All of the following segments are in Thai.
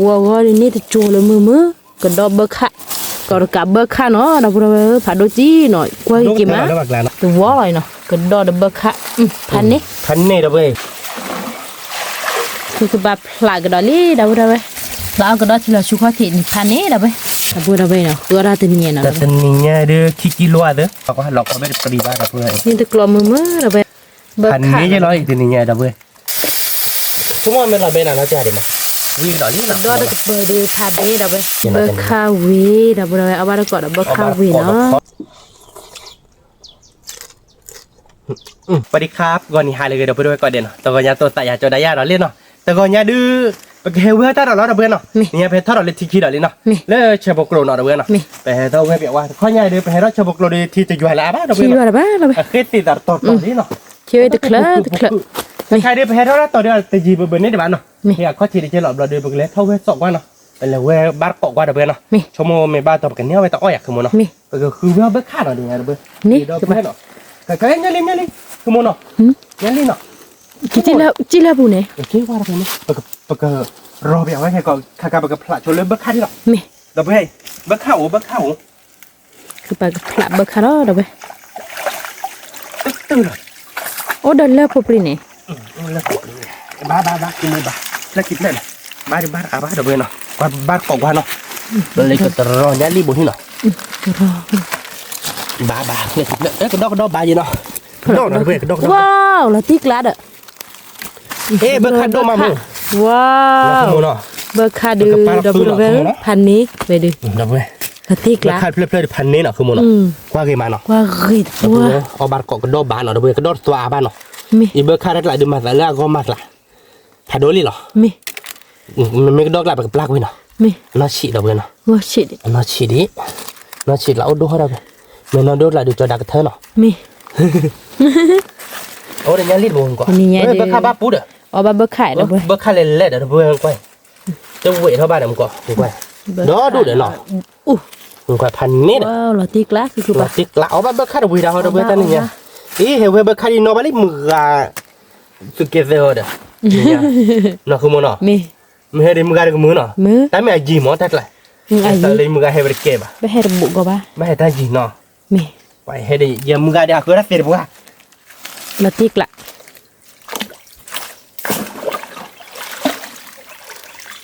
วัวนี่จะโจเลยมือกระดอบเบอร์ค่ะก็กับเบอร์ค่ะเนาะเราพูดว่าผัดโดจีหน่อยกล้วยกี่มั้ยตัววัวเลยเนาะกระดอบเบอร์ค่ะพันนี่เราเว้ยคือแบบพลายกระดอลี่เราพูดว่าเรากระดอที่เราชูข้อที่พันนี่เราไปเราพูดว่าเนาะตัวเราตัวนี้เนาะแต่ตัวนี้เด้อคิกิโลเด้อเราก็เราก็ไม่ได้ปริบ้าเราเว้ยนี่ตะกลอมือเราไปพันนี้จะร้อยตัวนี้เราเว้ยสมมติมันเราเป็นอะไรจะได้มั้ยวิ่งดอลี่เนาะดอดกับเบอร์ดีพันนี่เราไปเบอร์คาวีเราพูดว่าเอาบ้านก่อนเบอร์คาวีเนาะสวัสดีครับก่อนนี้หายเลยเดี๋ยวไปด้วยก่อนเด่นตัวก่อนยาตัวตายาจดได้ยาเราเล่นเนาะแต่ก่อนยาดื้อไปเฮเวอร์ถ้าเราเบื่อเนาะนี่เพชรถ้าเราเล่นทีคีเราเล่นเนาะแล้วเชฟบกโลเนาะเราเบื่อเนาะไปเฮเท่าเบี้ยว่าข้อยาดื้อไปเฮเราเชฟบกโลดีที่จะอยู่หลายบ้านเราเบื่อเนาะเคยติดต่อต่อนี่เนาะคิวตะเคล้ใครดื้อไปเฮเราต่อเดียวแต่จีบเบอร์นี่เดี๋ยวบ้านเนาะอยากข้อทีเดียวเราดื้อไปเลยเท่าเวทสองว่าเนาะเป็นเลยเวบ้านเกาะว่าเราเบื่อเนาะชั่วโมงไม่บ้านต่อกันเนี่ยไปต่ออ้อยคือมันเนาะก็คือเวเบอร์ขาดเราดีไงเราเบื่อนี่เราเบื่อเนาะใครเนี่ยลิคือมันเนาะเนี่ยลิเนาะจีละบุเนี่ยโอเคว่าอะไรเนี่ยปกรอแบบว่าแค่ก่อนข้ากับปกพละชนเลยเบิกข้าที่หรอเราไปเบิกข้าวคือปกพละเบิกข้าเราไปตื่นเลยโอ้เดินเลิกพอปรีเนี่ยเลิกบ้ากินเลยบ้าแล้วกินเลยบ้าเราไปเนาะบ้ากอกว่าเนาะเลยก็ตรอเนี่ยรีบบุญเนาะบ้าเนี่ยก็ดอกบ้าอยู่เนาะดอกนะเว้ยดอกว้าวละติ๊กลัดอ่ะเบิกข้าดอกมามึงว้าวเบอร์คาดือดับเบิลเวลพันนี้ไปดูดับเบิลกระติกละคาเพลิดพันนี้เนาะคือมันเนาะว่าไงมาเนาะว่าเฮ้ยตัวเอาบาร์เกาะกระโดดบ้านเนาะดับเบิลกระโดดตัวบ้านเนาะอีเบอร์คาได้หลายเดือนมาแต่แล้วก็มาละพาโดลี่เหรอมันไม่กระโดดหลายแบบปลากไว้เนาะน่าฉีดดับเบิลเนาะว่าฉีดน่าฉีดแล้วดูเขาดับเบิลมันน่าโดดหลายดูจอดักเธอเนาะโอ้เดี๋ยวนี้รีบลงก่อนเบอร์คาบ้าปุ๊ดอ๋อบ้าเบอร์ไข่ดับเบิลเบอร์คาเล่ๆเดี๋ยวเบอร์ก้อยจะเวทเท่าบ้านผมก่อนก้อยดอดูเดี๋ยวเนาะมึงกว่าพันนี่ว้าวลอติกละคือลอติกละเอาบ้าเบอร์คาเดี๋ยววีดาวเดี๋ยวเบอร์ตั้งเนี่ยเฮ้ยเบอร์คาดีโนบาลิมือสุกี้เซอร์เด้อเนาะคือมันเนาะไม่ให้ได้มือได้กับมือเนาะแต่ไม่อาจีมั้งแต่ละแต่เลยมือให้บริเก็บอ่ะไม่ให้ระบุก็บ้าไม่ให้ตั้งจีเนาะไปให้ได้ยังมือได้คือรักเสียบุกะลอติกละ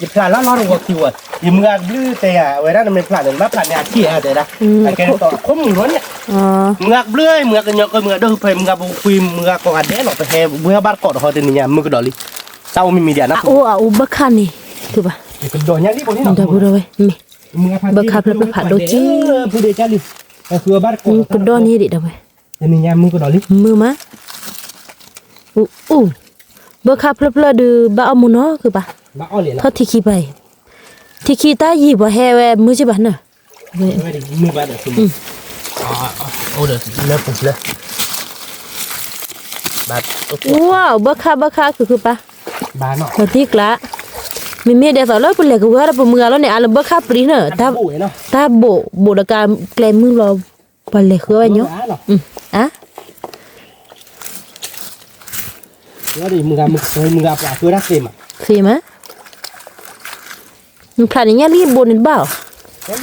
ยิ่งพลาดแล้วเราก็คิวอ่ะยิ่งมือบลื้อแต่เวลาเราไม่พลาดเนี่ยมาพลาดเนี่ยขี้อะไรนะไอ้แกต่อคมหัวเนี่ยมือบลื้อมือกันเยอะก็มือดูไปมือบุคุยมือก็อัดเดนหรอกไปแห่มือบาร์กอดเขาตัวนี้มือก็ดอลลี่เต้าไม่มีเดียนะโอ้บักคันนี่ถูกป่ะโดนยังนี่บนนี้หรอเดี๋ยวพูดเลยบักคันเป็นผัดโดจีพูดเดี๋ยวจ้าลิคือบาร์กอดก็โดนนี่ดิเดี๋ยวไปตัวนี้มือก็ดอลลี่มือมะบักคันเพลดูบ้าเอามุนเนาะคือป่ะเขาที่ขี้ไปที่ขี้ตายีบ่แห่แวมือใช่ป่ะเนอะมือบ้านเดี๋ยวคุณโอ้เดี๋ยวเลิกปุ๊บเลยบ้านว้าวบักคาคือป่ะบ้านเนาะเขาที่กละมีเดี๋ยวสอนแล้วเป็นเหล็กว่าเราเป็นมือแล้วเนี่ยอะไรบักคาปรีเนอะถ้าโบดการแกลมือเราเป็นเหล็กคืออะไรเนาะแล้วดิมือปลาคือรักเสียมฟิล์มมึงพลาดอย่างเงี้ยรีบบนอีกเปล่า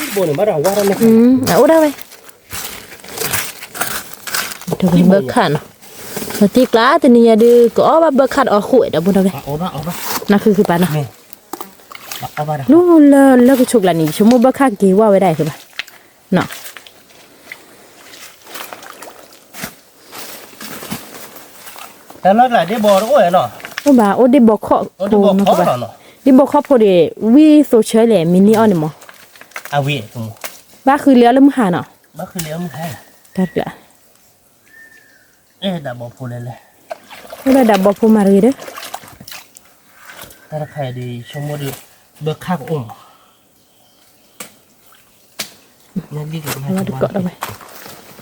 รีบบนอีกบ้าเราว่าเราไม่เอาได้ไหมเดี๋ยวไปเบิกขันมาตีกล้าแต่เนี่ยดูก็ว่าเบิกขันออกขวดเดี๋ยวบนเอาไปนั่นคือปะนะนู่นแล้วก็ชุกละนี่ชั่วโมงเบิกขันกี่ว่าไว้ได้คือปะเนาะแต่รถไหนได้บอกด้วยเนาะโอ้บ้าโอ้ได้บอกข้อโอ้ได้บอกข้อเนาะดิบอกเขาพอดีวิโซเชียลเลยมินิออนมั้งอาวีกูบ้าคือเลี้ยวแล้วมึงหาเนาะบ้าคือเลี้ยวมึงหาตัดละดับบอกพูดเลยไม่ได้ดับบอกพูดมาเลยเด้อถ้าใครดีชมว่าดีเบิกข้าวอุ่มนี่ดีกันเราดูก่อนเอาไป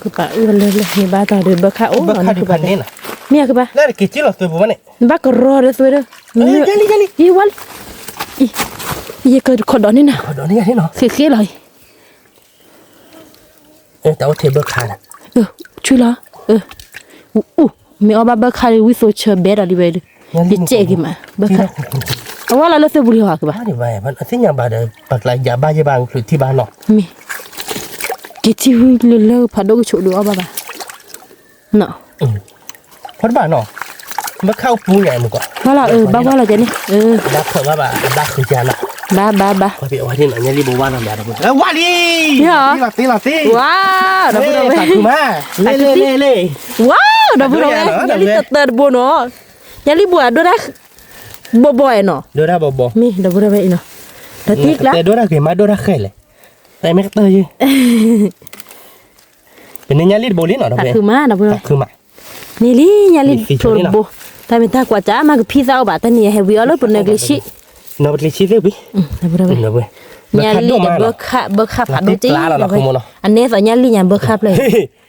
คือป่าอ้วนเลยมีบ้าต่อเดินเบิกข้าวอุ่มนี่คือพันนี่น่ะเนี่ยคือป่ะแล้วกี่ชิ้นหรอตัวผมเนี่ยบ้าก็รอเด้อสวยเด้อยี่วันยี่ก็ขอดอนนี่นะขอดอนนี่ไงเนาะเสียเลยแต่ว่าเทเบิลคาร์ช่วยละมีเอาบ้าเบิลคาร์วิโซเชอร์เบสอะไรไปดิเจ๊กี่มาเบิลคาร์ ว่าเราเลิกบุหรี่หรอคือปะ นี่ไปมันสิ่งอย่างบาดปักลายยาบ้ายาบางหรือที่บ้านเนาะ มีกิที่เลิกพัดดูชุดดูเอาบ้าเนาะ เพราะบ้านเนาะมันเข้าปูใหญ่หมดกว่า ว่าเราบ้าว่าเราจะนี่บ้าเผื่อว่าบ้าคือจานละ บ้าพอไปว่าที่ไหนเนี่ยรีบว่าน้ำยาดอกวาลีตีว้าวดับเบิลเว คือมาเล่ ว้าวดับเบิลเวอย่าลิตเตอร์บัวเนาะอย่าลิบัวดูได้บ่อยเนาะ ดูได้บ่มีดับเบิลเวเนาะแต่ติ๊กละแต่ดูได้คือมาดูได้เคยเลยแต่ไม่เตยเป็นเนี่ยลิบอลิเนาะดับเบิล คือมาดับเบิล คือมานี่ลี่อย่าลิโผล่บัวแต่เป็นตากว่าจ้ามากับพี่สาวบ้านตานี่ให้วิโอลปุ่นเนกลิชินบลิชิเด้อพี่ดับเบิลเวเนี่ยลี่เบอร์คับผัดดูจีอันนี้สัญญาลี่เนี่ยเบอร์คับเลย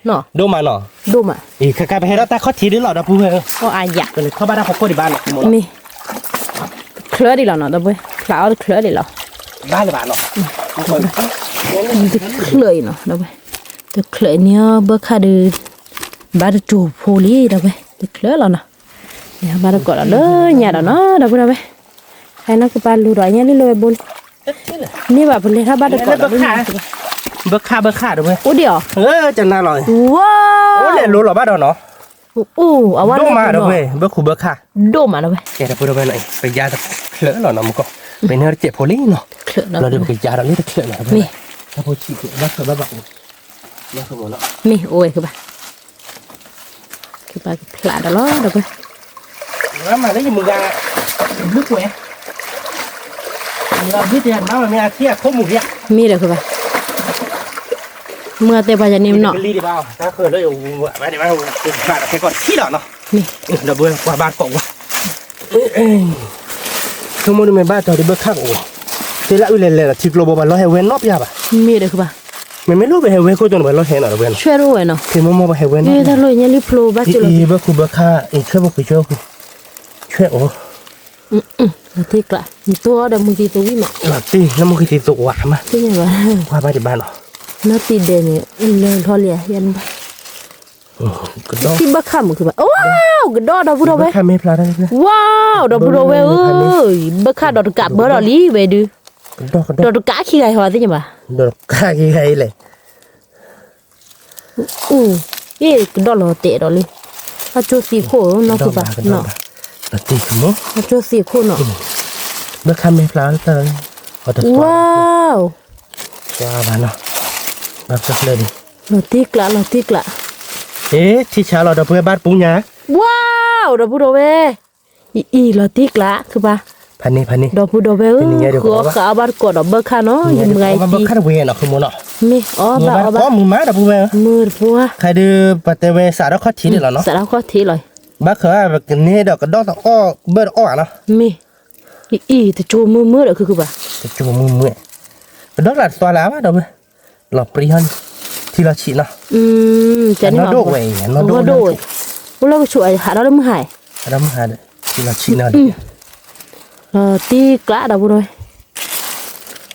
เนาะดูมาเนาะดูมาอีกกลายไปให้เราแต่เขาทีได้หรอดับเบิลก็อายะเป็นเข้าบ้านเขาโคตรบ้านมีเคลื่อนดีแล้วเนาะดับเบิลคลาวเคลื่อนดีแล้วบ้านเลยบ้านเนาะเคลื่อนเนาะดับเบิลแต่เคลื่อนเนี่ยเบอร์คับดูบ้านจูโพลีดับเบิลแต่เคลื่อนแล้วเนาะเนี่ยบ้านก็แล้วเลยเนี่ยเนาะดับเบิลให้นักบ้านรู้ด้วยเนี่ยลี่เลยบุญนี่แบบเป็นเลยถ้าบ้านก็แล้วเบอร์ค่าดูไหมโอ้เดี๋ยวจะน่าอร่อยว้าวโอ้เนี่ยรู้หรอบ้านเราเนาะเอาว่าดูมาดูไหมเบอร์คูเบอร์ค่าดูมาดูไหมแกจะพูดไปหน่อยไปยาตะเคลื่อนหรอเนาะมันก็เป็นเนื้อเจ็บโพลีเนาะเราเดี๋ยวไปยาเรานี่ตะเคลื่อนหน่อยมีถ้าพูดชีพแล้วก็แบบแล้วก็หมดแล้วมีโอ้ยคือพลาดแล้วเดี๋ยวไปแล้วมาได้ยังมึงอะลึกเว้ยเราพิจารณาว่ามีอาเทียข้อมูลเนี่ยมีเลยคือปะเมื่อเตะไปจะนิ่มเนาะรีดีบ้าถ้าเคยเลยไม่ได้ว่าขาดแค่ก่อนที่หรอเนาะนี่เดี๋ยวเบื่อกว่าบ้านกล่องวะข้อมูลในบ้านตัวเดี๋ยวเบื่อข้างโอ้เจ้าอุ้ยเลยที่กลัวบ้านเราเฮเวนนอบยาบะมีเลยคือปะไม่รู้ไปเฮเวนก็จนบ้านเราเฮนอะไรเวนช่วยรู้ไว้เนาะคือมั่วไปเฮเวนนี่ถ้าเลยเนี่ยรีบโผล่บ้านจุลอีบ้าคูบ้าข้าอีช่วยบ้าคุยช่วยโอ้ที่กละตัวเดี๋ยวมึงตีตัววิ่งมาหลับตีแล้วมึงคือตีตัวหวานมาที่ยังไงว่าไปที่บ้านหรอน้าตีเดนเนี่ยเรื่องทอเลียยันไปที่บ้าข้ามคือแบบว้าวกระโดดดอกบัวเว้ยข้ามไม่พลาดเลยว้าวดอกบัวเว้ยบ้าข้าดอกกาบเบอร์ดอลี่เว้ยดูดอกกาขี้ไก่หัวที่ยังไงดอกกาขี้ไก่เลยกระโดดเราเตะดอลี่ถ้าจูสีโคน้องคือแบบเนาะตีขโมยจูสีโคเนาะเมื่อคำไม่พลาดเลยว้าวบ้านเนาะแบบสักเลยดิเราตีกละที่เช้าเราเพื่อบ้านปุ้งยาว้าวดอกบัวเว้ยเราตีกละคือปะพันนี่ดอกบัวเว้ยก็ข้าวบ้านกดดอกเบอร์ข้าเนาะยังไงที่เบอร์ข้าเวเนาะคือโมเนาะมีบ้ามือม้าดอกบัวมือบัวใครดูปฏิเวสารข้อทีเดียวเนาะสารข้อทีเลยบ้าเคยแบบนี้ดอกกระดอกอ้อเบอร์อ้อเนาะมีแต่จูมือเด้อคือปะแต่จูมือกระดอกหลัดตัวแล้วดอกเบอร์หลอกปริฮันที่เราฉีดเนาะจะนี่มาโดเว้ยมาโดเราก็ช่วยหาเราได้มือหายที่เราฉีดเนาะตีกล้าดอกบัวเลย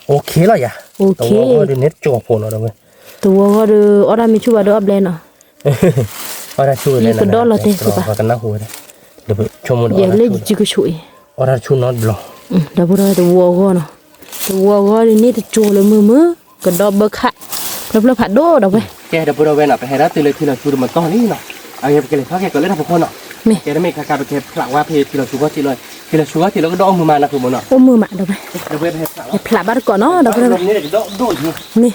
โอเคเลยอ่ะตัวก็ดูเน็ตจอโผล่เนาะดอกเบอร์ตัวก็ดูออรามิชูบาดูอัพเลนเนาะออราชูเลยนะกระโดดเราเตะคือปะกันนะหัวเลยเดี๋ยวชมมันอย่าเล่นจิกช่วยออราชูนอตบล็อกดอกบัวตัวก็เนาะตัวก็นี่จะจูเลยมือกระโดดเบอร์ค่ะแล้วผัดโดดอกไปแกเดี๋ยวบัวเวนอ่ะไปให้รัตตีเลยที่เราชูมันต้องนี่เนาะเอาอย่างไปเลยเขาแกก็เล่นทั้งคนเนาะแกได้ไม่การไปแกผลักว่าเพที่เราชูก็ที่เลยที่เราชูก็ที่เราก็ดองมือมานะคือมันเนาะโอ้มือมาดอกไปเดี๋ยวเวนให้ผลักบ้านก่อนเนาะดอกไปนี่เดี๋ยวโดดอยู่นี่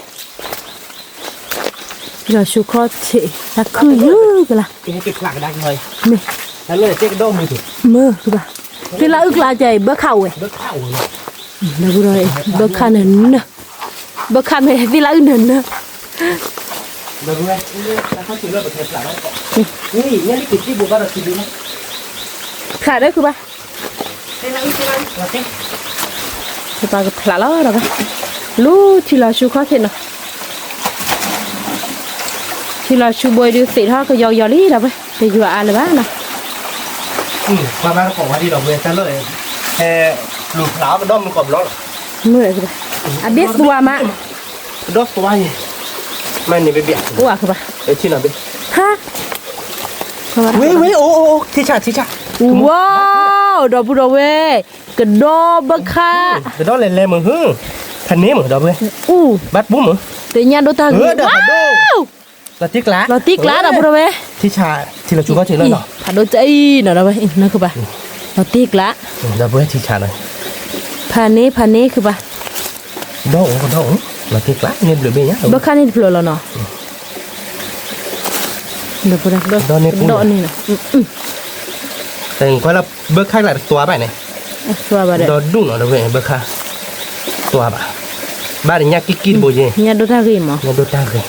เราชูก็ที่นักคือเยอะกันละให้เก็บผลักได้เลยนี่แล้วเลยเจ๊ก็ดองมือถูกมือคือป่ะที่เราอึกลาใจเบอร์เข่าเว้ยเบอร์เข่าดอกบัวเบอร์ขาหนึ่งนะเบอร์ขาไม่ที่เราอึหนึ่งนะเดี๋ยวดูเลยแล้วเขาถือเลือดแบบเทปหลังแล้วนี่นี่ติดที่บัวเราคิดดูนะขาได้คือปะนี่นะนี่นะโอเคจะปากกับผลาแล้วหรอปะรู้ที่เราชูข้อเข็นเนาะที่เราชูบอยดูสีท่อก็ยาวๆลี่หรอปะแต่อยู่อะไรบ้างนะบ้านของว่าที่ดอกเบี้ยซะเลยหลุดหลาวมันด้อมมันกรอบร้อนเมื่อคือปะอันเดสตัวมาดอกตัวยังไม่นี่เบียดว่าคือปะที่ไหนเบียฮะเว้ยโอ้ที่ชาว้าวดอกบัวเว้ย กระดอบะค่ะ cái đó lên mà hư thành ném ở đâu vậy อู้ bắt bún mà เดี๋ยวญาโดตา ว้าว là tiếc lá เราติ๊กล้าดอกบัวเว้ย ที่ชาที่เราชูก็เฉยเลยเนาะ ผัดโดใจเนาะเราเว้ยนั่นคือปะเราติ๊กล้า เราเว้ยที่ชาเลย พานี้คือปะ โด่งก็โด่งเราtiếกlá nên lười bê nhá บะค่ะนี่เปล่าแล้วเนาะเดี๋ยวปะเดี๋ยวดอกนี่นะ แต่ก็เราเบิกข้างหลังตัวไปไหน ชัวร์บะเด้ เราดุ้งเราเว้ยเบิกข้าตัวปะบ้านนี้ยกินบ่อย ญาโดตากี่หมอ เนี่ยดูตาเลย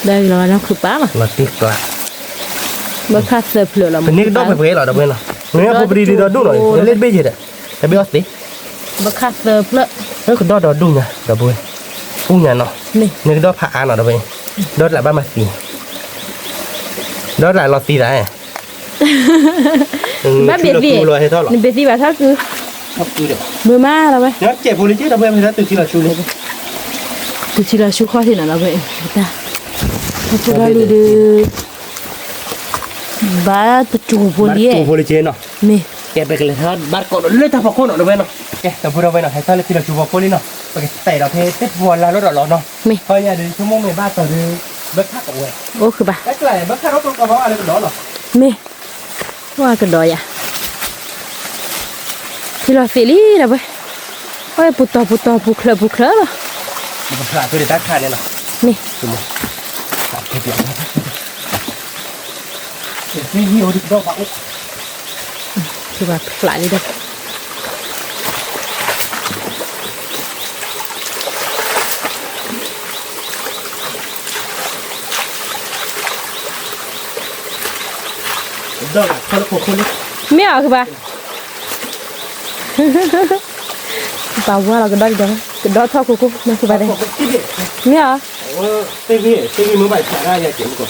ได้แล้วนะคือป้ามา เราติ๊กละ บะค่ะเสร็จเปล่าแล้ว เป็นนี่ก็ต้องไปเว้ยหรอเดี๋ยวเว้ยเนาะเนี่ยพอดีเราดุ้งหน่อยเล่นเบ้เยอะแต่เบี้ยสิ บะค่ะเสร็จแล้ว เฮ้ยคุณดอดุ้งเนี่ยเดี๋ยวเว้ยปุ้งเนี่ยเนาะ นี่ นี่ก็ดอผ่าอ่านเนาะเดี๋ยวเว้ยดอหลายบ้านมาสีดอหลายเราสีได้ บ้าเบียดเบียด เลยให้ทอดหรอ นี่เบียดที่แบบถ้าคือ ชอบคือเดี๋ยว มือมาแล้วเว้ย เนี่ยเจ็บพอดีเจ๊เดี๋ยวเว้ยไม่ได้ตื่นที่เราชูเลย tu ci la chocolatที่นั่นแล้วเว้ยตาพอเราลีดูบาตจูโพลี จูพอดีเจ๊เนาะ นี่ แกไปกันเลยทอดบ้านก่อนเลยทำพอคนเนาะเดี๋ยวเว้ยเนาะแกแต่พอเราเว้ยเนาะให้ทอดเลยที่เราชูพอคนนี่เนาะโอเคใส่เราเทเต็ดวัวแล้วรถเราเนาะ นี่ พอเนี่ยเดี๋ยวชั่วโมงไม่บ้าต่อเดือนเบิกค่าตัวเว้ย โอ้คือปะ cái này bớt cái đó con cóอะไรกันđó rồi นี่ว่ากันดอยอ่ะที่เราเฟลี่นะเว้ยโอ้ยปุตตาปุคลาล่ะ มันขาดตัวเด็ดตัดขาดเนี่ยนะ นี่ ถูกไหมขาดเกี่ยวนะนี่หิวดิบดอกบ้าอุ๊ คือว่าหลายเลยเด้อ ดอกคนละคนเลย ไม่เอาคือปะเปล่าว่าเราก็ดอยจังก็ดอยทอดกูนั่นคือปะเด้ไม่เอา เต้พี่มือใบขาได้ยังเจ็บก่อน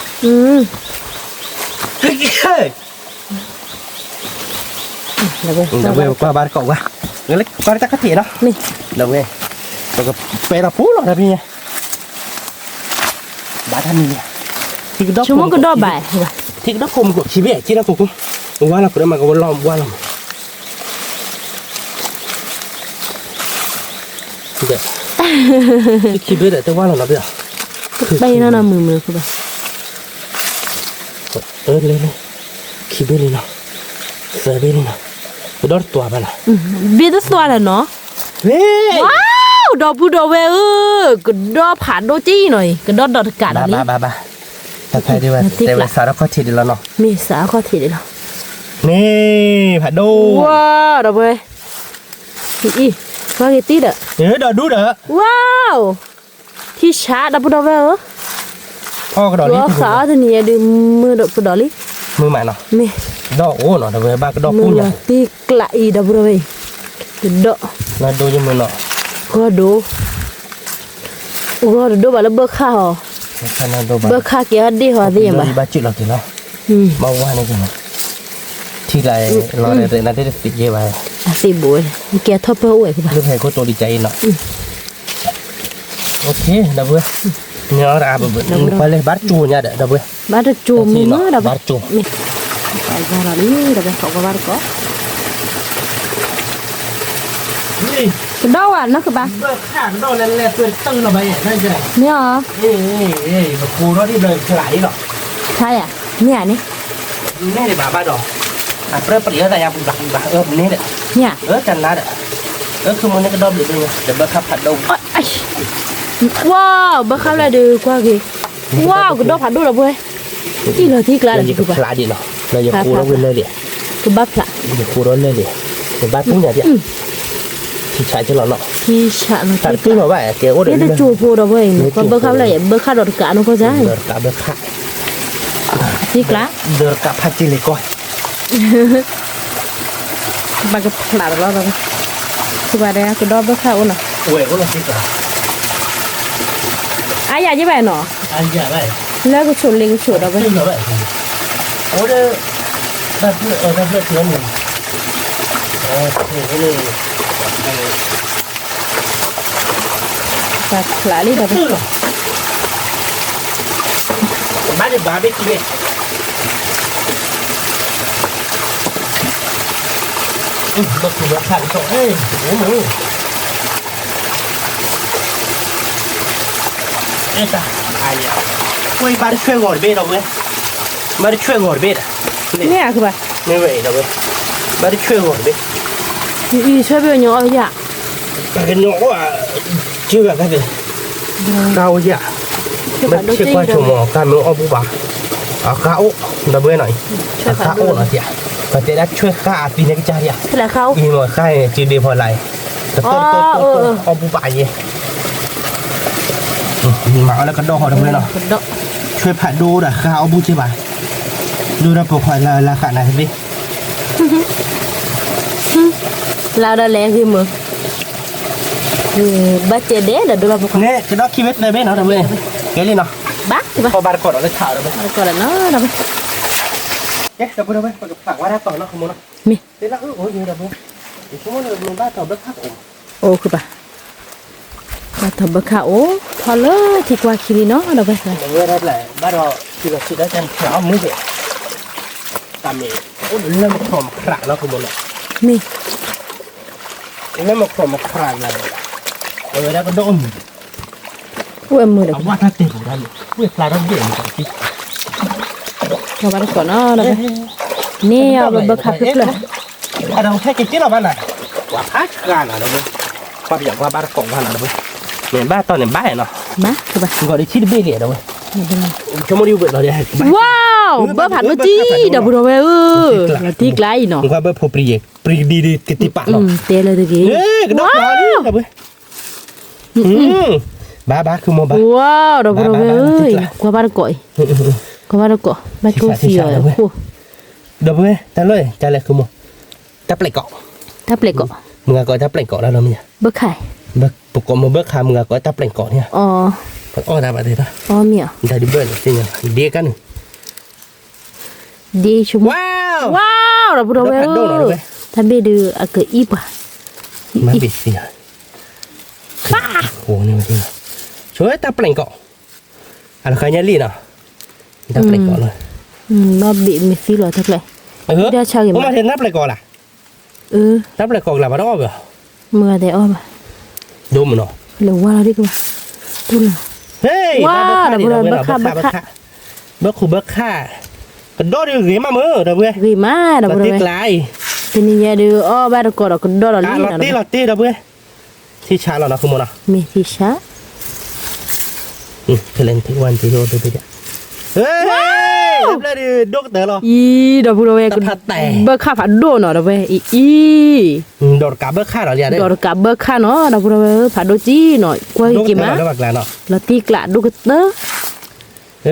เฮ้ย เดี๋ยวเว้ย เดี๋ยวเว้ยquaบ้านcậu quaงั้นเลยqua chắc có thể đó นี่ เดี๋ยวเว้ยเราก็ไปเราพูดหรอกนะพี่เนี่ยบ้านท่านนี้ที่ก็ดอก ชั่วโมงก็ดอยบ่ายคือปะ ที่ก็ดอกคมกว่าชีวิตที่เราคุกว่าเราก็ได้มาก็ว่าล้อมว่าเราเดี๋ยวคิดด้วยแต่ว่าเราเดี๋ยว ไปนั่นน่ะมือคือปะ เลยคิดด้วยเนาะเสือด้วยเนาะดอตัวไปละ บีดตัวแล้วเนาะ เฮ้ย ว้าวดอกบูดอกเวก็ดอกผ่านดอกจี้หน่อยก็ดอกกาดอันนี้ บ้าถ้าใครดีว่าแต่ว่าสารพัดทีเดียวเนาะ มีสาข้อทีเดียว นี่ผัดดู ว้าวดอกเว้ยอีว่ากี่ตีเด้อ เดี๋ยวดอดูเด้อ ว้าวที่ชาดอกบูดอกเว พ่อกระดอ ด นี้ อกสาวตัวนี้ดึงมือดอกบูดอกลิ มือใหม่เนาะ มี ดอกโอ้เนาะเดี๋ยวบ้ากระดอก มื ปุ้ อง เนี่ย ตีกละอีดอกบูดอกเวดอก น่าดูยังมือเนาะ ก็ดูก็ดูบาลเบิกข้าว ขนาดดูบ้า เบิกข้าวเกี่ยวดีหัวดีมั้ย บ้าจุดเรากินเนาะมาว่านี่กันที่ไรเราได้นั่นได้ติดเยอะไป สิบุยเกี่ยวทบเพื่ออวยคือปะ เรื่องให้ก็ตัวดีใจเนาะโอเคดับเบิ้ลเนี่ยเราอาบเบิ้ลไปเลยบ้านจูเนี่ยดับเบิ้ล บ้านจะจูมือดอก บ้านจู มีไปบ้านเราดิดอกเขาก็บ้านก็ นี่ กระดอกอ่ะนั่นคือปะ เบิกข้างโดนแรงๆเพื่อนตึ้งเราไปเนี่ยได้ใช่ไหม เนี่ยเหรอ นี่แบบครูรถที่เลยไหลหรอ ใช่อ่ะเนี่ยนี่ นี่เลยบ้าดอกอ่ะเปรี้ยวเปรี้ยวแต่ยังบักนี่เด็ด เนี่ย จันนัดคือมันนี่ก็ดอบอยู่ด้วยเดี๋ยวเบิกขับผัดดง ว้าวบ้าข้าวอะไรดูกว่ากี่ว้าวกระดอกผัดดูหรอเว้ยที่เราที่กลาง เราจะ คือปะ พลาดิเนาะเราจะครูรถเลยเดี๋ยว คือบ้าพละ จะครูรถเลยเดี๋ยวเดี๋ยวบ้านพุ่งอย่างเดียวที่ใช้จะหล่อเนาะ ที่ฉะเรา ตัด ที่ ขึ้นมาว่าเกี่ยวกับเดี๋ นี่ ยว จะจูพูดเอาเว้ยก็บ้าข้าวอะไรบ้าข้าวดอกกาโนก็ได้ เดินกับเบิกขับ ที่กลาง เดินกับพัดจิเลยก้อย บ้าก็พลาดแล้วเราคือบ้าได้กระดอกบ้าข้าวน่ะ โอ้ยก็ลงสิจ้ะ อ่ะอยากจะไปเนาะ อันใหญ่ไป แล้วก็ชนเล็งชนเอาไป ขึ้นมาไปโอ้เด้อบ้านเพื่อนบ้านเพื่อนเพื่อนหนึ่งนี่เลย ปลาปลาลีแบบ บ้านเด็กบ้านเด็กกิน ก็คือว่าขันโตเอ้ยโอ้โหเอ๊ะจ้ะไอ้ยาคุยบาร์ช่วยงอดเบ็ดเอาเว้ยบาร์ช่วยงอดเบ็ด เนี่ยคือป่ะ ไม่ไหวเอาเว้ยบาร์ช่วยงอดเบ็ด อีช่วยไปเนาะอย่า แต่กันเนาะว่าชื่อแบบนั้นเลยเราอย่าไม่ใช่ว่าชั่วโมงการมือเอาบุบะเอาข้าวดับเบิ้ลหน่อยข้าวหน่อยเสียก็จะได้ช่วยข้าปีนี้ก็จะเรียก แล้วเขา อีหมดไข่จีดีพอไรแต่ต้นเอาบุบะยี่มาแล้วก็ดอกดับเบิ้ลเนาะช่วยผัดดูนะข้าวบุใช่ป่ะดูนะปกครองราคาไหนสิ เราได้แรงที่มือบัจเจเด้เดี๋ยวดูมาพวก เนี่ยจะดอกคิดเวทได้ไหมเนาะดับเบิ้ลเกลี่ยเนาะ บักใช่ป่ะ พอบาร์กดเอาเลยข่าวดับเบิ้ล แล้วก็แล้วเนาะเราไป เอ๊ะดับเบิ้ลฝากว่าได้ต่อเนาะขโมยเนาะ มี เดี๋ยวเราโอ้ยดับเบิ้ลชั่วโมงนึงมันบ้าต่อเบิ้ลพักผม โอ้คือป่ะมาทำบักข้าโอ้พอเลยที่กว่าคิริเนาะเราไป เดี๋ยวได้แหละบ้านเราคือเราคิดได้กันเช้ามื้อเดียวตามนี้โอ้เริ่มขมขระแล้วคุณบุญ นี่ เริ่มขมขระแล้วแล้วก็โดน เว้ยมือเดี๋ยว เอาว่าถ้าเต็มได้เลยเว้ยปลาต้องเด่นก่อนสิ เราไปก่อนเนาะเราไปนี่เอาบักข้าขึ้นเลย เราแค่กินเราบ้านไหนว่าพักกันนะเราเว้ยความอยากว่าบ้านกองบ้านเราเว้ยเหมือนบ้านตอนเนี่ยบ้านเนาะ มาคือป่ะ ก็ได้ชิดเบี้ยเดียวเราเว้ยชั่วโมงเดียวเบิดเราได้ ว้าวเบอร์ผัดเมื่อกี้เดี๋ยวพูดเอาไว้เราตีไกลเนาะ ผมว่าเบอร์พอปรีดีกติปะเนาะ เตะเลยตะกี้ เอ้ยกระดกเราดิเราเว้ยบ้าคือโมบ้า ว้าวเดี๋ยวพูดเอาไว้กว่าบ้านก่อยกว่าบ้านก่อยบ้านกูเสียคู่ เดี๋ยวเว้ยแต่เลยใจเลยคือโมจับเปลกเกาะ ถ้าเปลกก็ มึงก็จับเปลกเกาะแล้วเราเนี่ย เบอร์ไข่ เบิกปกมาเบิกขามึงก็จับเปลกเกาะเนี่ย อ๋อ อ้อได้ปะเดี๋ยว อ๋อเมีย ได้ดิเบิร์ดจริงอ่ะเดียกัน ดีชุ่ม ว้าว ว้าวเดี๋ยวพูดเอาไว้ถ้าเบดืออะเกิดอีป่ะ มาบิดเสียป้าโหนี่มันจริงช่วยจับเปลกเกาะอะไรใครเนี่ยลีน่ะจับเปลกเกาะเลย มาบีมีฟีหรอทักเลย ผมมาเห็นนับเปลกเกาะล่ะนับเปลกเกาะล่ะมาต้องอ้อมเหรอ เมื่อแต่อ้อม ดูมันเนาะ หรือว่าเราดีกว่าตุน เฮ้ย ว้าวเดี๋ยวพูดเอาเบิกข้า เบิกค่ากระโดดดิเหรียญมามือเดี๋ยวเว้ย รีมาเดี๋ยวพูด ตี เอา กลาย ทีนี้ยาดูอ้อบ้านก่อนเราก็โดนเราลี ลอตตี้เดี๋ยวเว้ยที่ชาเรานะคือโมนะ มีที่ช้า เทเลนทุกวันที่โดนไปเดี๋ยวเฮ้ยรับเลยดิดกเต๋อหรอ อีเดี๋ยวพูดเอาไว้ก็เบิกข้าผัดโดนเนาะเดี๋ยวเว้ยอี โดดกับเบิกค่าเราเนี่ยได้ ดอกกับเบิกข้าเนาะเดี๋ยวพูดเอาไว้ผัดโดจีหน่อยกว่า ดก กี่ เต๋ มา อแล้วบักแล้วเนาะ เราตีกระดูกเต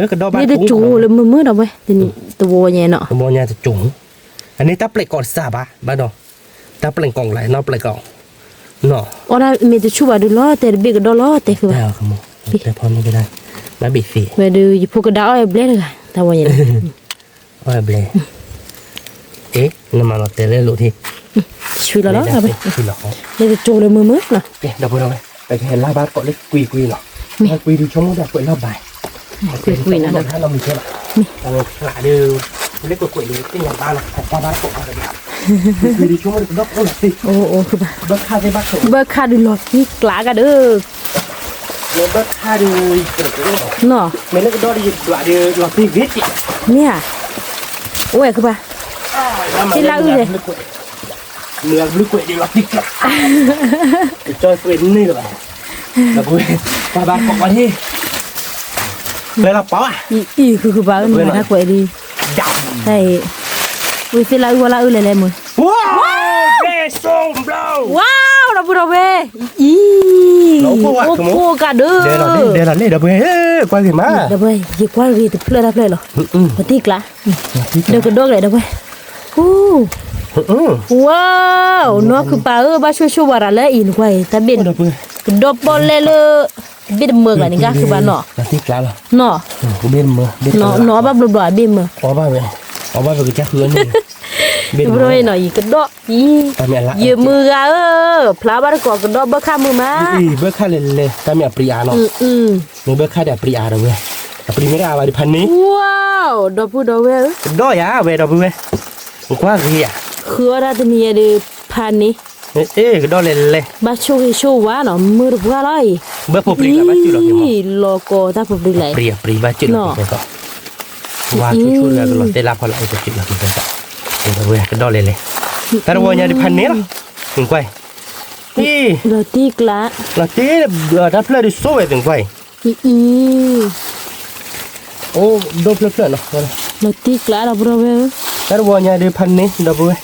อ กระโดดบ้าน นี่ได้จูเลยมือเดี๋ยวเว้ยทีนี้ตัวเนี่ยเนาะ โมเนี่ยจะจุ๋งอันนี้ตาเปลกก่อนซาบะบ้านเนาะตาเปลกกล่องไหลนอกเปลกกล่องเนาะ อ๋อนะมีแต่ชูบาดูล้อแต่เบิกดอล้อแต่คือว่า แล้วคือโมแต่พอไม่ได้มาบิดสี เวดูอยู่พวกกระดาษไอ้เบลเลยแต่ว่าอย่างนี้ โอ้ยเบลเอ๊ะน้ำมันเราเตะเลยลูกที่ ช่วยเราแล้วไป คือหรอ นี่จะจูเลยมือเนาะ เดี๋ยวพูดเอาไว้ไปเห็นลาบ้านเกาะเล็กกุยเนาะกุยดูช่องนู้นแบบกุยรอบบ่าย คุยนะ ถ้าเรามีใช่ไหมเราขลาดูเล็กกว่ากุยดูที่อย่างบ้านนะของบ้านเกาะอะไรแบบกุยดูช่องนู้นดอกโอ้ยสิ โอ้คือแบบ เบิกค่าได้บ้านเกาะ เบิกค่าดูหลอดนี่กลากันเด้อ เบิกค่าดูเกิดเรื่อง เนาะ ไม่เลิกดอดีกว่าดูหลอดที่วิจิ เนี่ยโอ้ยคือแบบที่เราเลย เมืองลูกกุยดีหลอดที่กลับจอยเป็นนี่เลยแล้วกุยบ้านเกาะมาที่เลยเราเปล่าอ่ะ อีคือบ้ามันน่ากลัวดี ดำ ใช่วิสิเราว่าเราเลยมึง ว้าวเบส่งเรา ว้าวเราพูดเอาไปอีโอ้โหกันเด้อ เดี๋ยวเราเดี๋ยวเฮ้ยกว่าสิมา เดี๋ยวไปยี่กว่ารีแต่เพื่อนรับเลยหรอปฏิกละเดี๋ยวก็ดกเลยเดี๋ยวไปโอ้ว้าวนัวคือป่าบ้าช่วยวาระเลยอินไว้แต่เบ็ดดบบอลเลยเบ็ดเมืองอะไรนี่ก็คือบ้านเนาะ นาทีกลาเหรอ เนาะ เบนมือเบน เนาะบ้าบลัวเบ็ดเมือง อ๋อบ้าเลยอ๋อบ้าเลยจะเฮือนเบน บริเวณหน่อยก็ดอกยืมมือพลาบ้านก่อก็ดอกบ้าข้ามือมา เบอร์ค่าเลยแต่มีปริยาเนาะมีเบอร์ค่าเดี๋ยวปริยาเราเว้ยปริไม่ได้ว่าดิพันนี้ ว้าวดอกพูดดอกเว้ย ดอยาเว้ยดอกเว้ยกว่าเรีย คืออะไรตัวนี้ดิพ พันนี้ ก็ดอเลย บาโชฮิโชวาเนาะมือบัวไร เบอร์ผมปรีกับบ้านจุดหรอกยัง โลโก้ตาผมปรีเลย ปรีบ้านจุดหรอกก็ว่าช่วยๆก็เราได้รับพลังจากจุดหรอกยังก็เว้ยก็ดอเลยแต่เราเนี่ยดิพันนี้หรอถึงไปนี่ โรตีกละ เราเจ๊ดับเพลิงดิโซ่ถึงไป อี โอ้ดับเพลิงเนาะ โรตีกละเราบริเวณ แต่เราเนี่ยดิพันนี้ดับเว้ย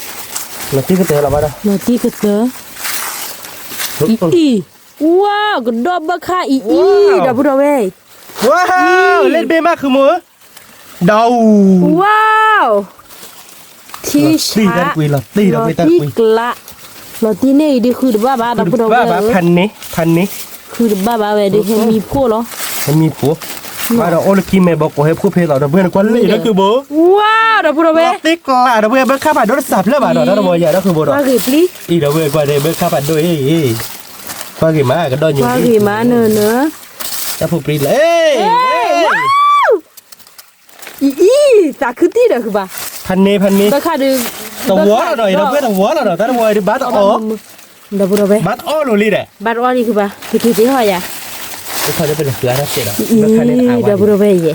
เราที่ก็เจอเราบ้าง โรตีก็เจออีว้าวก็ดอบบักค่าอีเราบริเวณ ว้าวเล่นเบมากคือมือดาว ว้าวที่ ตี ช้า กันคุยหรอตีเราไม่ตั้ง ที่ คุย กละโรตีนี่ดีคือบ้าบ้าเราบริเว ว่า ณ พันนี้ คือบ้าบ้าเว้ยดีมีพูดเหรอ มันมีผัวมาเราโอลกิมเมบอกว่าให้ผู้เพลเราเพื่อนกวนเลยนั่นคือโบ ว้าวเราบริเวณ ติ๊กละเราเพื่อนเบิกข้าผัดโดนสับแล้วบ้าเราเราอย่านั่นคือโบเรา ว่ากี่ปลี อีเราเพื่อนกว่าเดเบิกข้าผัดด้วยว่ากี่มาก็โดนอยู่ ว่ากี่มาเนอะ จะผู้ปรีเลย อีตาคือที่เด้อคือบ้า พันนี้ บักค่าดู ตัววัวเราหน่อยเราเพื่อนตัววัวเราหน่อยแต่วัวดิบัตอ๋อ เราบริเวณ บัตอ๋อรู้ลีเด้ บัตรว่านี่คือบ้าคือที่หอยอ่ะ เขาจะเป็นเสือนะเสร็จแล้ว อี เบิกข้าเนี่ยอา เราบ วัน ริเวณยี่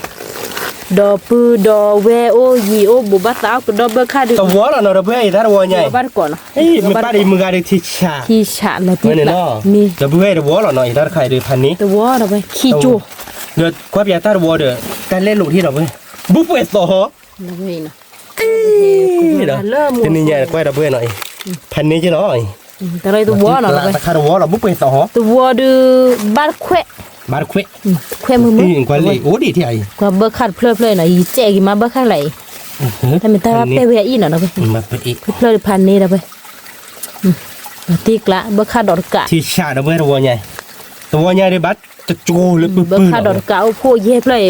ดอปูดอเวโอยีโอบุบัตตาก็ดอบักค่าดู ตัววัวเราหน่อยเราเพื่อนแต่วัวใหญ่ บัตรก่อน เฮ้ยมันป้าดีมือการที่ชา ที่ฉะเราที่ ไม่เนี่ย ละ เนาะ มี เราเพื่อนวัวเราหน่อยถ้าใครดูพันนี้ ตัวเราไปขี้จู เดี๋ยวความอยากตาวัวเดี๋ยวการเล่นลูกที่เราเว้ยบุฟเฟ่ต์ต่อ เราไปนะ เดี๋ยว เริ่ม ทีนี้ใหญ่กว่าเราเว้ยหน่อยพันนี้จะหน่อย แต่เราตัวเราไป ราคาวัวเราบุฟเฟ่ต์ต่อ ตัวดูบัตรเคว บาร์เคว เควมือมื นี่กว่าเลยโอ้ดีที่ไอ้ กว่าบักค่าเพลอๆหน่อยแจกมาบักค่าไหลแต่ไม่ตาเปเวียอีน่ะเราไป มาเป็นอีก เพลอพันนี้เราไปตีกละบักค่าดอกกะ ที่ชาเราเว้ยตัวใหญ่ตัวใหญ่ได้บัตจะโจเลยปื้ บัก อ ค่าดอกกะพวกเย็บเลย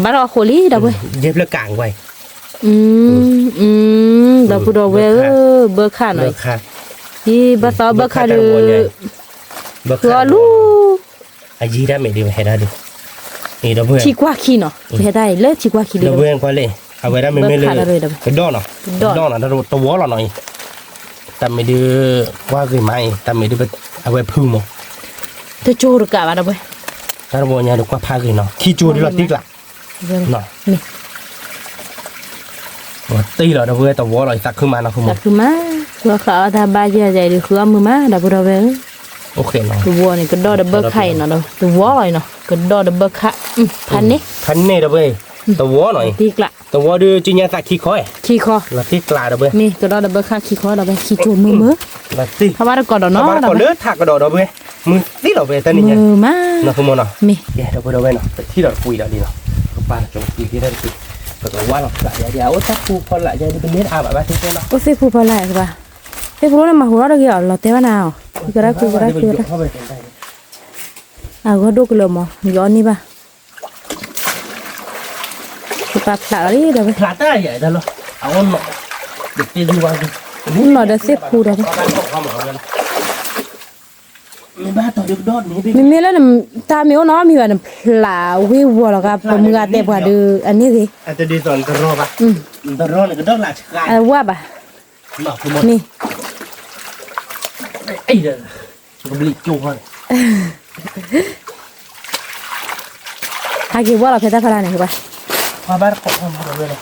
บัตรโคลีเราไป เย็บแล้วกลางไว้ เราพูดเอาไว้เบอร์ค่าหน่อย เบิกค่ะ ที่บัตรเบอร์ค่าดู เบิก ตัว ค่ะ ลู อายีได้ไม่ดีให้ได้ดินี่เราเพื่อน ชีกว่าขี้เนาะไม่ได้เลยชีกว่าขี้เล เรา ย เพื่อนกว่าเลยเอาไว้ได้ไม่เลยเป็นดอนเนาะดอนเนาะตัววัวเราหน่อยแต่ไม่ดื้อว่าคือไม่แต่ไม่ดื้อเอาไว้พึ่งมั้ง เธอโจรกะมาเราไป ถ้าเราเนี่ยดูกว่าพาคือเนาะขี้จูดเราติ๊กละเนาะ นี่ ตีเราเพื่อนตัววัวเราสักขึ้นมาเนาะคุณ แต่ มั้ง คือมาตัวเขาทำบาเยอะใจหรือคือมือมาเราพูดเอาไว้ โอเคเนาะ ตัววัวนี่ก็ดอดับเบิลไข่เนาะตัววัวเลยเนาะก็ดอดับเบิลค่ะพันนี้ พันนี่เราเว้ยตัววัวหน่อย ตีกละ ตัววัวดูจีเนี่ยสักขี้คอย ขี้คอ เราติ๊กลาเราเว้ย นี่ก็ดอดับเบิลค่ะขี้คอเราไปขี้จูมือ เราติ๊ก เพราะว่าเราก่อนเนาะ เราก่อนเลือดถักกระโดดเราเว้ยมือตีเราเว้ยแต่นี่เนี่ย มือมา เนาะคุณมั้งเนาะ มี แกเราเพื่อนเราเว้ยเนาะที่เราคุยเราดีเนาะกับป้าจงคุยที่ได้คุยแต่ว่าเราละเดี๋ยวถ้าครูพอละจะเป็นเนื้ออาแบบว่าที่เนาะ โอ้เซฟูพอละคือป่ะเซฟูนั่นมาหัวเราเกี่ยวเราเตะว่าหนาวก็ได้คือก็ได้คือได้ เข้าไปเป็นได้ ก็ดูกันเลยมั้งย้อนนี่ป่ะคือปากหลักนี่เดี๋ยวไป ขาตาใหญ่ได้หรอเอาหน่อยเด็กตีดูวัน หน่อยเดี๋ยวเซฟูเดี๋ยวไป การตกความหมายกันไม่บ้าต่อเด็กดอดนี้ มีแล้วน่ะตามีว่าน้องมีแบบพลาวิวแล้วก็ปมือเตะกว่าดูอันนี้สิ อาจจะดีตอนตะรอปะตะรอเนี่ยก็ต้องหลักการ ว่าป่ะ หลักทั้งหมด นี่ ไอ้เด้อก็บลิจูฮะ หากี่ว่าเราเพชรพลาเนี่ยคือป่ะ ว่าบ้านของเราเลย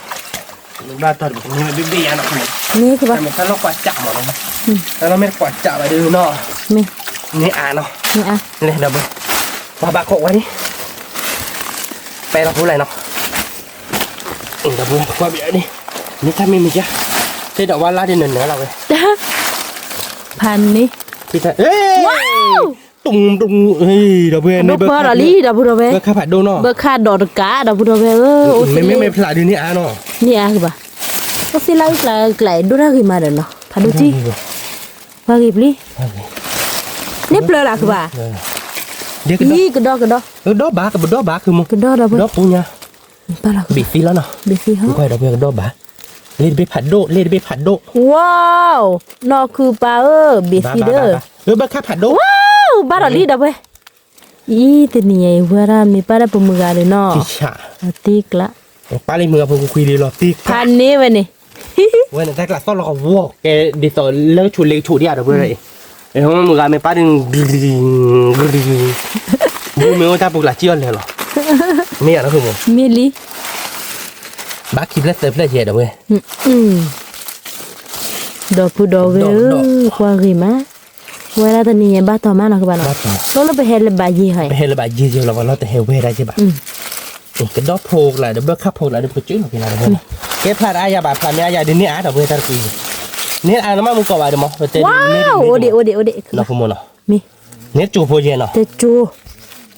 บ้านตอนนี้มันบิ๊กๆนะคุณ นี่คือป่ะ แต่ถ้าเรากวาดจับหมดแล้วถ้าเราไม่กวาดจับไปดูเนาะ นี่ นี่อ่านเนาะ นี่อ่ะ นี่เดี๋ยวว่าบ้านของวันนี้ไปเราพูดอะไรเนาะเดี๋ยวพูดว่าเบี้ยนี่นี่ถ้าไม่มีจ้ะที่ดอกว่าลาที่เหนือเราเลย พันนี่ พี่ท่านเอ้ยตุ้มเฮ้ยเดี๋ยวเพื่อน ดอกเบอร์ลี่ดอกบุรเว เบอร์ข้าผัดโดเนาะ เบอร์ค่าดอกกาดอกบุรเวไม่พลาดดูนี่อ่ะเนาะ นี่อ่ะคือป่ะก็สิไล่ไกลดูน่าคือมาเด้อเนาะพาดูที่ว่ากี่ปลีนี่เปลือกล่ะคือป่ะ เดี๋ยวก็ นี่กระดอก ดอกบากับดอกบาคือมึง กระดอก ดอกปูเนี่ย ปลาล่ะ บีฟีแล้วเนาะ เบฟี่ฮะ กูไปดอกเบี้ยดอกบาเล่นไปผัดโดเล่นไปผัดโด ว้าวนอคือปลาเบฟี่เด้อ บ้าข้าผัดโด ว้าวบาร์ลี่ดอกเว้ยอีตัวนี้ไอ้เวลามีปลาได้ปมือกันเลยเนาะ ที่ฉะ ติกละ ป้าเลยมือผมคุยดีหรอตี พันนี้เว้ยนี่ เว้ยแต่กระต้อนเราก็วัวแกดิสเลิกชูเล็กชูเดียดเว้ยเอ้ยมึงกาไม่ป้าดึงมึงไม่ว่าจะปลุกหลาเจียนเลยหรอไม่อยากนะคือมึง มีลิ บ้าคิดแล้วเสร็จแล้วเหี้ยเว้ย ดอกพูดอกเว้ยควาริมาเวลาตอนนี้บ้าต่อมานะคือบ้านเราไปเห็นเลยบายีให้ ไปเห็นระบายยีเดียวเราว่าเราแต่เฮลเว่ได้ใช่ปะcái đó phô lại để bớt khắp phô lại để bớt chữ cái này được cái pha ai ya bà pha này ya đến nè á đâu bây giờ tao nè ai nó mà muốn có bài được không wow ode nó không muốn nào mi nè chùa phô gì nào te chu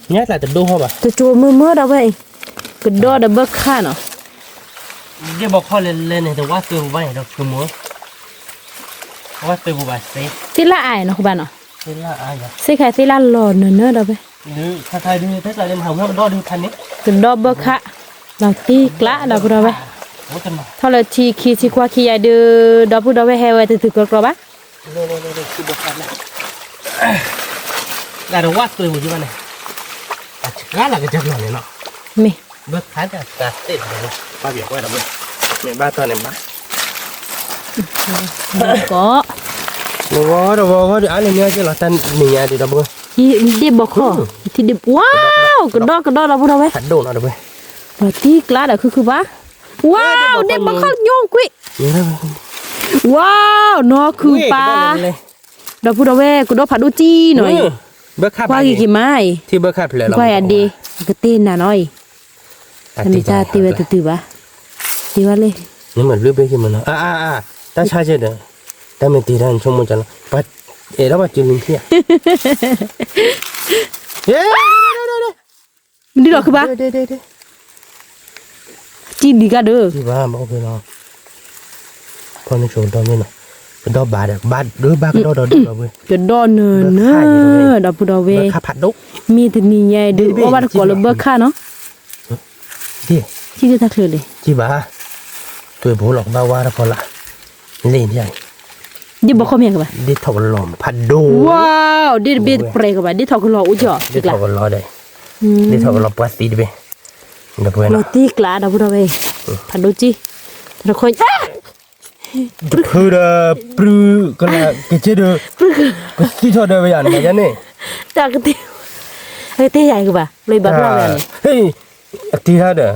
nhát là từ đô không à te chu mưa đâu vậy cái đó đã bớt khá nó cái bọc kho lên này từ quá từ vậy đâu cứ muốn quá từ bộ bài xí tí là ai nó không bạn nó tí là ai vậy xí khai tí là lò nữa đâu vậy đưa thay đưa thế là lên hồng nó đo đưa thành đấy cái đó bớt kháเราตีกละเราพูดเอาไว้ถ้าเราทีขี้ที่กว่าขี้ยาดูเราพูดเอาไว้ให้ไว้ถือกรอบะ คือบอกกันนะเราวัดตัวอยู่บ้านไหนอาจจะกล้าหลักจะหน่อยเนาะ มี เบิกขาจะตัดเส้นเลยป้าเบียกไว้แล้วเว้ยเนี่ยบ้านตอนไหนบ้าน ก็ เราว่าเดี๋ยวอะไรเนี่ยจะเราตันหนีอะไรเดี๋ยวเว้ย ที่เด็บบอกข้อที่เด็บว้าวกระดกเราพูดเอาไว้ ขัดโดนเอาเว้ย เราตีกละเดี๋ยวคือบ้าว้าวเด็บบอกข้อโยงกุ้ยว้าวน้อคือปลาเราพูดเอาไว้กระดกผัดดูจีหน่อย เบิกขาด ว่ากี่ไม้ ที่เบิกขาดเลยเรา ว่าอันดีก็เต้นน่ะน้อยอันนี้จะตีไว้ตื่นๆวะตีว่าเลย นี่เหมือนรูปเบกิมันเนาะแต่ใช่ใช่เด้อแต่ไม่ตีได้ชั่วโมงจังปัดเราปัดจิ้มลิ้นเพี้ยเย้ มันดีหรอคือบ้าจีดีกันเด้อ ที่บ้านบอกไปเนาะพอในโชว์ตอนนี้เนาะเป็นดอกบาดบาดหรือบาดก็ดอกเว้ย จะดอนเนอดอกพูดเอาไว้ ข้าผัดดุก มีแต่นี่ใหญ่ดูว่าบ้านก่อนเลยเบิกค่าเนาะ ที่ ที่จะทักเลย ที่บ้าตัวผู้หลอกบ้าว่าแล้วพอละเล่นใหญ่ ดิบอกเขาเมียกันปะ ดิถกหลอมผัดดู ว้าวดิเบ็ดเปรย์กันปะดิทอกหล่ออุ้ยจ่อ ดิถกหลอได้ดิถกหลอปลาสีดิเบ้เดี๋ยวเพื่อน โรตีกลาดอกพูดเอาไว้ผัดดูจีเราคอยอ้า คือเด้อปลื้ก็ละก็เจอเด้อก็ที่ทอดเด้อไปอย่างนี้ยันนี่ จากกระติเฮ้ยเต้ใหญ่กันปะเลยแบบเราเนี่ย เฮ้ยที่ท่าเด้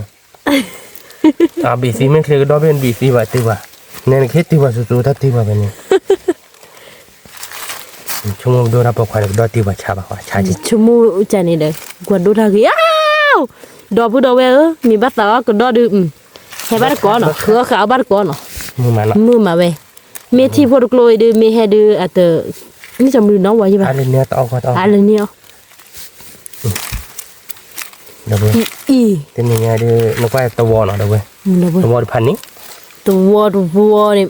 อบีซีไม่เคยก็ดอกเป็นบีซีว่าตีว่าเนี่ยแค่ตีว่าสู้ๆถ้าตีว่าเป็นนี่ชั่วโมงดูรับประควายดอกตีว่าชาบ่ว่าชาจิ ชั่วโมงจานี่เด้อกว่าดูทางกี้อ้าวดอกพูดเอาไว้มีบัตรต่อก็ดอกดูให้บัตรก่อนเนาะคือเขาเอาบัตรก่อนเนาะ มือมัน มือมาเว้ยเมที่พอดกลอยดูเมให้ดูอัตนี่จำลืมน้องไว้ใช่ปะ อะไรเนี่ยต้องก็ต้อง อะไรเนี่ย เดี๋ยวเว้ย อี เป็นยังไงดูนึกว่าตัววอเนาะเดี๋ยวเว้ย เดี๋ยวเว้ย ตัววอพันนี้ ตัวเนี่ย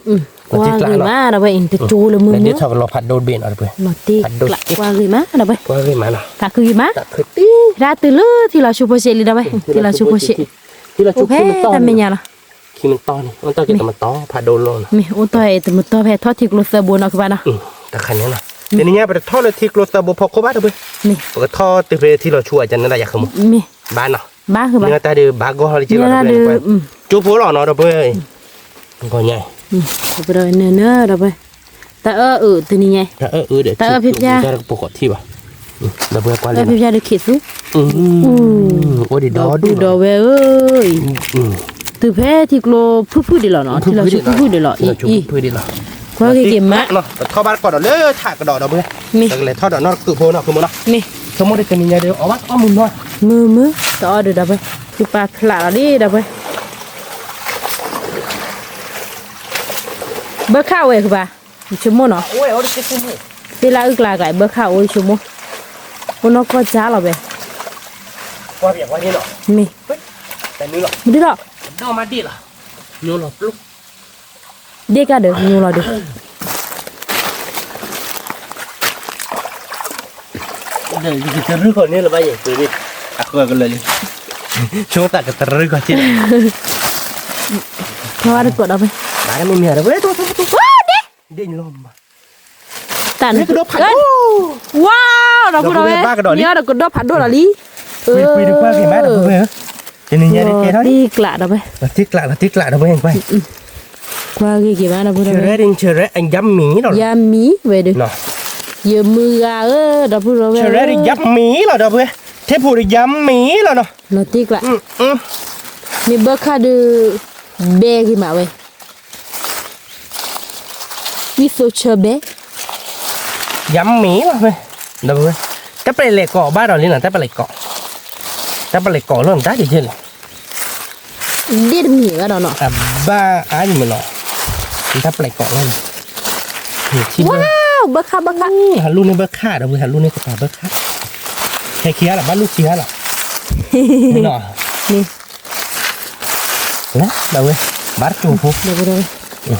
ว่าไงมาเดี๋ยวเว้ยแต่จูเลยมือ เดี๋ เนาะ ยวชอบเราผัดโดดเบนเอาเดี๋ยวเว้ย มาตีว่าไงมาเดี๋ยวเว้ย ว่าไงมาเนาะ ตาคือมา ตัดคือ ราตลือที่เราชูโปเชลีเดี๋ยวเว้ยที่เราชูโปเช ที่เรา โอ ชุบ เค ขี้มันต้อ แต่ไม่ยังละ ขี้มันต้อนี่มันต้อกินแต่มันต้อผัดโดนลง มีโอ้ตัวไอ้แต่มือตัวแพ้ทอดที่กลุสบูนเอาขึ้นมาเนาะ แต่คันนี้เนาะเดี๋ยวนี้ไปทอดเลยที่กรสตาบุพกบ้านเดี๋ยวเว้ย นี่ ปกติทอดที่ที่เราช่วยจันนั่นแหละอยากขโมย มี บ้านเนาะ บ้าคือบ้า เนื้อตาเดือบาโก้ฮอลลิจิ เนื้อ เรา ดื้ เว้ อย จูโผล่เนาะเดี๋ยวเว้ยก็ใหญ่ เอาไปเลยเนื้อเดี๋ยวเว้ยแต่ตัวนี้ไง แต่เดี๋ยวจะปกติป่ะเดี๋ยวเว้ยกว่าเลย พี่ชายได้ขีดสู้ โอ้ดิดอดู ดอเว้ยtừ phe thì lo phư phư đi lọ nó thì là chú phư đi lọ ý phư đi lọ qua cái kiểm mát nó thao bát còn đỏ lơ thả cái đỏ đỏ bơi để thao đỏ nó tự phô nó không muốn nó mi xong rồi cái này đều ở bắt ở mồm thôi mưa to được đâu vậy cứ pa lạ đi đâu vậy bơ khao vậy bà chú mua nó ôi ở đây cái gì thì là ức là cái bơ khao ôi chú mua nó có giá là vậy qua việc qua đi lọ mi tại nữa lọ đi đó đâu mà đi lọ nhiều lọ lúc đi cả được nhiều là được đây cái rưỡi còn này là bao nhiêu từ đi qua cái lời đi chúng ta cái rưỡi còn chết thôi được cột đâu vậy bà em mẹ đâu đấy thôi đi lom mà tàn cái đó phải wow đâu có đâu nhớ được cột đó phải đâu là lý quy được qua cái mát được không cho nên nhớ cái đó tiếc lạ đâu vậy tiếc lạ đâu vậy anh quay qua cái bạn nào bữa chơi rét anh dám mí rồi dám mí về được nè giờ mưa gà đó bữa chơi rét thì dám mí rồi đó bữa thế phụ thì dám mí rồi nó tiếc lại mình bớt khá được bé cái mà vậy mi số chờ bé dám mí rồi bữa đó bữa tép lại lệ cỏ ba rồi lên là tép lại cỏ luôn tá thì chơi này biết mì ở đó nọ ba ai mà nọ tép lại cỏ luôn wow bớt khá hà luôn này bớt khá đó bữa hà luôn này có bớt khá hay kia là bắt lúc kia là nọ nè đó đâu bữa bắt chụp phụ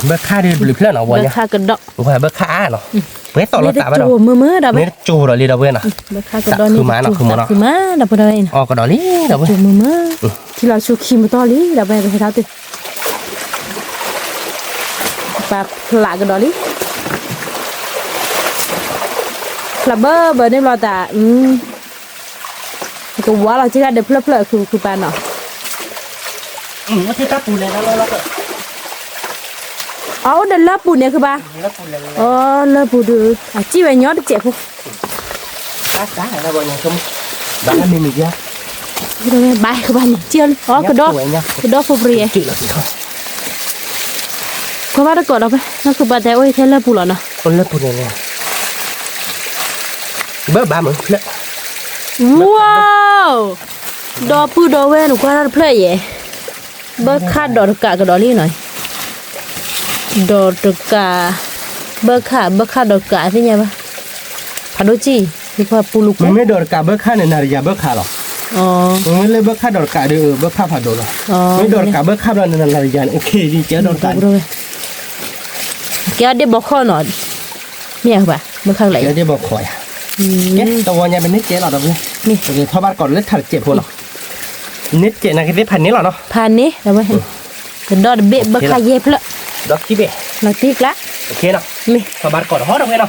bớt khá đi lụp lên nó bữa nhá bớt khá cần đọ phải bớt khá nó bớt tỏ nó tạ bắt đầu mơ đó bớt chù rồi đi đâu bữa nào bớt khá cần đọ nè cứ má đó bữa đây nè cái đó lý đâu bữa mơ thì là chụp khi mà to lý đâu bây giờ tháo từ và lại cái đó lý là bơ nên lo tạ cái quá là chỉ là đẹp lấp lợคือปานเนาะnó thích tát bùn này nóเอาเดินลับปูเนี่ยคือปะอ๋อลับปูดูอ่ะจี้ไปย้อนเจ็บพวก tát cá này là bọn nhà không bạn ăn mình ra บายคือบ้านเจียวอ๋อกระดอกฟูเรีย chị là gì thôi เพราะว่าถ้าเกิดเราไปนั่นคือบ้านแต่โอ้ยแค่ลับปูหรอเนาะ con lớp bùn này nè bơ ba mừng lệ ว้าวดอกปูดอกเว้นกว่าเราเพลย์เบอร์คาดดอกกะกับดอกนี้หน่อยดอกกะเบอร์คาดอกกะที่ไงปะพาดูจีที่พอปูลูก mình mới đòi cả bơ khá này là giờ bơ khá rồi อ๋อ mình lấy bơ khá đòi cả được bơ khá phải đồ rồi mới đòi cả bơ khá rồi là giờ ok đi chứ đòi cả แกได้บอกข้อหน่อยไม่อยากป่ะเมื่อครั้งไหน cái đi bọc khỏi cái tàu nhà bên nít chế là đâuนี่ rồi thôi bắt còn lết thật chế thôi nít chế là cái nếp phần nít là nó ผ่านนี้เราไม่เห็นแต่ดอดเบะบักขายเย็บละ đó chi bể เราตีกละ ok nào นี่ thôi bắt còn hot đâu nghe nào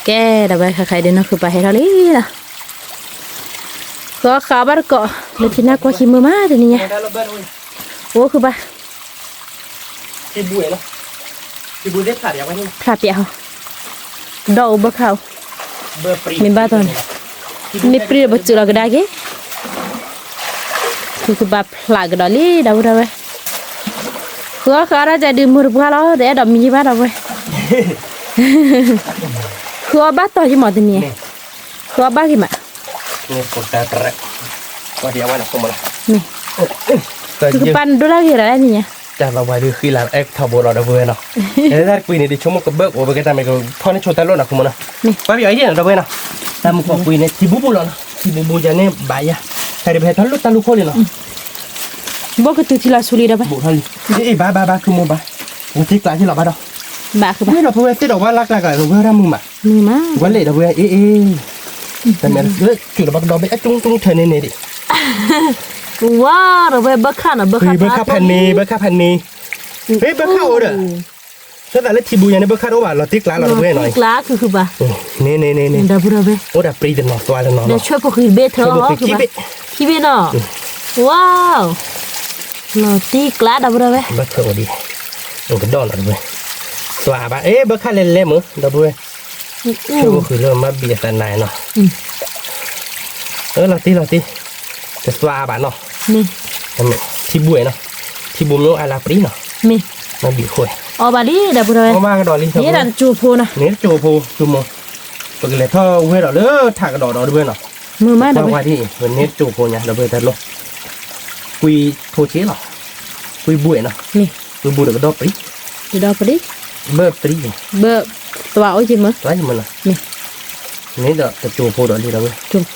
แกดับไปใครเดินนักคือไปให้เราลีล่ะก็ขาบัดเกาะเลยที่น่ากว่าขี้มือมาตัวนี้ไงโอ้คือปะ cái bụi nó cái bụi nếp thật vậy พลาดเปียเขาดอกบักเขา bơ pri มีบ้าตอนนี่ปรีบักจุลกระดาษกี่คือแบบพลาดกระดาษลีดับไปคือเขาเราจะดื่มมือพวกเราเดี๋ยวดับมีบ้าดับไปคือบ้าต่อที่หมอตัวนี้คือบ้ากี่มา นี่กดแต่แรกว่าเดี๋ยววันผมมาละ นี่คือปันดูแลกี่อะไรนี่เนี่ย จะเราไปดูคือหลังเอ็กทบเราเดือเนาะเดี๋ยวถ้าคุยในดิชั่วโมงกับเบิร์กโอ้เบิร์กจะทำให้ก็พอในโชว์ตลอดนะคุณมันนะว่าพี่ไอ้เนี่ยเราไปเนาะแต่มึงก็คุยในที่บุบเราเนาะที่บุบจะเนี่ยใบอะแต่เดี๋ยวไปทะลุตะลุโคเลยเนาะ บอกก็ตัวที่เราสุริได้ปะ บุทะลุเอ้บ้าคือมึงบ้าวันที่กลางที่เราบ้าเนาะ บ้าคือบ้า ไม่เราเพื่อนที่เราว่ารักกันเราเพื่อนมึงมา มีมา วันเล่เราเพื่อนแต่เนี่ยจุดเราบ้าเราไปจุ้งเธอเนี่ยดิ ว้าเราไปบักข้านะบักข้า เบิร์กข้าพันนีเบิร์กข้าพันนีเฮ้ยเบิร์กข้าโอ้เด้อถ้าแต่เล่นทีบูยันเนี่ยเบิร์กข้าโอ้บ้าเราติ๊กล้าเราเพื่อนหน่อย ติ๊กล้าคือบ้า นี่ ดับเราไป โอ้ดับปรีจะนอนตัวแล้วนอน เดี๋ยวช่วยพวกคือเบทเธอเหรอคือบ้าขี้เบทเนาะว้าวเราติ๊กล้าดับเราไป บักเธอดีมันก็ดอนแล้วเว้ยตัวบ้าเอ๊ะบักข้าเล่นเล่มั้งดับเว้ยช่วยก็คือเริ่มมาเบียดกันนายเนาะเราตีจะตัวบ้าเนาะ นี่ ที่บุ้ยเนาะที่บุ้มน้องอาลาปรีเนาะ มี มาบีคุย อ๋อบาลีดับเราไป เอามาก็ดอลลี่ นี่ดันจูโพนะ นี่โจโพจูโมปกติท่อเวดอเด้อถักดอกด้วยเนาะ มือมาดับ ว่า ไป ที่วันนี้โจโพเนี่ยดับเบิลแต่ลงคุยโทเชี่หรอคุยบุ้ยเนาะ นี่ คุยบุ้ยแล้วก็ดอกปรี เดี๋ยวดับไปดิ เบิร์ปรี เบอร์ตัวเอาจริงมั้ย ไรมันอ่ะ นี่ นี่ดอกจะโจโพดอลลี่แล้วเว้ย จูโพ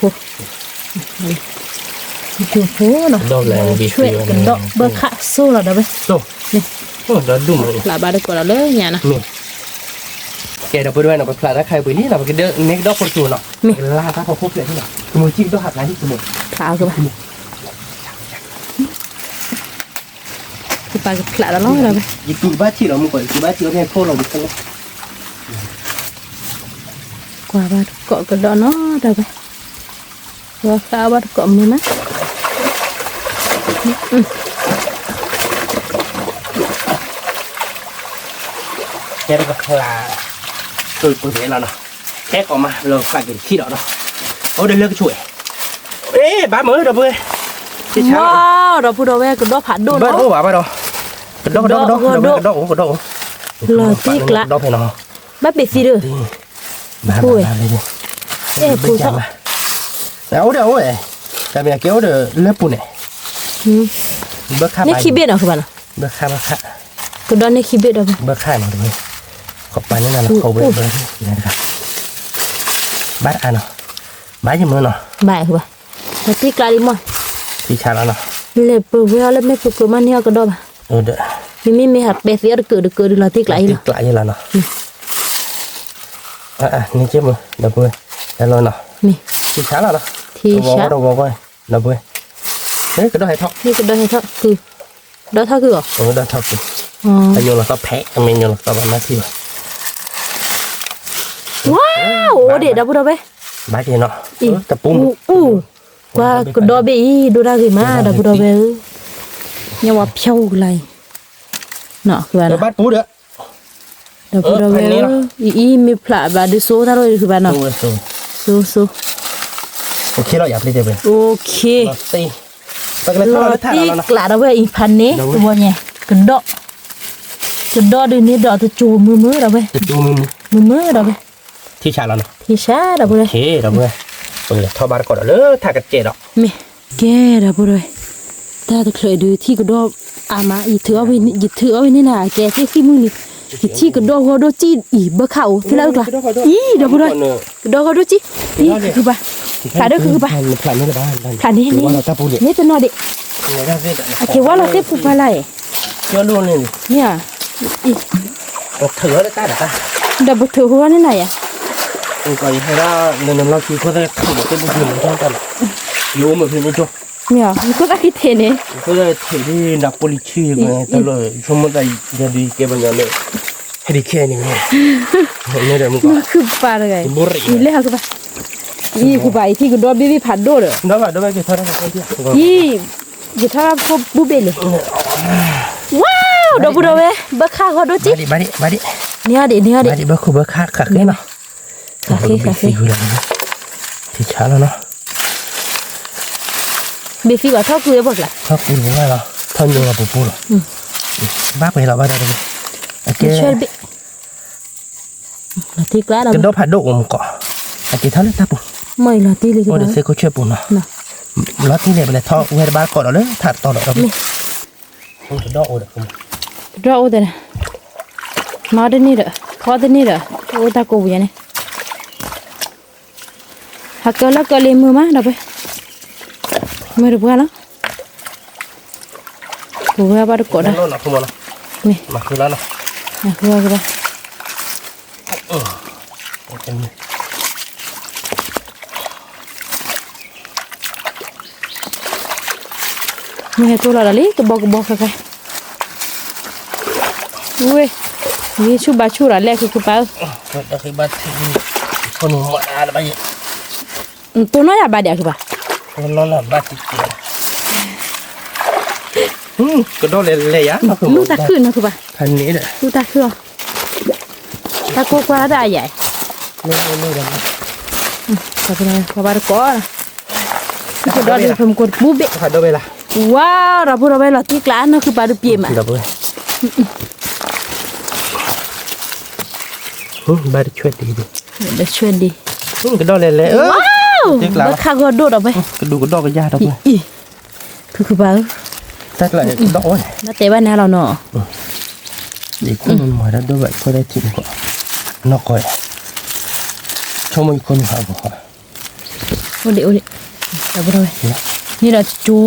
จูโพเนาะ ดอกแรงบี ช่วยกันดอกเบอร์ข้าสู้เราดับไป โตนี่โอ้ดอกดุ้มเลย ลาบาได้กว่าเราเลยเนี่ยนะ นี่แกดับไปด้วยเนาะไปพลาดถ้าใครไปนี่เราไปเดินเน็กดอกคนจูเนาะลาถ้าเขาพบเลยที่ไหนคือมือจิ้มต้องหักร้านที่สมุน ขาวคือปะคือปลาพลาดแล้วเนาะเราไป ยิงกูบ้าชีเรามึงก่อนกูบ้าชีเราเนี่ยโคตรเราไปทั้ง กว่าบาเกาะกระดอนเนาะเราไปว่าข้าวบาเกาะมือนะ แค่ก็คลาตัวปุ๋ยแล้วเนาะแค่ออกมาเราฝากกินขี้ดอกเนาะเอาเดี๋ยวเลือกช่วยเอ๊ะบ้ามือเด้อเพื่อน ว้าวเราพูดเอาไว้ก็ดอกผัดโดน บ้า เนาะ โอ้บ้าดอกดอกดอกเพนอ บ้าเป็ดฟีเด้อ บ้าเลยดิ เอ๊ะปูเขา เอาเดี๋ยวเอ้ยแต่เมียเกี้ยวเดี๋ยวเลือกปูเนี่ยเบิกข้าไป นี่ขี้เบ็ดเหรอคือบ้าน เบิกข้า ก็ดอนนี่ขี้เบ็ดเหรอ เบิกข้าหน่อยด้วยขอบไปนี่นะเขาเบิกเลยนะครับบ้านอ่ะเนาะบ้านยังมือเนาะ บ่ายคือบ้านมาตีกลาดิมั้ง ที่ชาแล้วเนาะ เลยปูเวลาไม่ปูมันเนี่ยก็ดอก เด้อ มีหัดเป็ดฟีเกิดเราตีกลาอีก ไกลแล้วเนาะนี่เจ็บมือเดี๋ยวเพื่อนแล้วเนาะ นี่ ที่ชาแล้วเนาะ ที่ชา เราบอกว่าเดี๋ยวเพื่อนเฮ้ยก็ได้ท็อป นี่ก็ดอกให้เท่าคือดอกเท่าคือเหรอ ได้ท็อปสิ อ๋อ อายุเราก็แพ้เมนูเราก็บ้านนาที ว้าวโอ้เด็ดดับดับไป บ้านเนาะตะปุ้ม ว่าก็ดอกเบอีดูได้กี่มาดับดับไปเนี่ยว่าเพียวไรเนาะคือว่า บ้านปูเด้อ ดับดับไปอีมีพระบาดิโซท่าเลยคือบ้านเนาะโซ โอเคเราอยากเล่นเป็น โอเค ตีไปกันเลย เรา ท่า ตี เราเนาะ กลาดับไปอีพันนี้ตัวเนี่ยกระดอกดูนี่ดอกจะจูมือดับไป จะจูมือ ดับไป ที่ชาแล้วเนาะ ที่ช้าดับไป โอเคเราเมื่อเปิดท่อบานก่อนเลยถ้ากันเจ็ดดอก ไม่แกดับไปแต่เคยดูที่กระดอกอามาอีถือเอาไว้นี่นะแกเจ๊ขี้มึงนี่ที่กระดอกเขาโดจีอีเบอร์เข่าที่แล้วกละอีดับไปกระดอกเขาโดจีอีคือปะผ่านด้วยคือปะ ผ่านนี่ละบ้าน ผ่านนี่ ว่าเราตาปูเด็ก นี่จะนอนดิ เขียนว่าเราเทปูปลาไหล เชื่อรู้นี่ เนี่ยอี เถื่อได้ตาเด็กตา ดับถือหัวนี่ไหนอ่ะ ก่อนให้เราเนินเราคือเขาได้เข้ามาเป็นบุญเหมือนกันรู้เหมือนพี่ไม่จบ เนี่ยมันก็ได้เทเนี่ย เขาได้ถือที่ดับโพลิชีไงแต่เลยสมมติได้จะดีเก็บมันอย่างเลยให้ดีแค่นี้เนี่ยนี่เดี๋ยวมึงก็ มันคือปลาอะไรอีเล่าคือปลาอีคือปลาที่กูโดนบีผ่านโดดเลย đó là cái thằng này cái อีอยู่ท่าพวกบูเบลเลยว้าวดอกบัวเว้ยเบอร์ค่าเขาดูจิ bà đi เนี่ยดิ bà đi bơ khu bơ khác khác cái nào คาเฟ่ thì chả là nó เบฟี่ว่าเท่าคือบอกละ khác cái gì là thân nhiều là bù bù rồi bác về là bà đây cái ช่วยบิลาตีกล้า cái đó phải độ một cỏ cái thằng này ta bù ไม่ลาตีเลย ôi để xem có chuyện bù nào nó tí này là thọ về ba cỏ đó đấy thạt to đó đâu không cái đó ôi được không รอโอ้เด้อมาเดี๋ยวนี้เด้อขอเดี๋ยวนี้เด้อโอ้ตาโกบุญเนี่ยหักเกลือก็เลยมือมาเด้อไปมือรู้ว่าแล้วกูว่าบ้าดูกดนะ nó không nó นี่ mà cứ đó nó นะคือว่า มึงให้ตัวเราลิก็บอกกันอุ้ยนี่ชูบาชูระแรกคือเปล่า đó khi bắt thì con mà là bao nhiêu ตัวน้อยอะบาเดียวคือเปล่า nó là ba chỉ cái đó là á nó ลูกตาขึ้นนะคือเปล่า thànhนี้đấy ลูกตาขึ้นตาโกกว่าได้ใหญ่ นี่เดี๋ยว แต่เป็นไงพอบาดูกดก็ดอดีผมกดบูเบ phải đâu đây là ว้าวเราพูดเอาไว้เราที่กลางนั่นคือบาดูเปียมา đâu đây ba đi chuyện đi đi เดี๋ยวช่วยดี cái đó là lẽ ว้าวเมื่อข้าก็โดดออกไป cái đủ cái đó cái da đâu đây อีคือบ้า chắc lại cái đó này น่าเตะบ้านเราเนาะ để con ngoài đó đâu vậy có đây chịu của nó coi cho mình con hả của họ โอ้เดี๋ยวเราพูดเอาไว้นี่เราจู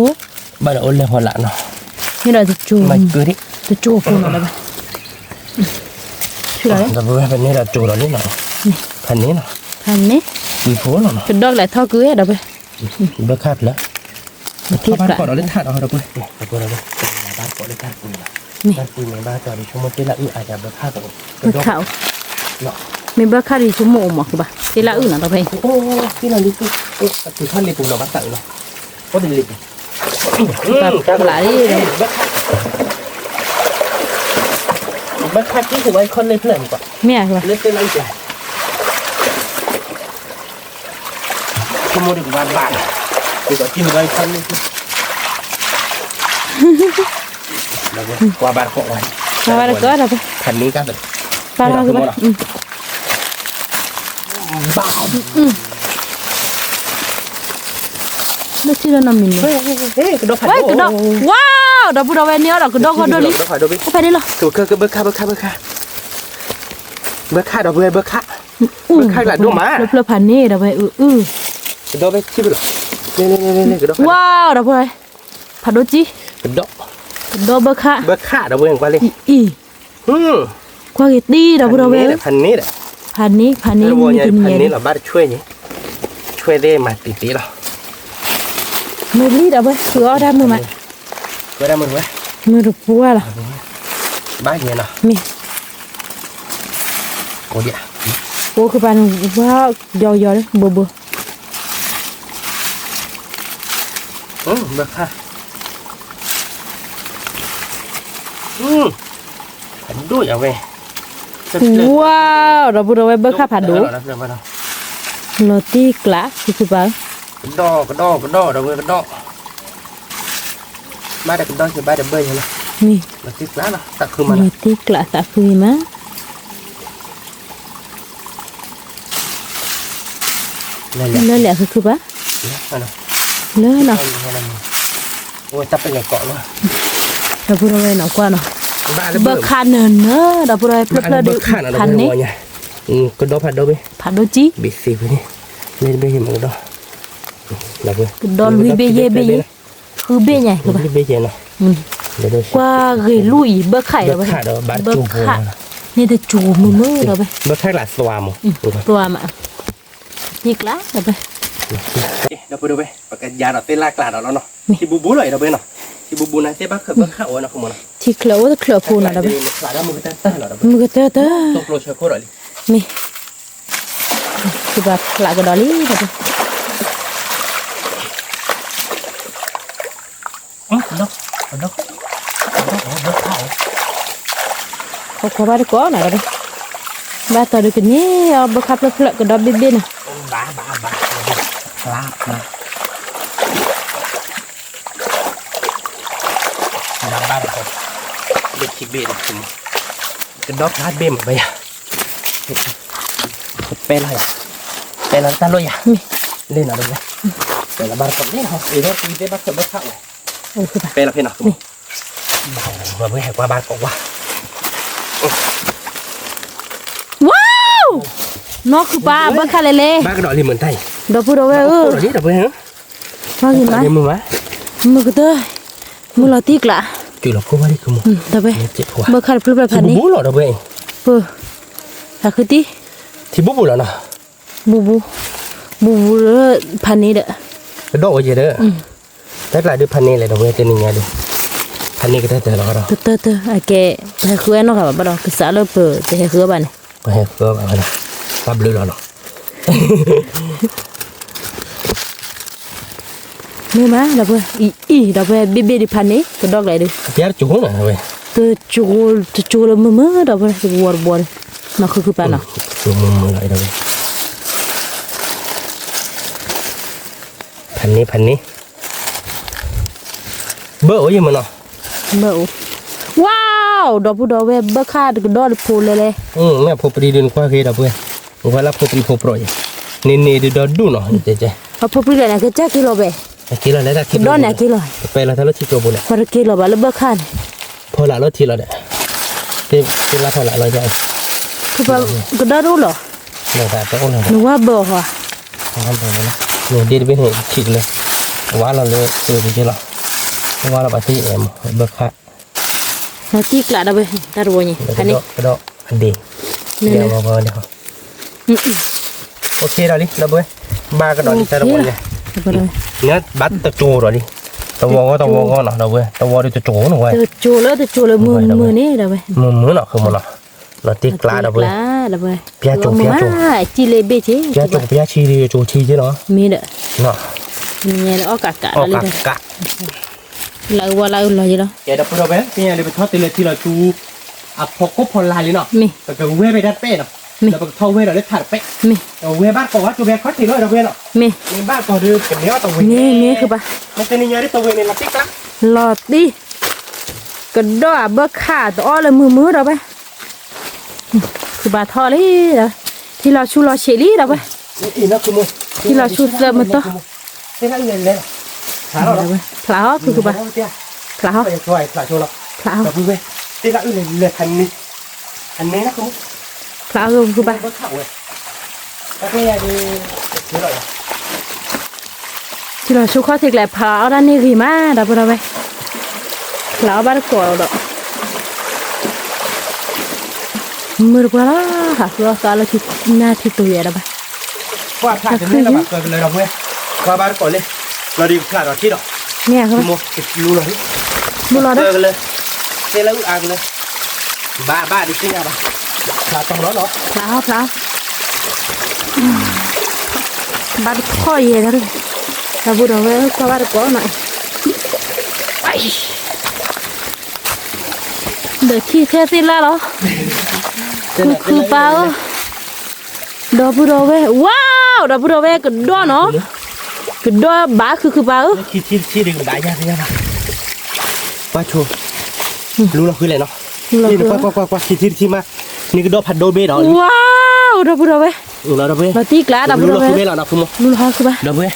ba đã ôn lên họ lạ nó นี่เราจะจู mày cứ đi จะจูพูนอะไรบ้างชื่ออะไร rồi vừa bên này là chủ đó đấy nào thànhนี้nào ทันนี้ quỳ phố nào เป็นดอกแหละท่อคือเดี๋ยวไป bơ khát nữa มาที่ บ้าน กลาง เกาะเราเล่นถาดเอาเราไปเราไปบ้านเกาะเล่นถาดปุ๋ยบ้านปุ๋ยในบ้านจอดในช่วงมันเป็นละอาจจะเบอร์ค่าตัว มันขาวมีเบอร์ค่าดีชั่วโมงมั้งคือป่ะที่ละอื่นอ่ะต่อไป โอ้ที่เราลิปคือท่านลิปเราบ้านสั่งเนาะก็เป็นลิป แบบหลายที่เลย เบอร์ค่า บักคัดที่หัวไอ้คนเลยเพื่อนกว่า แม่คือ เล็กเป็นอะไรจ้ะขโมยดีกว่าบ้านดีกว่ากินไว้คนเลยแล้วก็กว่าบ้านของไว้ มาแล้วก็เราไป พันนี้กันเลย ไปเราไปบ้าแล้วที่เรานำมินเลย เฮ้ยกระโดดผัด เฮ้ยกระโดดว้าวเราพูดเอาไว้เนี้ยเรากระโดดก็โดนลิไปได้หรอ ถูกคือเบอร์ค่าเราเบอร์ค่าหลังดูมา เราเพลิดพันนี่เราไปกระโดดไปชิบเลยนี่กระโดด ว้าวเราพูดอะไรผัดโดจิ กระโดด โดเบอร์ค่า เราเบอร์กว่าเลย กว่ากี่ตีเราพูดเอาไว้ พันนี้แหละ พันนี้มีตัว พัน เนี้ย นี้เราบ้านช่วยได้มาตีเรา มือรีดเอาไปคือเอาได้มือมา ก็ได้มือไว้ มือรูปัวล่ะ บ้านเงี้ยเนาะ มี โอ้ย โอ้คือปันว่ายอเลยเบื่อ เบอร์ค่าผันด้วยเอาไว้ ว้าวเราพูดเอาไว้เบอร์ค่าผัดดูโรตีกลาคือปัง กระดอกเราเบอร์กระดอกบ้านกระดอกคือบ้านเบอร์ใช่ไหม มี มันติดแล้วนะตักคือมัน โรตีกลาตักคือมั้ย นั่นแหละ แล้วแหละคือปะ นั่นนะ เลิศเนาะ โอ้ยจับเป็นไงเกาะวะ เราพูดเอาไว้หนอกว่าเนาะ บ้าน เบอร์ค่าเนินเนอะเราพูดเอาไว้เพลิดดูพันนี้ กระดอกผัดดอกไป ผัดโดจิ บิสิไปนี่เล่นไปเห็นมันกระดอกเราไป ดอนลุยเบเยคือเบใหญ่คือปะ เบเยเนาะเดี๋ยว กว่าเกยลุยเบอร์ไข่เราไป ขาดบ้านจูบ นี่จะจูบมือเราไป เบอร์ไข่หลาสวาม ตัวมานี่กลาเราไป เราไปดูไปปากกายาเราเต้นลากกลาเราเนาะที่บูบูเลยเราไปเนาะที่บูบูนะเต้บ้าเขือเบอร์ข้าวนะคุณมัน ที่เคลือพูนเราไป กลาเรามือเต้นเราไป มือเตอตกโลเชือกโคตรเลย มีคือแบบหลากดอลลี่เราไป ดอกเบอร์ข้าว เขาบ้านก็หน่อยเราไปบ้านต่อดูกันนี่เอาบักคับแล้วเพลกระดอบบิบนะ บ้าลาบนะบ้านเขาเด็กขี้เบี้ยคุณกระดอกลาดเบี้ยมาไปอ่ะเป็นอะไรเป็นอะไรตาลุยอ่ะเล่นอะไรเนี่ยเป็นอะไรบ้านผมเนี่ยเหรออีกแล้วตีได้บ้านผมไม่เข้าเลยเป็นอะไรเพื่อนอ่ะมาเมื่อไหร่ว่าบ้านผมว่า ว้าวนอกคือปลาบักคับเลย บ้านกระดอกลิเหมือนไทย ดอกพูดเอาไว้กระดอกลิดอกเบี้ยฮะ ว่ากินไหม มือวะ มือก็เตยมือเราตีกละ จุดหลอกคู่ว่าที่คือมือ ต่อไป เจ็บหัว บักคับเพลกพันนี้ บูบูหรอดอกเบี้ย ถ้าคือตี ที่บูบูแล้วนะ บูพันนี้เด้อก ระดอกว่าเยอะเด้อแต่กลายด้วยพันนี้เลยดอกเบี้ยจะนิ่งไงดูพันนี้ก็ได้แต่เราก็รอ เตอไอ้แกให้คือเนาะค่ะบ่ดอกคือสาเลยเปิดจะให้คือบ้าน ก็ให้ก็แบบนั้นรับเลยแล้วเนาะ มือมาดอกเว้ยดอกเว้ยบิดิพันนี้ก็ดอกไหลดู เปียจุกนะเว้ย จูลมือดอกเว้ยบัวเนาะคือปานเนาะ จุกมืออะไรเว้ยพันนี้เบอร์โอ้ยมันเนาะ เบ้อว้าวดอกผู้ดอกเว้ยเบ้อค่าก็ดอกพูเลยแม่พบปรีดินกว่าเคยดอกเว้ยว่าละพบปรีพบปล่อยนี่ดูดอดูเนาะเจ๊ เอาพอปรีนะก็จักกิโลเบ้ กิโลแล้วถ้าคิด ดอกน่ะกิโล ไปแล้วถ้ารถที่ตัวบุญเนี่ย พอกิโลบ่แล้วเบ้อค่า พอละรถที่เราเนี่ยที่ละพอละเราจะ คือว่าก็ดอกรู้เหรอ เนี่ยแต่ต้องเลย หนูว่าเบ้อค่ะ ทำไปนะเนี่ยดีไปเห็นฉีดเลยว่าเราเลยไปเจอหรอว่าเราไปที่เอ็มเบิกค่ะ นาทีกละดอกเว้ยตารู้นี่อันนี้ กระโดดอันเดียวเดี๋ยวมาเบอร์เดี๋ยวโอเคเราดิเราเว้ยบ้ากระโดดแต่ละวันเนี่ยเนี่ยบัตรตะโจเราดิตะวอเนาะเราเว้ยตะวอดิตะโจเนาะเว้ย ตะจูเลยมือนี่ดอกเว้ย มือเนาะคือมันเนาะเราตีกลาเราเว้ย ดอกเว้ย เปียจูจิเลเบจิ เปียจูเปียชีดิจูชีเนาะ มีเด้อ เนาะ นี่ออกกะ ออก เลย กะ เราว่าเราเลยเนาะ แกดับเราเว้ยเนี่ยเลยไปทอดตีเลยที่เราชู อ่ะพกพอลายเลยเนาะ มี แต่ก็เวไปดัดเป้เนาะแล้วก็เท่าเวเราได้ถัดเป๊ะ มี เวบ้านก่อว่าตัวเวเขาถีเลยเราเวเนาะ มี ในบ้านก่อดื้อเป็นเนี้ยตัวเว มีคือปะ มันจะนี่ยาได้ตัวเวในลักติ๊กละ หลอดดิกระดอเบิกขาตัวอ้อเลยมือเราไปคือบาทอเลยที่เราชูเราเชลี่เราไป อีน่าคือมึง ที่เราชูเริ่มมันต่อ ที่นั่นเงินเลยหาเรา พลาคือปะพลา ไปช่วยพลาโชว์เรา พลา แต่พูดเว้ยที่นั่นเลยคันนี้อันนี้นะคุณ พลาคือปะ ก็เข้าเว้ยแล้วก็ยังมีเยอะเลย ที่เราชูข้อถึกแหละพลาด้านนี้คือมาเราไปเราไปพลาบ้านก่อเรามือปลาค่ะเราการเราที่หน้าที่ตัวใหญ่เราไป ว่าพลาดจะไม่ระบาดเกินเลยเราเว้ยว่าบ้านก่อนเลยเราดีพลาดเราที่ดอก เนี่ยครับ โมรู้เลย ดูเราได้ เจอกันเลยเจอแล้วอ่านเลยบ้าดิจริงอ่ะพลาดต้องร้อนเหรอ พลาบ้านข้อใหญ่เลยเราพูดเอาไว้ก็บ้านก่อหน่อยไปเดี๋ยวที่เทสิละเหรอคือเปล่าดอกบัวเว้ว้าวดอกบัวเว้ก็ดอเนาะก็ดอบ้าคือเปล่า ที่ดึงบ้ายากใช่ไหมว่าโชว์รู้เราคืออะไรเนาะนี่กว่าที่มานี่ก็ดอกผัดโดเบ้ดอก ว้าวดอกบัวเว้ เราดอกเบ้ เราตีกล้าดอกบัว รู้เรา เว้ คือเบ้เราเนาะคุณโม รู้เขาคือปะ ดอกเบ้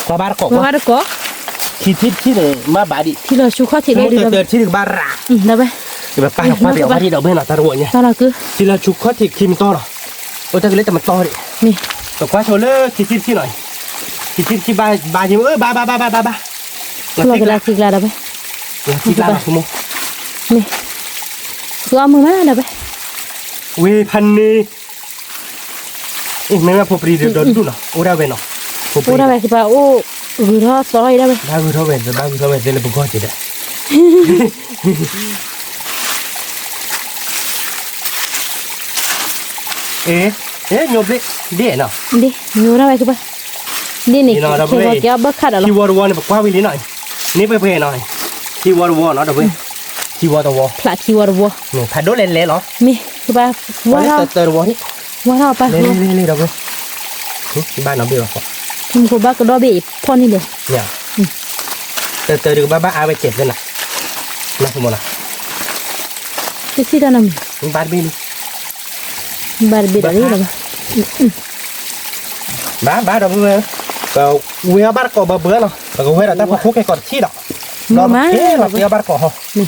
กว่าบ้านเกาะ ว่าบ้านก่อ ที่เนี่ยมาบาดิ ที่เราชูข้อที่ ที่ เรา เราเดินที่ดึงบ้านรา ได้ไหม แบบป้าว่าเดี๋ยวว่าที่ดอกเบ้เนาะตาหัวเนี่ย ตอนเราคือ ที่เราชุกข้อที่คิมโตเนาะโอ้แต่ก็เล็กแต่มันโตดิ นี่ แต่ว่าโชว์เลยที่หน่อยที่บ้าจริงบ้า เราก็ลากตีกล้าได้ไหม ที่บ้านคุณโม นี่คือเอามือมาได้ไหม เวพันนี่เอ๊ะแม่มาพบรีเดินดูเนาะโอ้ได้เวเนาะ โอ้ได้ไหมคือปะโอ้หรือถ้าซอยได้ไหม บ้ากูเท่าเวนเลยบุกเข้าจิตได้เอ๊ะโยบเลยเดี๋ยวเนาะ ดิยูได้ไหมคือปะดินี่คือว่าแกบักขัดอะไร ที่วอร์วอร์เนี่ยบอกว่าวิลิหน่อยนี่ไปหน่อยที่วอร์วอร์เนาะเดี๋ยวไปที่วอร์วอร์ พลาที่วอร์วัว เนี่ยพัดโดเล่นเหรอ มีคือปะว่าเรา เตอร์วอร์นี่ ว่าเราไป เล่นเดี๋ยวไปที่บ้านน้องเบลล์ ทำกูบักก็ดอบีพ่อนี่เดียว เนี่ยเตอร์ดูบ้าอาไปเจ็บเลยนะนะคุณโมนะ ที่สิดานามี บ้านบิน บาร์บีดาลีแล้วปะ บ้าเราเบื่อก็เวียบ้านก็เบื่อเนาะแล้วก็เวียเราต้องคุกแค่ก่อนที่ดอกเราเวียบ้านก็ฮะ นี่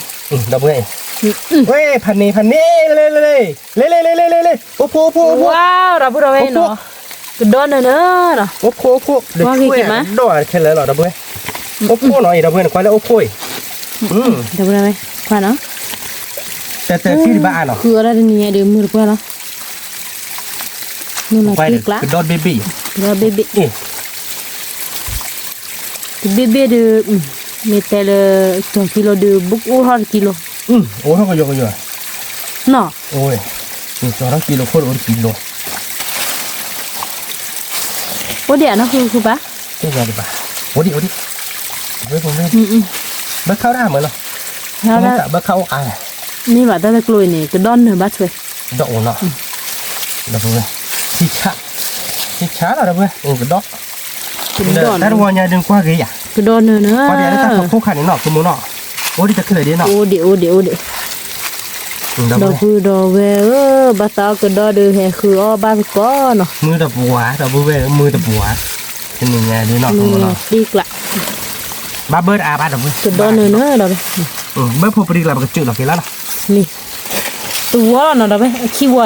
เราเบื่อเว้ยพันนี่เลยโอ้โห ว้าวเราพูดเอาไว้เนาะก็ดอนเนอะเนาะ โอ้โหเด็กช่วยดอกแค่เลยหรอเราเบื่อโอ้โหหน่อยเราเบื่อควายแล้วโอ้โหเดี๋ยวพูดเอาไว้ควาเนาะ แต่ที่บ้านเนาะ คืออะไรเนี่ยเดี๋ยวมือเปล่าเนาะนู่นน่ะ ควาย ตีกล้า ดอทเบบี้ เราเบบี้ นี่ bébé de mettez le ton kilo de beaucoup ou un kilo โอ้เขาก็เยอะ non โอ้ย200 กิโลโคตรกิโล oh dia nóคือปะ เจ๊งานป่ะโอ้ดิเว้ยผมเบิกเข้าได้เหมือนเนาะ แล้ว เบิกเข้าอ่ะ นี่ว่าแต่ละกล้วยนี่ก็ดอนเนอะบัดเว้ย ดอกเนาะดอกเว้ยที่ช้าแล้วเว้ยก็ดอก คือดอน แต่วัวเนี่ยดึงกว่ากี่อ่ะ คือดอนเนอะเนาะ พอเดี๋ยวถ้าคู่ขันนี่เนาะคือมูเนาะโอ้ดิจะขึ้นเลยดิเนาะ โอ้เดี๋ยวดอกคือดอกเว้ยบัดตาก็ดอเดือแห่คืออ้อบ้านก็เนาะ มือตะปัวตะบัวมือตะปัวเป็นยังไงดิเนาะ นี่ เนาะ ดีกละ บ้าเบิร์ดอาบ้าดอกเว้ย คือดอนเนอะเนาะดอก เบิร์ดพอปรีกลับก็จืดดอกกี่แล้วเนาะ นี่ตัวเนาะดอกขี้วัว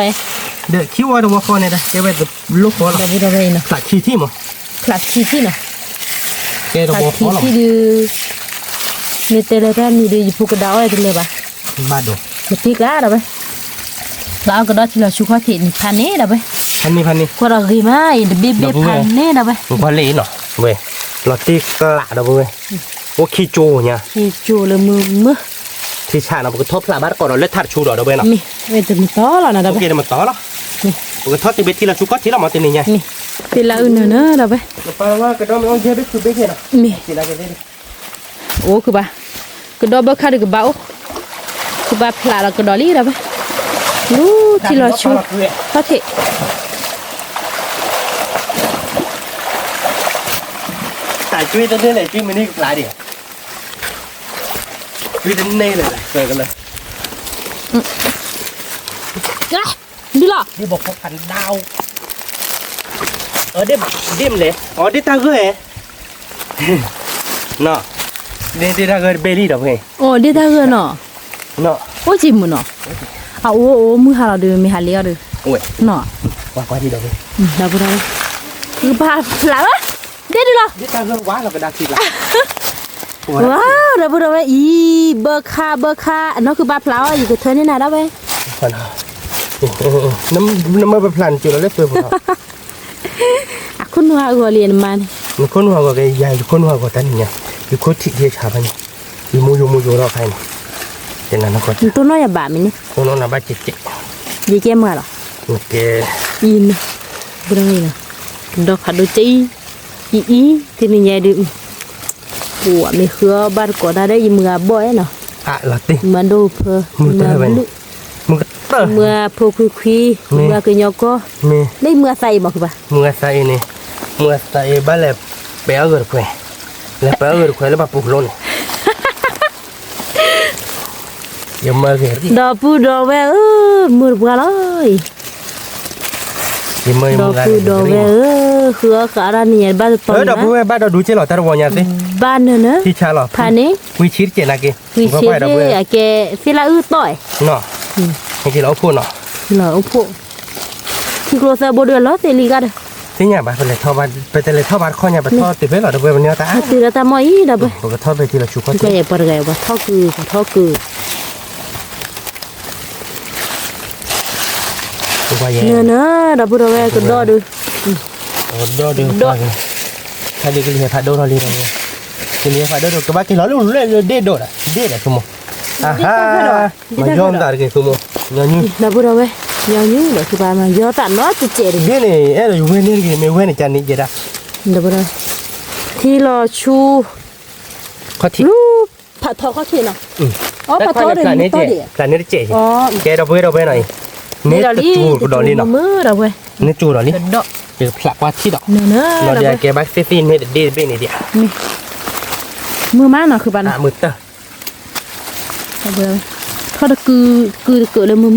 เด็กคิดว่าตัวฟอนเนี่ยได้เก็บไว้ตัวลูกฟอน ดอกบุดอกเว้ยเนาะ หลักขี้ที่มั้ง พลาสติกเนาะ เก็บตัว พ ฟอนหรอ ลาสติกmettez le ran ni de pour da ouais le ba บ้าดอก le pic là là ba làก็ได้ที่เราชูข้อที่นี่พันนี่là ba พันนี่ ก็เรากินมาอีเบเบพันนี่là ba มันก็เละเนาะเว้ยเราตีกระดอกเว้ยโอ้ขี้โจเนี่ย ที่จูleมือ ที่ชาเราก็ทบพลาบ้านก่อนเราเล็ดทัดชูดอกเว้ยเนาะ มีเวทมีต่อแล้วนะ โอ ba เคเดี๋ยวมันต่อแล้ว นี่ ก็ทอดตีเบ็ดที่เราชูก็ที่เรามาตีนี่ไง นี่เป็นละอื่นเนอะlà ba แปลว่ากระดองมันเยอะไปคือเบ็ดเนาะ มี ตีอะไรกันได้ โอ้คือบ่าก็ดอบ่คัดก็บ่าคือบ่าพลาแล้วก็ดอลี่ละba ลูที่เราชูพระเถ แต่ช่วยตัวนี้เลยช่วยมันนี่หลายดิช่วยตัวนี้เลยเจอกันเลย đi lọ นี่บอกเขาพันดาวđêmเลยđi ta gửi nọ đi ta gửi belly đâu vậy đi ta gửi nọ ôi chị muốn nọ ô mưa hà là được mày hà liao được ôi nọ qua đi đâu vậy đâu đâu cứ ba lắm á đi lọ đi ta gửi quá là cái đặc thịt là wow đâu vậy ý bơ kha nó cứ ba pháo gì cái thứ này nào đó vậyน้ำมันพลันจุดแล้วเล็บเปลือกคุณว่าก็เรียนมาเนี่ยคนว่าก็ใหญ่คนว่าก็ตันเนี่ยคือคนที่เที่ยวชาบันอยู่มูรอใครเนี่ยเจ้านั่นก็ตัวน้อยบามินี่ตัวน้อยน่ะบาดเจ็บยี่แก้มาหรอโอเคอินบุรังนี่นะดอกขัดดูจีอีที่นี่ใหญ่ดึงบัวไม่เครือบ้านก่อนได้ยิมือบ่อยเนาะละติมาดูเพอมือพวกคุยมือคือยก็ได้มือใส่บอกป่ะมือใส่นี่มือใส่บ้านเล็บเปรี้ยวเกินไปแล้วเปรี้ยวเกินไปแล้วมาปลุกล้นอย่ามาเกลี่ยดอกปูดอกแวมือบัวเลยดอกปูดอกแวคือการนี่บ้านตอนนั้นดอกปูบ้านเราดูเจหล่อตาวันยังสิบ้านเนอะที่ชาหล่อผ่านนี้วิชิตเจนักเกวิชิตเนี่ยแกฟิลาต่อยเนาะที่เราพูดเนาะที่เราพูดที่กลัวซาโบเดือดแล้วเตลิกาเด้ที่เนี่ยบ้านเป็นเลยทอบ้านเป็นเลยทอบ้านข้อเนี่ยเป็นทอติดไว้หรอเดี๋ยววันนี้ตาติดแล้วตามอยดับไปปกติทอไปที่เราชูข้อก็อย่าปล่อยว่าทอคือเนี่ยดับไปเลยก็ดอดูดอถ้าดีก็เรียกผัดโดนเราเรียกอะไรทีนี้ผัดโดนก็บ้านที่เราลุ่นเล่นเด็ดโดดเด็ดสมมติมายอมตาเกี่ยสมมติยังยืดับไปเลยยังยืเลยคือบ้านมายอตันน้อยจุดเจ๋งเดี๋ยวนี้เราอยู่เว้นนี่กี่ไม่เว้นจานนี้เจด้าดับไปเลยที่เราชูข้อที่ลูกผัดทอข้อที่เนาะผัดทอเดี๋ยวนี้เจ๋จานนี้เจ๋แกเราไปหน่อยนี่จูดอลี่เนาะมือเราไปนี่จูดอลี่เดี๋ยวผลักว่าที่ดอกเราเดี๋ยวแกบักเซฟินให้เด็ดเป็นนี่เดียวมือม้าเนาะคือบ้านมือเตอร์เขาจะคือเกิดเลยมือ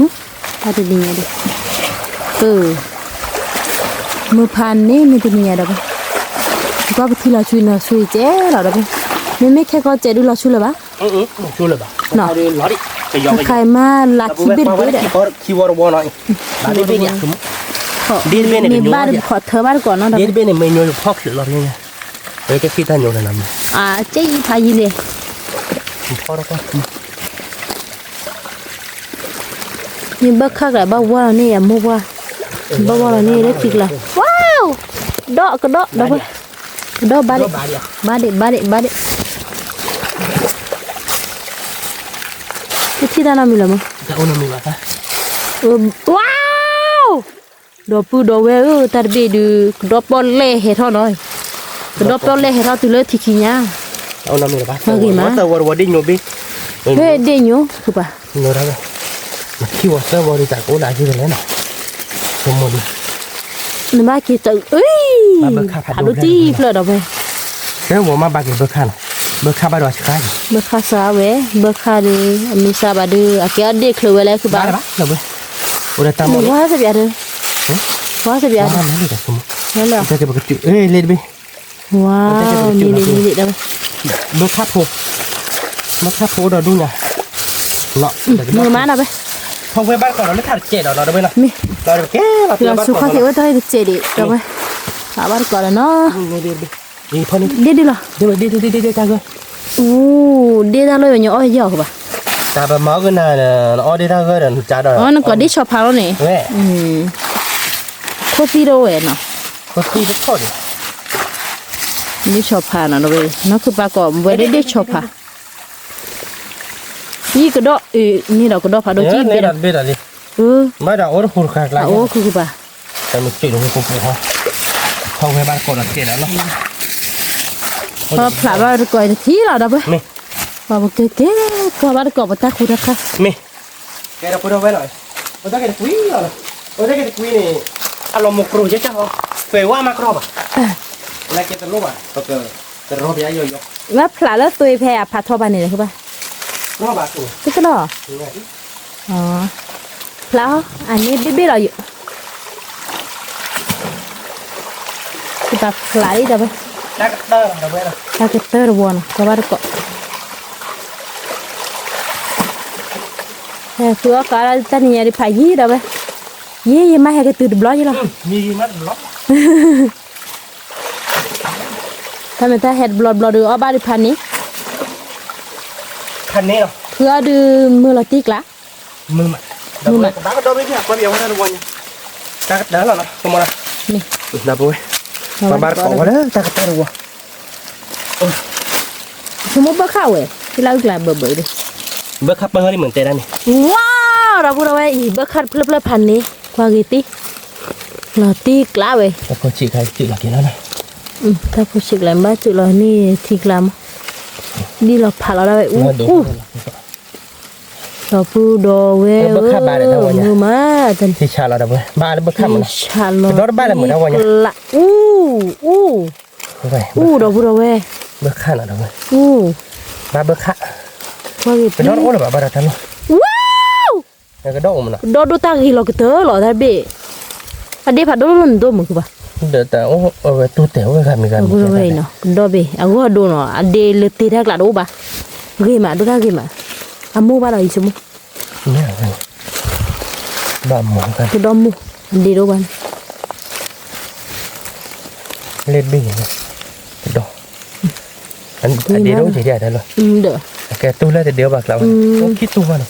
ถ้าจะดีดิมือพันนี่มันจะมีอะไรบ้างก็ไปที่เราช่วยนะช่วยเจ๊เราได้ไหมไม่แค่ก็เจ๊ดูเราช่วยเลยบ้างช่วยเลยบ้างเนาะใครมาลักขี้บิดด้วยเด้ขี้วอร์บอลหน่อยบ้านเด็ดเนี่ยดีเป็นเนี่ยบ้านขอเธอบ้านก่อนเนาะดีเป็นเนี่ยไม่โยนพอกหรือเราเนี่ยเฮ้ยแค่ขี้ท่านโยนอะไรนั่นเจ๊พายิเลยพอแล้วก็นี่บักคักเลยบักว่านี่อย่ามั่วบักว่านี่ได้จริงเลยว้าวดอกก็ดอกไปดอกบาดิที่ด้านนั้นมีอะไรมั้งจะเอาหน้ามีอะไรว้าวดอกปูดอกเวตัดบีดูดอกบอลเล่เหรอหน่อยดอกบอลเล่เหรอตัวเลือดที่ขี้ยาเอาหน้ามีอะไรว่าแต่ว่าดิ้งโยบิเฮ้ยดิ้งโยคือปะโยได้ไหมขี้วัวเสื้อบริจาคโอ้ได้ที่ไหนน่ะสมมตินี่มาคิดจะหาดูจีเปล่าดอกไปแล้วว่ามาบากิเบอร์คันเบอร์คาบาดอชิคายเบอร์คาซาเวเบอร์คาดูมิซาบาดูอาเกียเด็กเลยเวลาคือบ้าเดี๋ยวไปudah tamu wah sebiar deh wah sebiar mana ni dah semua hello kita coba kecil lihat be wow ni dah berkapo dah dunia loมือมานะไปพงไปบ้านก่อนเราไม่ขาดเจ็ดเราไปนะมีเราแก่เราสุขภาพที่ว่าได้เจ็ดดิเราไปหาบ้านก่อนแล้วเนาะนี่พอนี่ดีเหรอดีจ้าก็ดีได้เลยอย่างอ้อยเยอะป่ะแต่แบบม้าก็น่าเนี่ยอ้อดีได้ก็เดินจ้าดนั่นก็ดีชอบพาแล้วนี่โคตรโดเนาะโคตรโคตรดีชอบพาเนาะเราไปนั่นคือปลากรอบไว้ได้ดีชอบพานี่ก็ดอกนี่เราก็ดอกพาดอกจีบเลยไม่ได้โอ้โหขาดแล้วโอ้คือป่ะแต่มันจุดลงไปปุ๊บเลยฮะเข้าไปบ้านก่อนเสร็จแล้วเนาะพอผลักว่าก่อนที่เราได้ปะพอบอกเก๋ก็บ้านก่อนมาตาคุณนะคะมีแกเราพูดเอาไว้หน่อย Ôi cái quý rồi. Ôi cái quý này alo một rồi chứ sao? Về qua macro à? Lại cái tao lúc à? Cái rồi bây giờ rồi. ว่าพลาแล้วตัวแพรผัดทอดบานนี่เลยคือป่ะ Nó bà tụ. นี่ก็หรออ๋อพลาอันนี้เบี้ยๆเราอยู่คือแบบพลาดิจ้ะป่ะ Đã cắt tơ rồi bây giờ. ถ้าเกิดเตอร์วัวนะจะว่าก็เฮ้ยคือว่าการตอนนี้ดิพายี่จ้ะป่ะยี่ยังไม่ให้ก็ตื่นบล็อกอยู่หรอ Mì mắt lóc. ถ้าไม่ถ้าเห็ดบล็อกดูเอาบ้านดิพันนี้ Khăn nè. คือเอาดูมือเราติ๊กละ Mưa mà. Mưa mà. Bác đâu biết qua biểu hay là quên. Ta cắt đá là nó. Không mà. นี่ Đập rồi. Mà bà cỏ đó ta cắt tơ rồi. สมมติว่าข้าวเว้ยที่เราอีกแล้วเบื่อดิ Bữa khắp bơ đi mượn tê đây này. ว้าวเราพูดเอาไว้อีเบอร์คัดเพลิดพันนี้กว่ากี่ตีเราตีกล้าเว้ย Ta có chị khai chị là cái đó này. ถ้าผู้ชิกแหลมบ้าจุเรานี่ทีกลามนี่เราผ่าเราได้อู้ Nó đổ. เราพูดดอเว้ยมือมาจน Thì chả là đập rồi. Ba nó bữa khắp mà. ชาลอ Đó ba là mượn đâu nhỉ? ละอู้ Vậy. เราพูดเอาไว้ Bữa khắp là đập rồi. อู้ Ba bữa khắp. ว่ากี่ Cái đó nó là bà đặt thân luôn. ว้าว Cái đó mà nó. ดอดูตากี่เราก็เตอหรอท่านเบ้อันเดียผัดดูมันดูเหมือนกันปะ Đợt tao tu tiểu cái gà mình gà. เราพูดเอาไว้เนาะดอเบ้เอาว่าดูเนาะอันเดียเลยตีแรกละดูปะกี่มาดูท่ากี่มาอามูบ้าเราอีกชั่วโมง Nè. Bà mỏng cái. คือดอมูอันเดียดูบ้าน Lên bình này. Cái đó. Anh đi đâu chỉ để đây rồi. เด้อ Cái tu lên thì đeo bạc lão. Có kít tu vào này.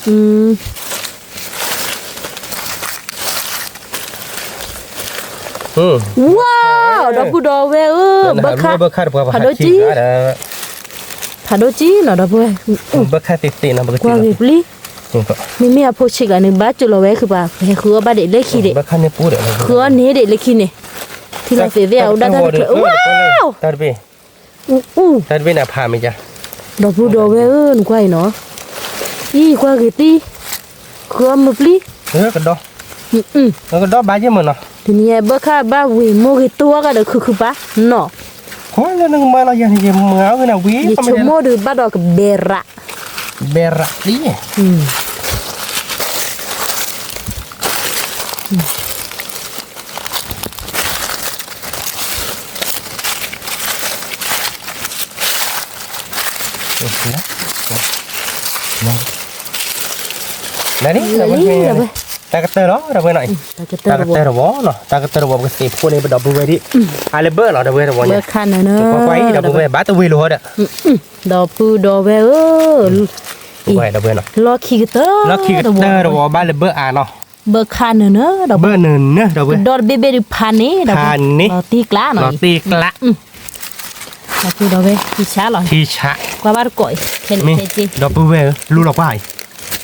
ว้าวดอกพูดอเวเบอร์ค่า bơ khát bơ Hà Đô Chi. ผาโดจีเนาะดอกเว้ย bơ khát tịt tịt nó bơ กว่า tịt กี่ปลีมีอาโพชิกอันนึงบ้าจุโลเวคือป่ะให้คือว่าบ้าเด็กเล็กขี้เด็ก bơ khát này pú đấy คืออันนี้เด็กเล็กขี้เนี่ยที่เราเสียเวียวได้ทั้งว้าว tao đi อู้ tao đi nào phà mình cha ดอกพูดอเวหนูกว่าเนาะอีกว่ากี่ตีคือมาปลี cái đó cái đó ba chứ mà nó ทีนี้เบอร์ค่าบ้าวิโมกี่ตัวก็เด็กคือป่ะเนาะ khó lên nó mà nó giờ thì mưa cái nào quý ยี่ชั่วโมงดูบ้าดอกกับเบระ bè rạ tí nhỉ đấy đi là bên ta cái tơ đó là bên này ta cái tơ là bó nó ta cái tơ là bó cái xịt cô này bắt đầu bơi đi ai lấy bơ nó là bơi là bó เบ nhỉ อร์คันเนาะ có quay là bơi bát tơ bơi luôn đấy ดอกพูดอเวvậy là bơi nó รอขี้เตอ nó khi cái tơ là bó ba là bơ à nó เบอร์คันเนาะดอก bơ nền nữa đâu bơi ดอกเบเบดิพันนี่ดอก พันนี่ ตีกล้าหน่อ nó ย tiệt lạ ดอกพูดอเวที่ช้าหรอ thì chả กว่าบ้านก่อยเห็น mi เห็นจี đó bơi lu lọc bài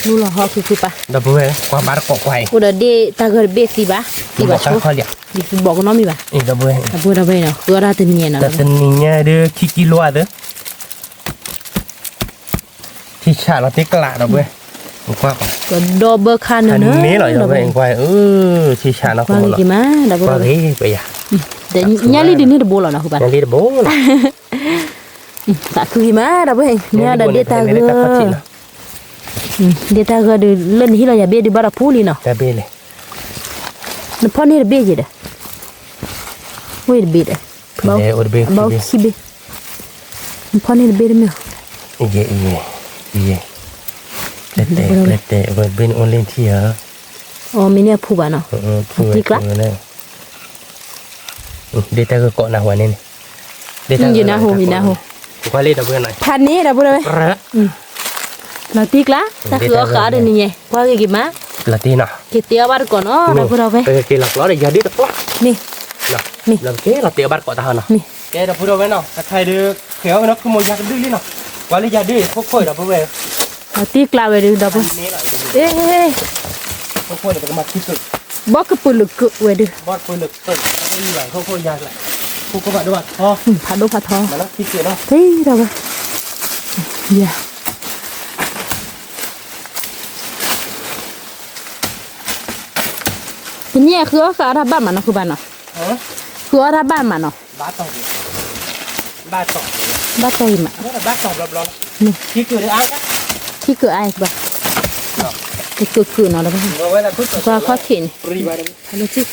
นู่นหรอฮอคือปะ đó bơi qua bát cọ quay กูเดเดตาเกิดเบสิบะสิ lu บะ lọc ชัว sao liền ดิบอกน้องมีบะ đó bơi ดอกพูดอเวเนาะคือราติเนียเนาะ ta tin nha đưa khi kilo à đó thì chả nó tiết lạ đó bơi qua ก็ดอกเบอร์คัน อัน เนาะ นี้เหรอจะไปควายที่ชาเนาะ กว่ากี่มาดอกพูด ว่า อเว เฮ้ยไปอ่ะ เดี๋ยวญาลิดินี่ดอกโบล่ะนะคือปะ ยังดีเด้อโบ้ ตาคือมาดอกเว้ยเนี่ยดอกเดตาเกอเดตาเกอเดเล่นที่เราอย่าเบดิบาราพูลีเนาะ แต่เบ้เลย นพอนี่เบจิเด้เว้ยเบเด้เบา เบ้อดเบ้ เบาขี้เบพอนี่เบได้มั้ย เย่เตะเว้ยเป็นออนไลน์ที่อ่ะ อ๋อมีเนี่ยผู้บ้านเนาะ ที่กลับเดต้าก็เกาะหน้าหัวนี่อยู่นะโหควายเล่นเอาเพื่อนหน่อย พันนี้ดอกพูดอเวเราตีกละตาคือขาเดนี่ไงกว่ากี่มา ละตีน่ะ กี่เตียวบาร์ก่อนเนาะดอกพูดอเว ไปกินหลักล้อได้ยาดิตะป๊ะ นี่ น่ะแล้วเก๋เราเตียบาร์เกาะตาเนาะ นี่ แกเราพูดเอาไว้เนาะถ้าใครดื้อเขียวเนาะคือมวยยาดื้อนี่เนาะว่าเลยยาดื้อค่อยๆเราพูดไว้ เราตีกละไว้ดูดอกพูด นี่แหละ เอ๊ะ ค่อยๆเดี๋ยวก็มาคิดสุด บอกกับปุลึกไว้ดู บอดปืนเหล็กตึกไม่มีไหลค่อยๆยาแหละพวกก็แบบด้วยพอ ผัดดูผัดทอง มาแล้วคิดเสียเนาะ เฮ้ยดอกเย้ ทีนี้คือเขาเอาทับบ้านมันเนาะคือบ้านเนาะ ฮะ คือเอาทับบ้านมันเนาะ บ้าต่อบ้าต่อ บ้านใจมา บ้าต่อรอบ นี่ ที่คือได้อ้างนะ ที่เกิดไอ้บ้าที่เกิดเนาะแล้วก็ เวลาพูด ก็ข้อเขียน รีบาร์ อันนี้ที่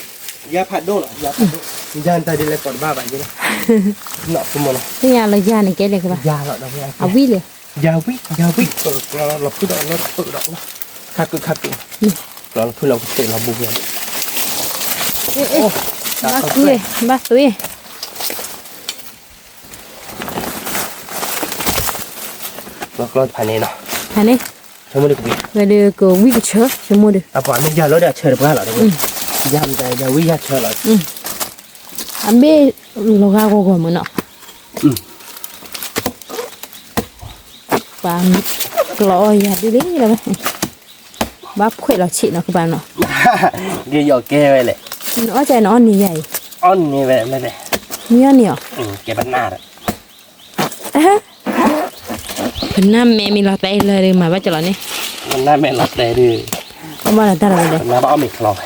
ยาผัดโดนยาผัดโดนยาตายดีเลยปอดบ้าไปยังเนาะคุณมอนะ ที่งานเรายาในแกเลยคือบ้าย าเหรอเราไม่ เอาวิเลย ยาวิเราพูดเราพูดเราคักกูเราพูดเราเตะเราบุกเลย เอ๊ะบ้าตุ้ยบ้าตุ้ย เราก็ภายในเนาะ อันนี้ ชั่วโมงเดียว ไปดูก็วิ่งเชื่อชั่วโมงเดียว อ่ะพอไม่ยาแล้วเดี๋ยวเชิญไปหรอเดี๋ยวยามใจยาวิยาเชิญหรอ อันเบ้เราก็โกงมันเนาะปามกลอยอย่าดื้อเลยไหมบ้าเขยเราฉีดเนาะคือบ้านเนาะ เกี่ยวแก้ไว้เลย nó chạy nó như vậy อ้อนนี่แบบไม่ได้ nhiều nhiều เก็บบ้านหน้าอ่ะ phần năm mẹ mình lọt tay lời mà bắt cho nó nè มันหน้าแม่หลับเลยดิ không bao giờ ta làm được มาบ้ามิกลอง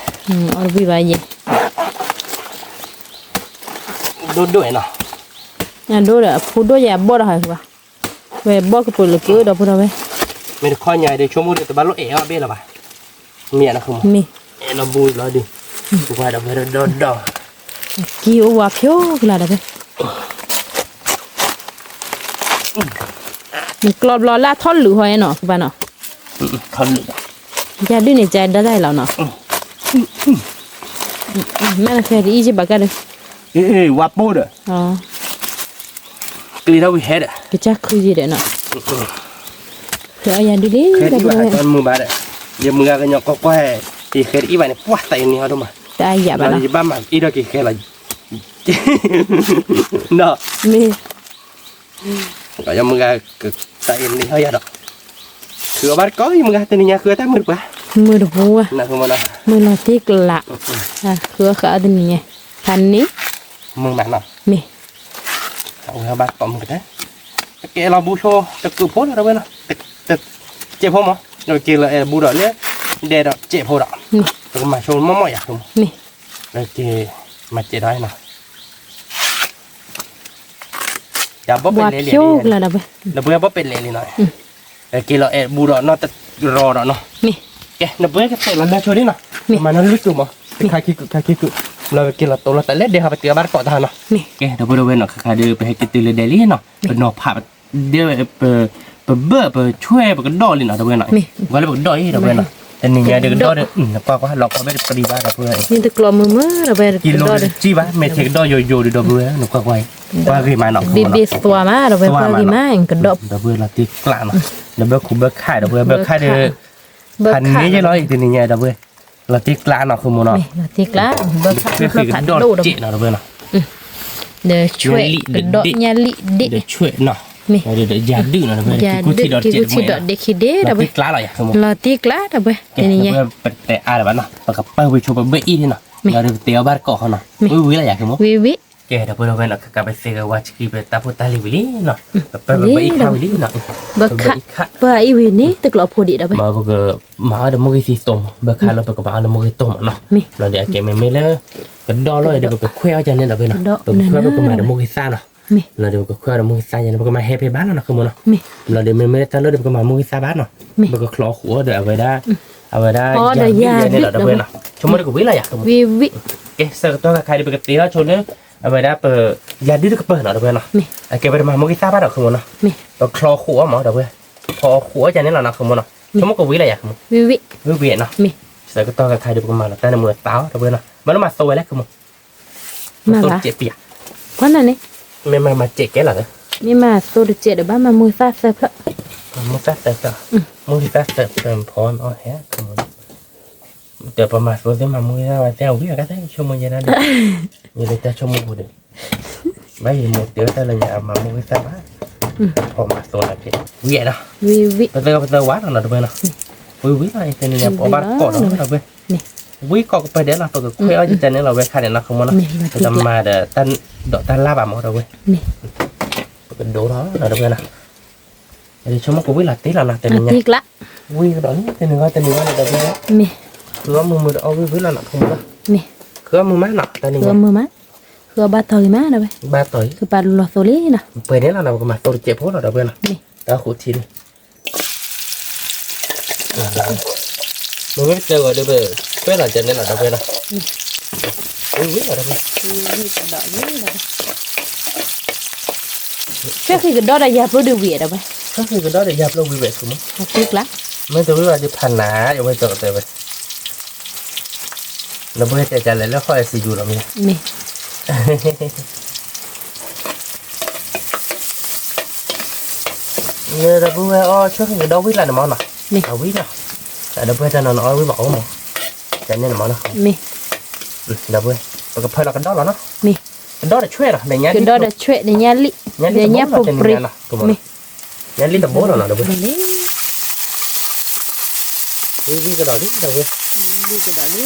ở vì vậy gì ดูด้วยเนาะ nhà đôi là phụ đôi nhà bó là hả bà về bó cái bụi là cứ đâu phụ đâu vậy ไม่ได้ข้อใหญ่เดี๋ยวชั่วโมงเดียวแต่บ้านรถเอ๋อเบี้ยหรอปะเมียนะคุณ mi เอ๋เราบูดเราดิกูว่าเราไปดอ kêu qua phiếu là được vậy mình lọt lọt la thoát lửa hoài nọ bà nọ เขาหลุด nhà đứa này chạy đã đây là nọ mẹ là phải đi chứ bà cái đây เอ้ยว่าปูดอ่ะ กรีดเอาไว้เฮ็ดอ่ะ cái chắc cứ gì đấy nọ rồi nhà đi đi เฮ็ด bà อีว่า cái ตอนมือบาดอ่ะเดี๋ยวมือกันยกก็แควที่เฮ็ดอีว่าเนี่ยปวดไตนี่เขาดูมา tai dạ bà เรา nọ จะบ้ามาอีดอกกี่แค่ละเนาะ mi ก็ยังมือกันไตนี่เขาอย่าดอกคือบ้านก็ยังมือกันแต่นี่คือแต่มือปะ mưa được vua นะคือมันนะ mưa là tiếc lạ cửa khởi tình nhỉ thành ní มือมันเนาะ mi เอาบ้านต่อมือกันแกเราบูโชจะกูโพสอะไรเว้ยเนาะแต่เจ็บพอมั้งเราเกลือบูดอกเนี่ยเด็ดเจ็บพอดอก mi แล้วมาโชว์มั่วๆอยากดู mi แล้วเกมาเจ็ดได้เนาะอย่าบ่เป็น qua เละ phiếu là đâu vậy ๆนะเบื่อบ่เป็นเละๆหน่อยแล้วเกเราบูดอกเนาะแต่รอดอกเนาะ mi แกนะเบื่อก็เสร็จแล้วนะโชว์ดิเนาะมันนั่นลึกอยู่มั้งคาคิกุเราเกเราโตแล้วแต่เล็ดเดี๋ยวเขาไปเตือนบ้านเกาะทานเนาะ mi แกเดี๋ยวเว้นเนาะคาเดือไปให้กินตื่นเลยเดลี่เนาะเป็นนอกผับเดี๋ยวไปเบื่อไปช่วยไปกันดอเลยเนาะเดี๋ยวเว้นเนาะว่าแล้วไปดอยเดี๋ยวเว้นเนาะแต่นี่ไงเดี๋ยวดอเดี๋ยวก็เราก็ไม่ได้ปฏิบัติเพื่อ nhưng tôi lo mưa mưa là về กิโล đó đây จีบะเมทเกดอโยโย่เดี๋ยวเว้นหนูก็ไว้ว่าคือมาเนาะ đi đi xòa má rồi về qua đi má anh cần đọc เดี๋ยวเว้นเราตีกลางเนาะเดี๋ยวเว้นคุมเว้นข่ายเดี๋ยวเว้นข่ายเดี๋ยวพันนี้จะร้อยอีกทีนึงไงเดี๋ยวเว้นเราตีกลางเนาะคือโมเนาะ mi là tiếc lá bơ เพื่อ khát คือ nó ดอ phản đồ จี đâu เนาะเดี๋ยวเว้นเนาะ để chui cần đọc nhà lị เดี๋ยว đi ช่วยเนาะ mi เดี๋ยวยาดื้อเนาะเดี๋ยวเว้น nhà กูที่ đứt ดอ cái จี กูchỉ đợi để khi đế เรา đâu ตี vậy กลางอะไรอย่างคือโม là tiếc lá đâu vậy เพื่ cái này nhỉ อเป็นแต่อะไรบ้างเนาะปากกับเปิ้ลไปโชว์ไปเบอี้นี่เนาะเราเดี๋ยวเตี๋ยวบ้านเกาะเขาเนาะวิอะไรอย่างคือมั้ง vi vi แกเดี๋ยวเพื่อนเนาะกับไปเซกว่าชิคกี้ไปตาพูตาลิวิลี่เนาะไปเบอี้ข้าววิลี่เนาะ bơ khát bơ ai vì ní tức là phù đi đâu vậy มาบอกมาเดี๋ยวมึงสีส้มเบอร์คาร์เราไปกับมาเดี๋ยวมึงต้มเนาะเราเดี๋ยวแกไม่เลยกันดอเลยเดี๋ยวไปคุยเอาจานเนี่ยเดี๋ยวไปเนาะไปคุยไปกับมาเดี๋ยวมึงซ่าเนาะ mi เราเดี๋ยวไปคุยเดี๋ยวมึงซ่าอย่างนี้ไปกับมาแฮปปี้บ้านเนาะคือมึงเนาะ mi เราเดี๋ยวไม่ได้ตาเลยเดี๋ยวไปกับมามึงซ่าบ้านเนาะไปกับคลอหัวเดี๋ยวเอาไว้ได้ยาเนี่ยเดี๋ยวไปเนาะชั่วโมงเดียวกับวิอะไรอย่าง vi vi เอ๊ะเสิร์ฟตัวใครเดี๋ยวไปกับตีแล้วชนเนี่ยเอาไว้ได้เปิดยาดื้อก็เปิดเนาะเดี๋ยวไปเนาะ mi ไอ้แกไปมามึงซ่าบ้านเนาะคือมึงเนาะ mi เราคลอหัวหมอเดี๋ยวไปพอหัวจานนี้เราเนาะคือมึงเนาะชั่วโมงกับวิอะไรอย่าง vi vi วิเวียนเนาะ mi เสิร์ฟตัวใครเดี๋ยวไปกับมาแต่ในมือเต้าเดี๋ยวไปเนาะมันมาโซ่แล้วคือมึง mà โซ่ là เจ็บเปียก con này này ไม่มาเจ็บแกหรอเนี่ย nhưng mà tôi được chuyện được ba mà mùi pha sẹp đó มึงแฟสเตอร์ก็มึงแฟสเตอร์เติมพรอ๋อแฮะคือมึงเดี๋ยวประมาณว่าจะมามึงได้ว่าแต่วิ่งก็ได้ชั่วโมงยันนั้นยังได้แต่ชั่วโมงเดียวไม่หมดเดี๋ยวแต่ละอย่างมามึงแฟสบ้าพอมาโซนอะไรเวียนเนาะ vi vi ไปเจอวัดเนาะเดี๋ยวไปเนาะวิ่งอะไรแต่เนี่ยพอบ้านเกาะเนาะเราไปวิ่งเกาะไปเดี๋ยวเราไปกับคุยเอาจะเนี่ยเราไปขายเนี่ยนะคือมันเนาะจะมาเดี๋ยวตันลาบอ่ะมั้งเราไป mi เป็นโดร้อนเราไปนะเดี๋ยวชั่วโมงกูวิ่งหลักตีหลักแต่ là เนี่ย tiếc lá วิ่งตอนนี้แต่หนึ่งก็เราไป mi คือว่ามือเอาวิ่งหลักของมัน นี่ คือมือม้าหนักแต่นี่ คือมือมั้ยคือบ้าถอยมาเด้อไป บ้าต่อย คือปลาลอโซลี่นะ เปิดนี้เราก็มาตัวเจ็บพวกเราเพื่อน นี่ แล้วขุดทีนี่มึงไม่เจอเดี๋ยวเบอร์เพื่อนเราจะเล่นเราเพื่อนนะวิ่งเราเพื่อน นี่กระดอกนี่เด้อเชื่อคือกระดอกได้ยาโปรดิเวียเด้อไป ก็คือก็ได้ยับเราวิเวกคุณมั้ง เอาตึกละ ไม่ตัววิวาจะพันหนาอย่าไปเจอแต่ไปเราไม่ได้ใจเลยแล้วค่อยซีอยู่เราเนี่ย นี่ เนี่ยเราพูดว่าอ๋อช่วงนี้เราวิ่งอะไรมาหน่อย นี่ เอาวิ่งเนาะแต่เราเพื่อนจะนอนเอาวิ่งบอกมั้งแต่เนี่ยมาเนาะ นี่ เราเพื่อนเราก็เพื่อนเรากันดอแล้วเนาะ นี่ กันดอจะช่วยเหรอในเงี้ย กระดอกได้ช่วยในยาลิในยาโปรปรีนี่ เงี้ยลิ้นตะโบ้เราเนาะเราเพื่อน นี่ วิ่งกันดอดิเราเพื่อน นี่กระดอกนี่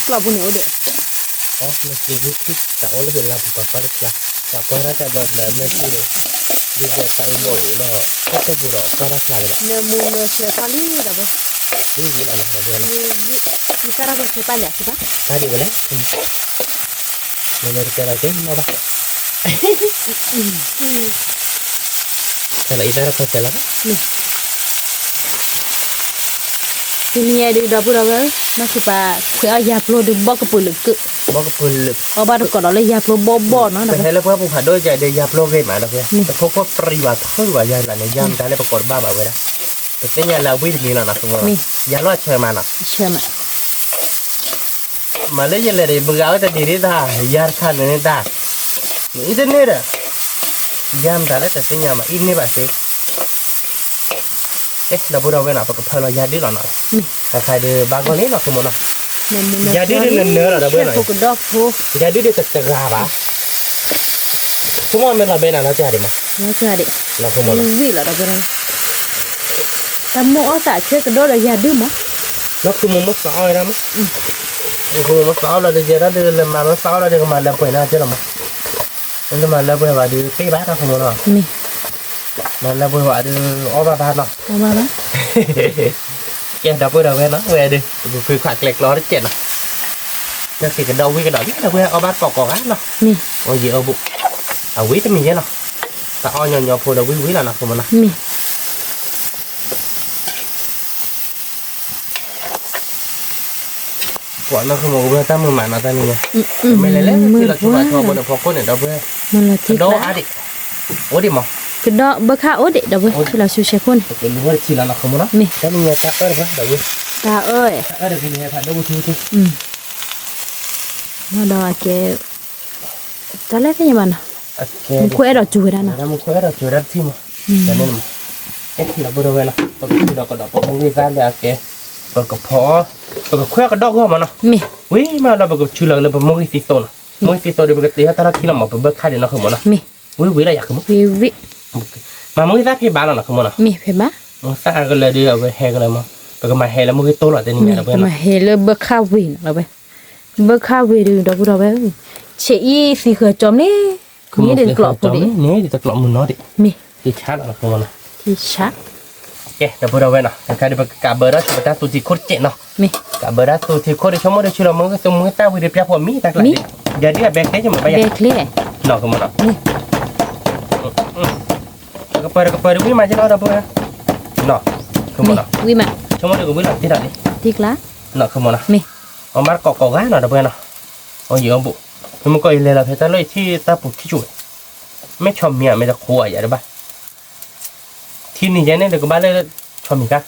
กรอบเหนียวเด้อ อ๋อไม่ใช่วิ่งที่แต่โอ้เราเป็นลาบุกไปแล้วแต่พอเราจะโดนแล้วไม่ใช่ดูจะใส่หมดเนาะก็จะบุรอก็รักษาเลย เนื้อมูเนื้อเชื้อพาลีเด้อไป วิ่งอะไรเราเพื่อน นี่การะเชื้อพาลีใช่ปะ tadi boleh nomor cara ke apa kalau itu ada hotel apa ทีนี้ไอ้ดูดับเราแล้วนั่นคือปลาคือเอายาโปรดูบอกกระปุกหรือคือ bawa ke pul เอาบ้านก่อนเราเลยยาโปรบ่เนาะ Padahal apa pun ada je ada ya blog game ada ya. Pokok privat tu aja lah ni jam dah lepas korban bawa dah. Katanya lah wih ni lah nak semua. Ya lo cuma mana. เชื่อไหม Malaysia le bergaul tadi ni dah. Yar kan ni dah. Itu ni dah. Jam dah le katanya mah ini pasti. Dah berapa nak pakai pala jadi lah nak. Tak ada bangun ni nak semua nak. Jadi dia nenek lah dah berapa. พวกดอกโพ Jadi dia tercerah bah. Semua memang benar nanti ada mah. แล้วจะดิ Nak semua. วิ่งแล้วเราไปเลยแต่หมอสาเชื่อกระโดดยาดื้อมั้ง Nak semua masak dah mah. Semua masak lah dia jadi dia lemah masak lah dia kemalah pun aja lah mah. Ini malah pun ada tiba dah semua lah. นี่ Malah pun ada apa dah lah. เอามาแล้ว Cái đập với đầu về nó về đi. Cứ khoác lệch lo đấy chết nào. Nó thì cái đầu với cái đầu biết là quê ở bát cỏ gát nào. นี่ Ôi gì ở bụng. À quý tới mình thế nào. Ta o nhỏ nhỏ phù đầu quý là nào của mình nào. นี่ Quả nó không có ta mưa mặn nào ta nè. Mình lấy thì là chúng ta cho một phò con để đâu về. มันละที่ Đâu ละ á đi. Ủa đi mà. กระโดดบักข้าโอเด็ดเด้อเว้ยที่เราชูเชฟคน Cái lúa chỉ là nó không nó. Nè. Cái mình ta tới đó đâu về. ตาเอ้ย Ta được cái phải đâu thu thu. มาดอกแกตอนแรกก็ยังมัน Ok. มันคุยดอกจูได้นะ Nó muốn khỏe rồi chưa đắt thêm mà. Cho nên cái thì là bữa đầu về là tôi cũng đọc đọc không đi ra để cái bữa cái phó bữa cái khỏe cái đọc không mà nó. มี Ui mà là bữa cái chula là bữa mua cái phito nó. Mua cái phito để bữa cái tía ta là khi là một bữa khai để nó không mà nó. มี Ui ui là giặc không. วิวิ Mà mua cái giá thì bán là không mà nó. มีเห็นปะ Mua xa cái là đi ở cái hè cái là mà. Bữa cái mà hè là mua cái tô là tên มี nhà là bên มา nó. เฮเลยเบิกข้าววินเราไปเบิกข้าววินดูดอกเราไปเชี่ยสีเขือจอมนี่นี่เดินกรอบพอดี Nè thì ta gọt mình nó đi. มี Thì chát là không mà nó. ที่ชัก Ok, là bữa đầu về nó. Cái đi bữa cả bữa đó chúng ta tụi chỉ cốt chết nó. มี Cả bữa đó tôi thì có được trong mỗi đứa chưa là mới tôi mới tao vừa được ra của Mỹ ta lại giờ đi là bé thế nhưng mà bây เบ giờ กเล่ nó không nó cái bờ Mỹ mà chứ nó đâu bữa nó không มี nó วิมา trong mỗi đứa cũng biết là thế nào đi ที่กล้า nó không nó มี ông bắt cọ gái nó đâu bữa nó ông gì ông bụ nhưng mà coi lên là phải ta lấy chi ta buộc chi chuột mấy cho miệng mấy ta khô vậy đó ba thì này vậy nên được ba lấy cho mình cắt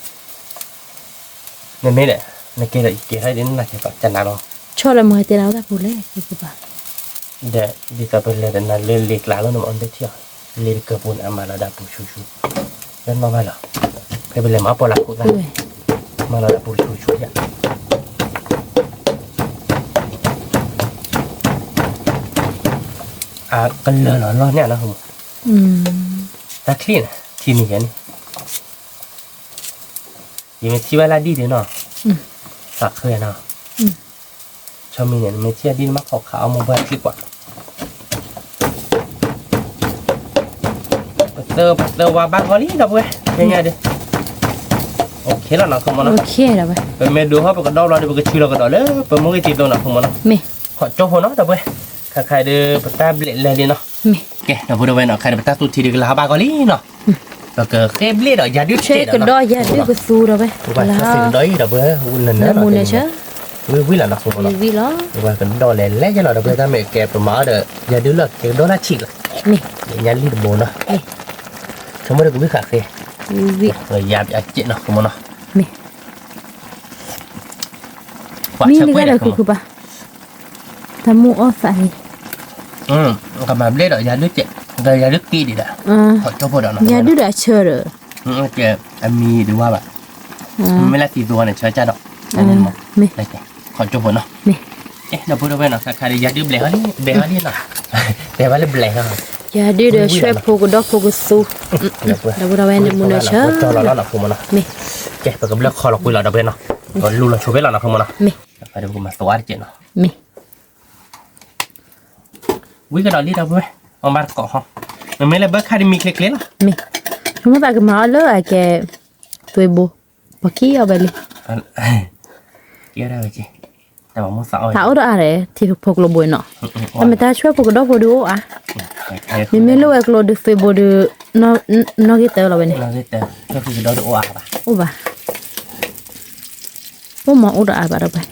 nên mấy đấy này kia là kia hay đến là cái chân nào ชอบละเมอเตเราแต่พูดเลยคือปะ Dah, kita perlu dan lelik lalu nama anda tiap lelik kebun amal ada pun susu dan mama lah. Perlu apa laku kan? ด้วย Malah ada pun susu ya. Ah, kalau lo ni lah kamu. อืม Tak clean, sini kan? Ini siapa lagi dia no? Tak kaya no. Cho mình nhận mấy chia đi mắc họ khảo một vài chiếc quả bắt tơ qua bác có lý đâu vậy nghe nghe đi โอเคแล้วนะคุณมัน โอเคแล้วไป เป็นเมนูเขาปกติเราเดี๋ยวปกติชื่อเราก็ได้เลยเป็นมุ้งตีตัวนะคุณมัน มี ขอโจ้หัวเนาะแต่เว้ยใครเดือปตาเบลเลยเนาะ มี โอเคเราพูดเอาไว้เนาะใครเดือปตาตุทีเดือลาบากอลีเนาะแล้วก็เคเบลเนาะยาดิว เชก็ดอยาดื้อก็สู้แล้วไป ว่าถ้าสิ่งใดเราเว้ยหุ่นนั่น น้ำมูล นะ เชอ วิละเนาะคุณมัน วิล้อ ว่ากันดอเลยแล้วจะเราเว้ยถ้าไม่แก่ประมาณเด้อยาดิวละเก่งดอละฉีกละ มี ยาลีดโบเนาะสมมติกูวิขาเค วิ ยาอาเจเนาะคุณมันเนาะ มีมีนี่ก็เลยคือปะทำมูอ้อใส่ กับมาเบลดยาดิวเจแต่ยาดิวตีดีละขอโจ้พอเนาะ ยาดื้อเชอร์ เจมีหรือว่าแบบไม่ละตีตัวเนี่ยเชื้อจ้าดอก มี อะไรแกขอโจ้พอเนาะ มี เราพูดเอาไว้เนาะใครยาดิวเบลนี่เนาะแต่ว่าเบลเนาะ ยาดื้อช่วยพวกดอกพวกสู้เราพูดเอาไว้ในมูลเชอร์ จอเราแล้วนะคุณมันเนาะ มี แกไปกับเลือกคอเราคุยเราดับเบิลเนาะก็รู้เราช่วยเรานะคุณมันเนาะ มี ไปเดี๋ยวผมมาสวัสดีเนาะ มี วิ่งกระโดดรีดับเบิลเอามาเกาะห้องมันไม่เลยเบิร์ดคาร์ดมีเคล็ดๆหรอ มีchúng ta cái máu lỡ à cái tuổi bù và kia ở bên đi เกี่ยวได้ไหมจีแต่ว่ามันสาว thảo đó à đấy thì phục lo bùi nọแต่ไม่ได้ช่วยphục đó bùiดูอ่ะนี่ไม่รู้ไอ้กลัวดูtuổi bùiดูnó cái tờ là bên này เราได้แต่ก็คือโดนอ้วกป่ะ ô bà ô mà ô đó à bà đâu vậy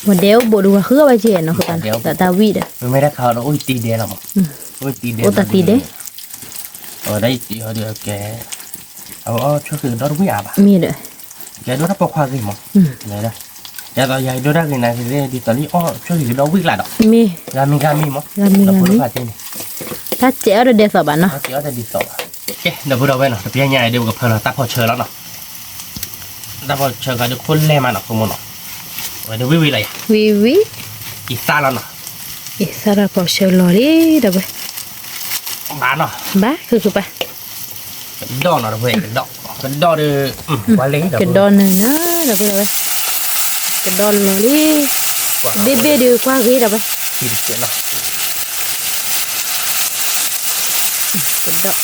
mà đéo bộ đồ khứa bao nhiêu nó không ta ta vi đấy มันไม่ได้ข่าวเราอุ้ยตีเดียหรอมั้งอุ้ยตีเดีย ô ta tí đấy ได้ตีเขาเดือแกเอาช่วยคือโดนวิ่งป่ะ mi đấy แกโดนรับปกครองกี่มั้งไหนนะแกตอนใหญ่โดนได้กี่นาทีดีตอนนี้ช่วยคือโดนวิ่งหลัดอ่ะ mi งานมีมั้ง gami เราพูด gami ว่าจริง ta chéo rồi để sao bạn nó เดี๋ยวจะดีสอบโอเคเดี๋ยวพูดเอาไว้เนาะแต่พี่ใหญ่เดี๋ยวกับเพื่อนเราตาพอเชิญแล้วเนาะตาพอเชิญกันทุกคนเล่มาเนาะคุณมโนเดี๋ยววิอะไร vi vi อีซ่าแล้วเนาะ Sara có chơi lò đi đâu vậy บ้านเนาะ baคือปะ เป็นดอกเนาะเว้ยเป็นดอกเด้อว่าเล้งเดี๋ยว cái đòn này nó đâu vậy cái đòn lò đi bê bê đi qua cái đâu vậy กินเสร็จเนาะ cái đòn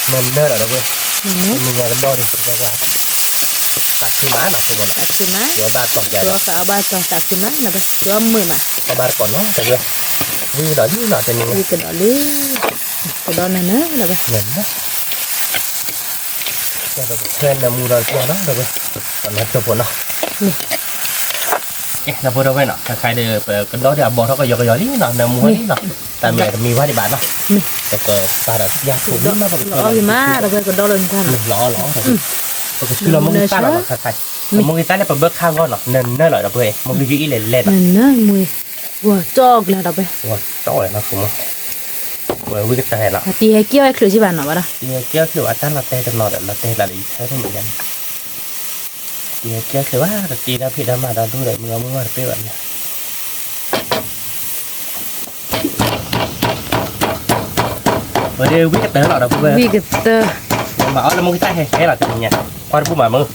เนินเนาะเว้ยมีงานดอกดิสุดว่าตัดขี้ม้าเนาะคุณมโน ตัดสิมา เดี๋ยวบ้านต่อใหญ่ ตัวขาบ้านตัวตัดสิมาđâu vậyตัวมือมา เอาบ้านก่อนเนาะแต่เว้ยนี่ดอกนี่เนาะจะนี่ đi cái đòn đi cái đòn này nó đâu vậy เงินเนาะแกไปเพื่อนนำมูเราตัวเนาะเดี๋ยวเว้ยตอนนั้นจบเนาะ เราพูดเอาไว้เนาะใครเดือกันดอเดี๋ยวบอกเขาก็ยกยอนี่เนาะนำมือนี่เนาะแต่มีว่าที่บ้านเนาะแต่ก็ตาดับยาถูกนี่มาแบบ lo gì mà đâu vậy cái đòn lên sao ล้อก็คือเรามึงตาเนาะใครมึงตาเนี่ยเป็นเบิร์ดข้างก็เนาะเนินเนาะหน่อยเราเพื่อมึงยืดเล่นเล่น này nó mùi wow chọc là đâu vậy ว่าจ่อยนะคุณเว้ยวิ่งแต่ละ thì hay kêu ai khử chi bạn nào vậy đó เกี่ยวคืออาจารย์เราเตะตลอดเราเตะอะไรใช้ได้เหมือนกันเกี่ยวคือว่าตีแล้วพี่ดำมาเราดูเลยมึงเอามือมาเปี้ยแบบนี้เดี๋ยววิ่งแต่ละเราเพื่อ vì cái tờ mà ở là mua cái tay hay là cái nhà qua phụ mà mưa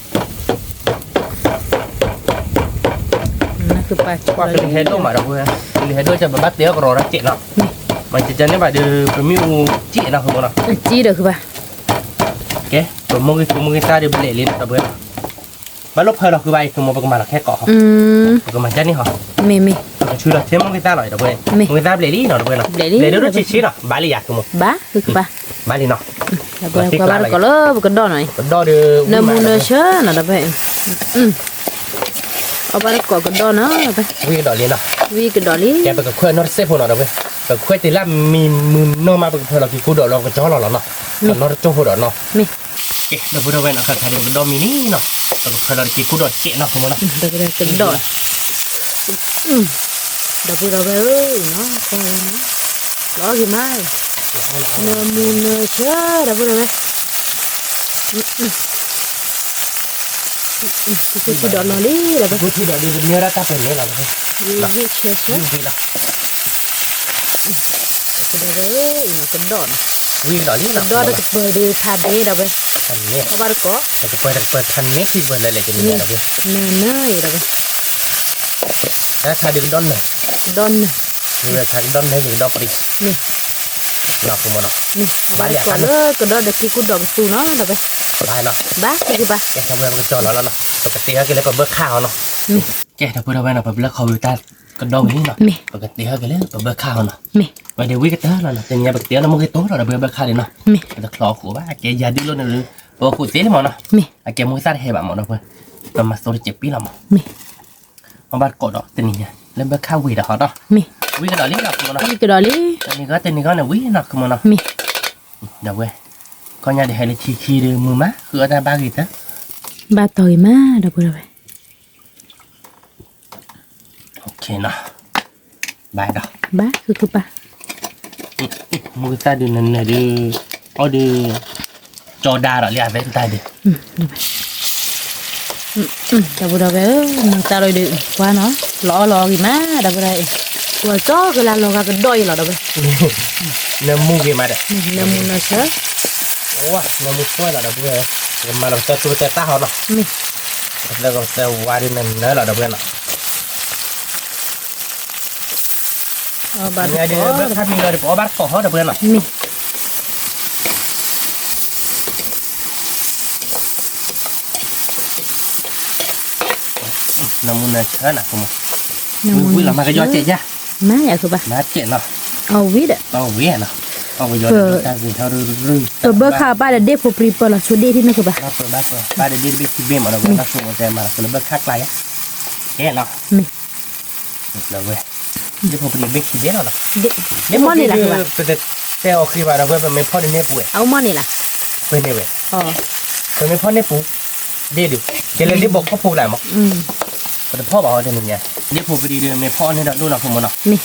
nó cứ phải qua cái hết đâu mà đâu quên cái hết đôi cho bà bắt tiếng rồi đó chị nào mà chị chân nếu bà đưa cái miu chị nào không nào chi được không ok rồi mua cái tay đưa lệ lên đâu quên mà lúc hơi là cứ bay cứ mua cái mà là khét cỏ cái mà chân đi hả mì cái chui là thêm mua cái tay lại đâu quên mua cái tay lệ đi nào đâu quên nào lệ đôi chị xí nào bá lì à cứ mua ba cứ ba bá lì nào là qua ba có lỡ cái đòn này đo đưa nơi mua nơi chớ là vậy ở ba có cái đòn nó vậy vì đỏ liền nào vì cái đòn lýแกไปกับเพื่อนนอตเซฟหัวหน่อยเว้ยแบบเพื่อนตีละมีมือนอมาเป็นเพื่อนเรากี่กูดอกเราก็จ้อเราเนาะแต่นอตโจ้หัวดอกเนาะ mi เก๋เราพูดเอาไว้นะใครเดี๋ยวดอมินี่เนาะแต่เพื่อนเรากี่กูดอกเก๋เนาะคุณมโน được rồi cái đòn đâu vừa đâu ơi nó coi nó lo gì mà nơi mua nơi chớ đâu vừa đâu cái đòn nó lý là vậy พูดที่เดี๋ยวดูเนื้อรัตตาเป็นเนี่ยเราเว้ย vì chớ chớ วิ่งไปละ cái đó ơi nó cái đòn วิ่งหล่อนี่เนาะ đòn nó cái bơi đi thà đi đâu vậy ทันเนี่ย có ba có แต่จะเปิดทันเนี่ยที่เปิดอะไรจะมีอะไรเว้ย nè nơi đâu vậy ถ้าทาดึงดอนเลย đòn มีเวลาทาดึงดอนได้หรือดอนปริ nè เนาะคือมันเนาะ นี่บ้านก่อนเลยก็ได้กี่กุดดอกสูเนาะเดี๋ยวไป ไปเนาะ บ้าคือบ้า แกทำเรื่องมันจอดแล้วเนาะปกติเขากินเลยปลาเบิกข้าวเนาะ นี่ แกทำเพื่อเอาไว้เนาะปลาเบิกข้าวอยู่ใต้กระดองนี่เนาะ นี่ ปกติเขากินเลยปลาเบิกข้าวเนาะ นี่ มาเดี๋ยววิ่งกันเถอะเนาะแต่เนี่ยปกติเราไม่เคยโตเราเบิกข้าวเลยเนาะ นี่ จะคลอขู่ว่าแกยาดิ้นรนหรือปกตินี่หมอเนาะ นี่ แกมือสั่นให้แบบหมอเนาะเพื่อนประมาณ27 ปีแล้วหมอ นี่ มาบ้านกดดอกแต่นี่เนี่ยเล่นเบิกข้าววิ่งเด้อเนาะ นี่ วิ่งกันดอกนี่เนาะคือมันเนาะ นี่ก็ดอลี่ แต่นี่ก็เนี่ยวิ่งเนาะคือมันเนาะ นี่ เดี๋ยวเว้ยก็เนี่ยเดี๋ยวให้เลยทีๆดูมือมะคืออะไรบ้างอีกเถอะ บ้าต่อยมาเดี๋ยวไป โอเคเนาะบายดอก บ้าคือบ้า มือตาดูนั่นน่ะดูเอาดูจอดาหรอเรียกไปตาดิ เดี๋ยวไปมันจะเลยดึงว่าเนาะรอกี่มาเดี๋ยวไปว่าจ้อก็ลารอกันดอยหรอเดี๋ยวไป เนื้อมูกี่มาเด้อ น้ำมันนะเชื่อ โอ้ยเนื้อมูช่วยหรอเดี๋ยวเพื่อนมาเราจะตัวแต่ตาเขาเนาะ นี่ แล้วก็จะวาดินั่นเนื้อหรอเดี๋ยวเพื่อนเนาะ บ้า เนี่ยเดี๋ยวเบิกถ้ามีเลยเดี๋ยวบ้านขอเขาเดี๋ยวเพื่อนเนาะ นี่ น้ำมูน่ะเชื่อนะผมน้ำมัน วิ่งเรามาก็ย่อเจ๊จ้ะ มาอย่าคือบ้า มาเจ๊เนาะ เอาวิด ต้องวิ่งเนาะต้องไปย่อตาวิ่งเท่ารื่น เบอร์ข่าวบ้านเด็กผู้ปรีเปล่าชุดเด็กที่นั่นคือบ้า บ้านเปิดบ้านเดี๋ยวดิ้นไปคิดเบี้ยมาเราก็นักส่งมาแต่มาเราเลยเบิกค่าไกลอ่ะเจ๊เนาะ นี่ แล้วเว้ยเดี๋ยวผมไปเบิกคิดเบี้ยเนาะ เด็กเอามอนี่ล่ะคือบ้า แต่เอาคือว่าเราเว้ยไม่พอในเนื้อป่วย เอามอนี่ล่ะ เป็นเว้ย อ๋อ แต่ไม่พอในปุ๊บเดี๋ยวดูเกลเลยบอกเขาปลูกหลายมั้ง แต่พ่อบอกว่าจะเป็นไงเดี๋ยวผมไปดีเดือนไม่พ่อเนี่ยดูหน่อยผมมันเนาะ นี่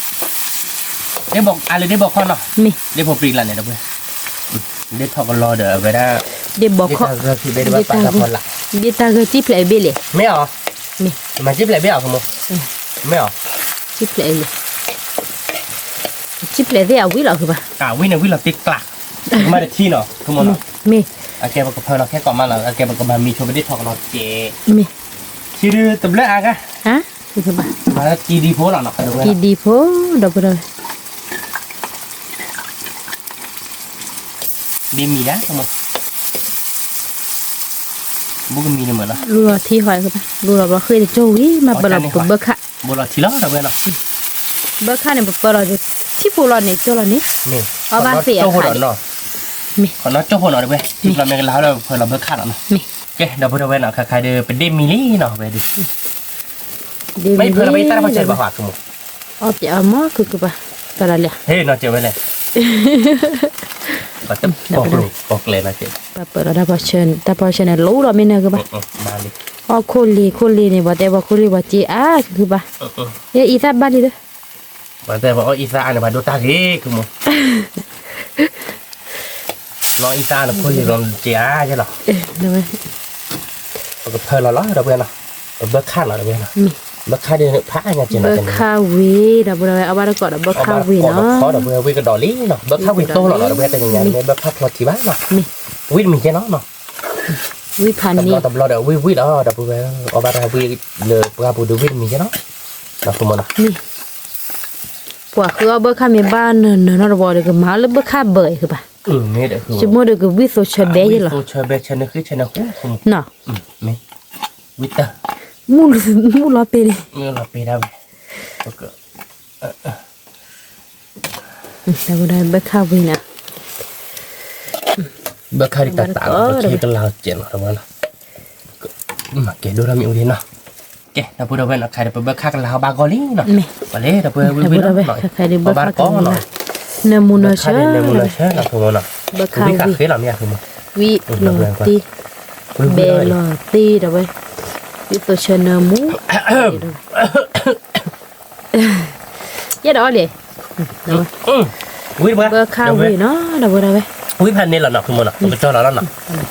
เดี๋ยวบอกอะไรเดี๋ยวบอกเขาเนาะ นี่ เดี๋ยวผมปรีกแล้วเนี่ยเว้ยเดี๋ยวทอกรอเดี๋ยวเวลา เด็กบอก เดี๋ยว เขา เราคือเบลว่าปลาละคนละ เด็กตาก็จีบเลยเบลเลย ไม่เอา นี่ มาจิ้มอะไรไม่เอาผมไม่เอา จีบเลยเลยจีบเลยได้เอาวิหรอคือบ้า วิ่งเนี่ยวิ่งเราติ๊กกลักมาเดี๋ยวที่เนาะผมมันเนาะ มี โอเคมันก็เพลินเราแค่ก่อนมาเราโอเคมันก็มามีชมไปได้ทอกเราเจ มี ชื่อตบเลือดอ่ะกัน ฮะคือบ้า มากีดีโพหรอเนาะเดี๋ยวเว้ย กี่ดีพอเดี๋ยวไปเลย บีมีนะผมบุกมีเนี่ยเหมือนเนาะ รู้ที่หอยคือบ้ารู้เราเคยได้โจวิมาบลับเบอร์ค่ะ บุเราทีละเดี๋ยวเว้ยเนาะ เบอร์ค่ะเนี่ยเบอร์เราจะที่ปูเราเนี่ยโจเราเนี่ย นี่ เอาบ้านเสีย โจ้หัว ค่ะ เนาะ มี ขอน้องโจ้หัวเนาะเดี๋ยวเว้ยที่เราไม่กันแล้วเราเพิ่นเราเบิกขาดเนาะ มี โอเคเดี๋ยวพูดเอาไว้เนาะใครเดินเป็นเดมิลี่เนาะไปดิ ดี ไม่เพิ่นเราไม่ตั้งมาเจ็บบ่หวาดกู อ๋อจะเอามาคือบ้าตลอดเลย เฮ้ยเนาะเจ็บไว้เลยก็จะบอกเลยนะเจ็บ แบบเปิดเราได้พอเชิญแต่พอเชิญเนี่ยรู้เราไม่เนอะคือบ้า มาเลย อ๋อคนลีเนี่ยว่าแต่ว่าคนลีว่าจีอ่ะคือบ้าเฮ้ยอีท่าบ้านดีเด้อ มาแต่ว่าอีสานมาดูตาเฮ้คือมึงน้องอีสานคนที่เราเจ้าใช่หรอ เดี๋ยว ก็เพิ่นเราล้อเดี๋ยวเว้ยเนาะเบิกขาดเนาะเดี๋ยวเว้ยเนาะ มี เบิกขาดเดี๋ยวพระเนี่ยเจ็บ เบ นะ อ เจ็บ ร์คาวีเดี๋ยวเราเอาบ้านก่อนเบอร์คาวีเนาะ เขาเดี๋ยวเว้ยก็ดอลลี่เนาะเบิกขาดวิ่งโตหรอเดี๋ยวเว้ยแต่ยังไงเบิกขาดพอที่บ้านเนาะ มี วิ่งมีแค่เนาะเนาะ วิพัน ตำ นี่ รอเดี๋ยววิ่งแล้วเดี๋ยวเว้ยเอาบ้านเราวิ่งเลยว่าปูดูวิ่งมีแค่เนาะเราคุมมันเนาะ นี่พวกคือเอาเบอร์คามีบ้านเนอะเราบอกเดี๋ยวก็มาแล้วเบอร์คาเบย์คือป่ะ นี่เดี๋ยวคือ ชั่วโมงเดี๋ยวก็วิโซเชเบย์เหรอ โซเชียลเบสชนะคือชนะคู่คุม เนาะ ไม่วิตา มูล้อเปเลย เมื่อเราไปได้โอเค แต่ก็ได้เบอร์คาวีนะ เบิกขาดต่างๆก็ใช้กันลาวเจนหรือว่าเนาะมาเกดูเรามีอุดินเนาะเกเราพูดเอาไว้เนาะใครจะไปเบิกขาดกันลาวบางกอลี่เนาะ ไม่ มาเลยเดี๋ยวไปวิ่ง แต่ วิ่ พู ง ดเอาไว้ หน่อย ใครได้เบอร์ บ้าน คา ก้อน กัน หน่อย เนมูน เบิก เช ขาดในมูลเช่เนาะคือมันเนาะ เบอร์คา วิ่งขาด วี เฟ้เราเนี่ยคือมัน วิโลตีเบลลตีเดี๋ยวไปวิโซเชเนมูยัดอ๋อเลยเดี๋ยว วิ่ง เบอร์คาวีเนาะเดี๋ยวพูดเอาไว้ วิ่งพันนี่แหละเนาะคือมันเนาะมันจะเราแล้วเนาะ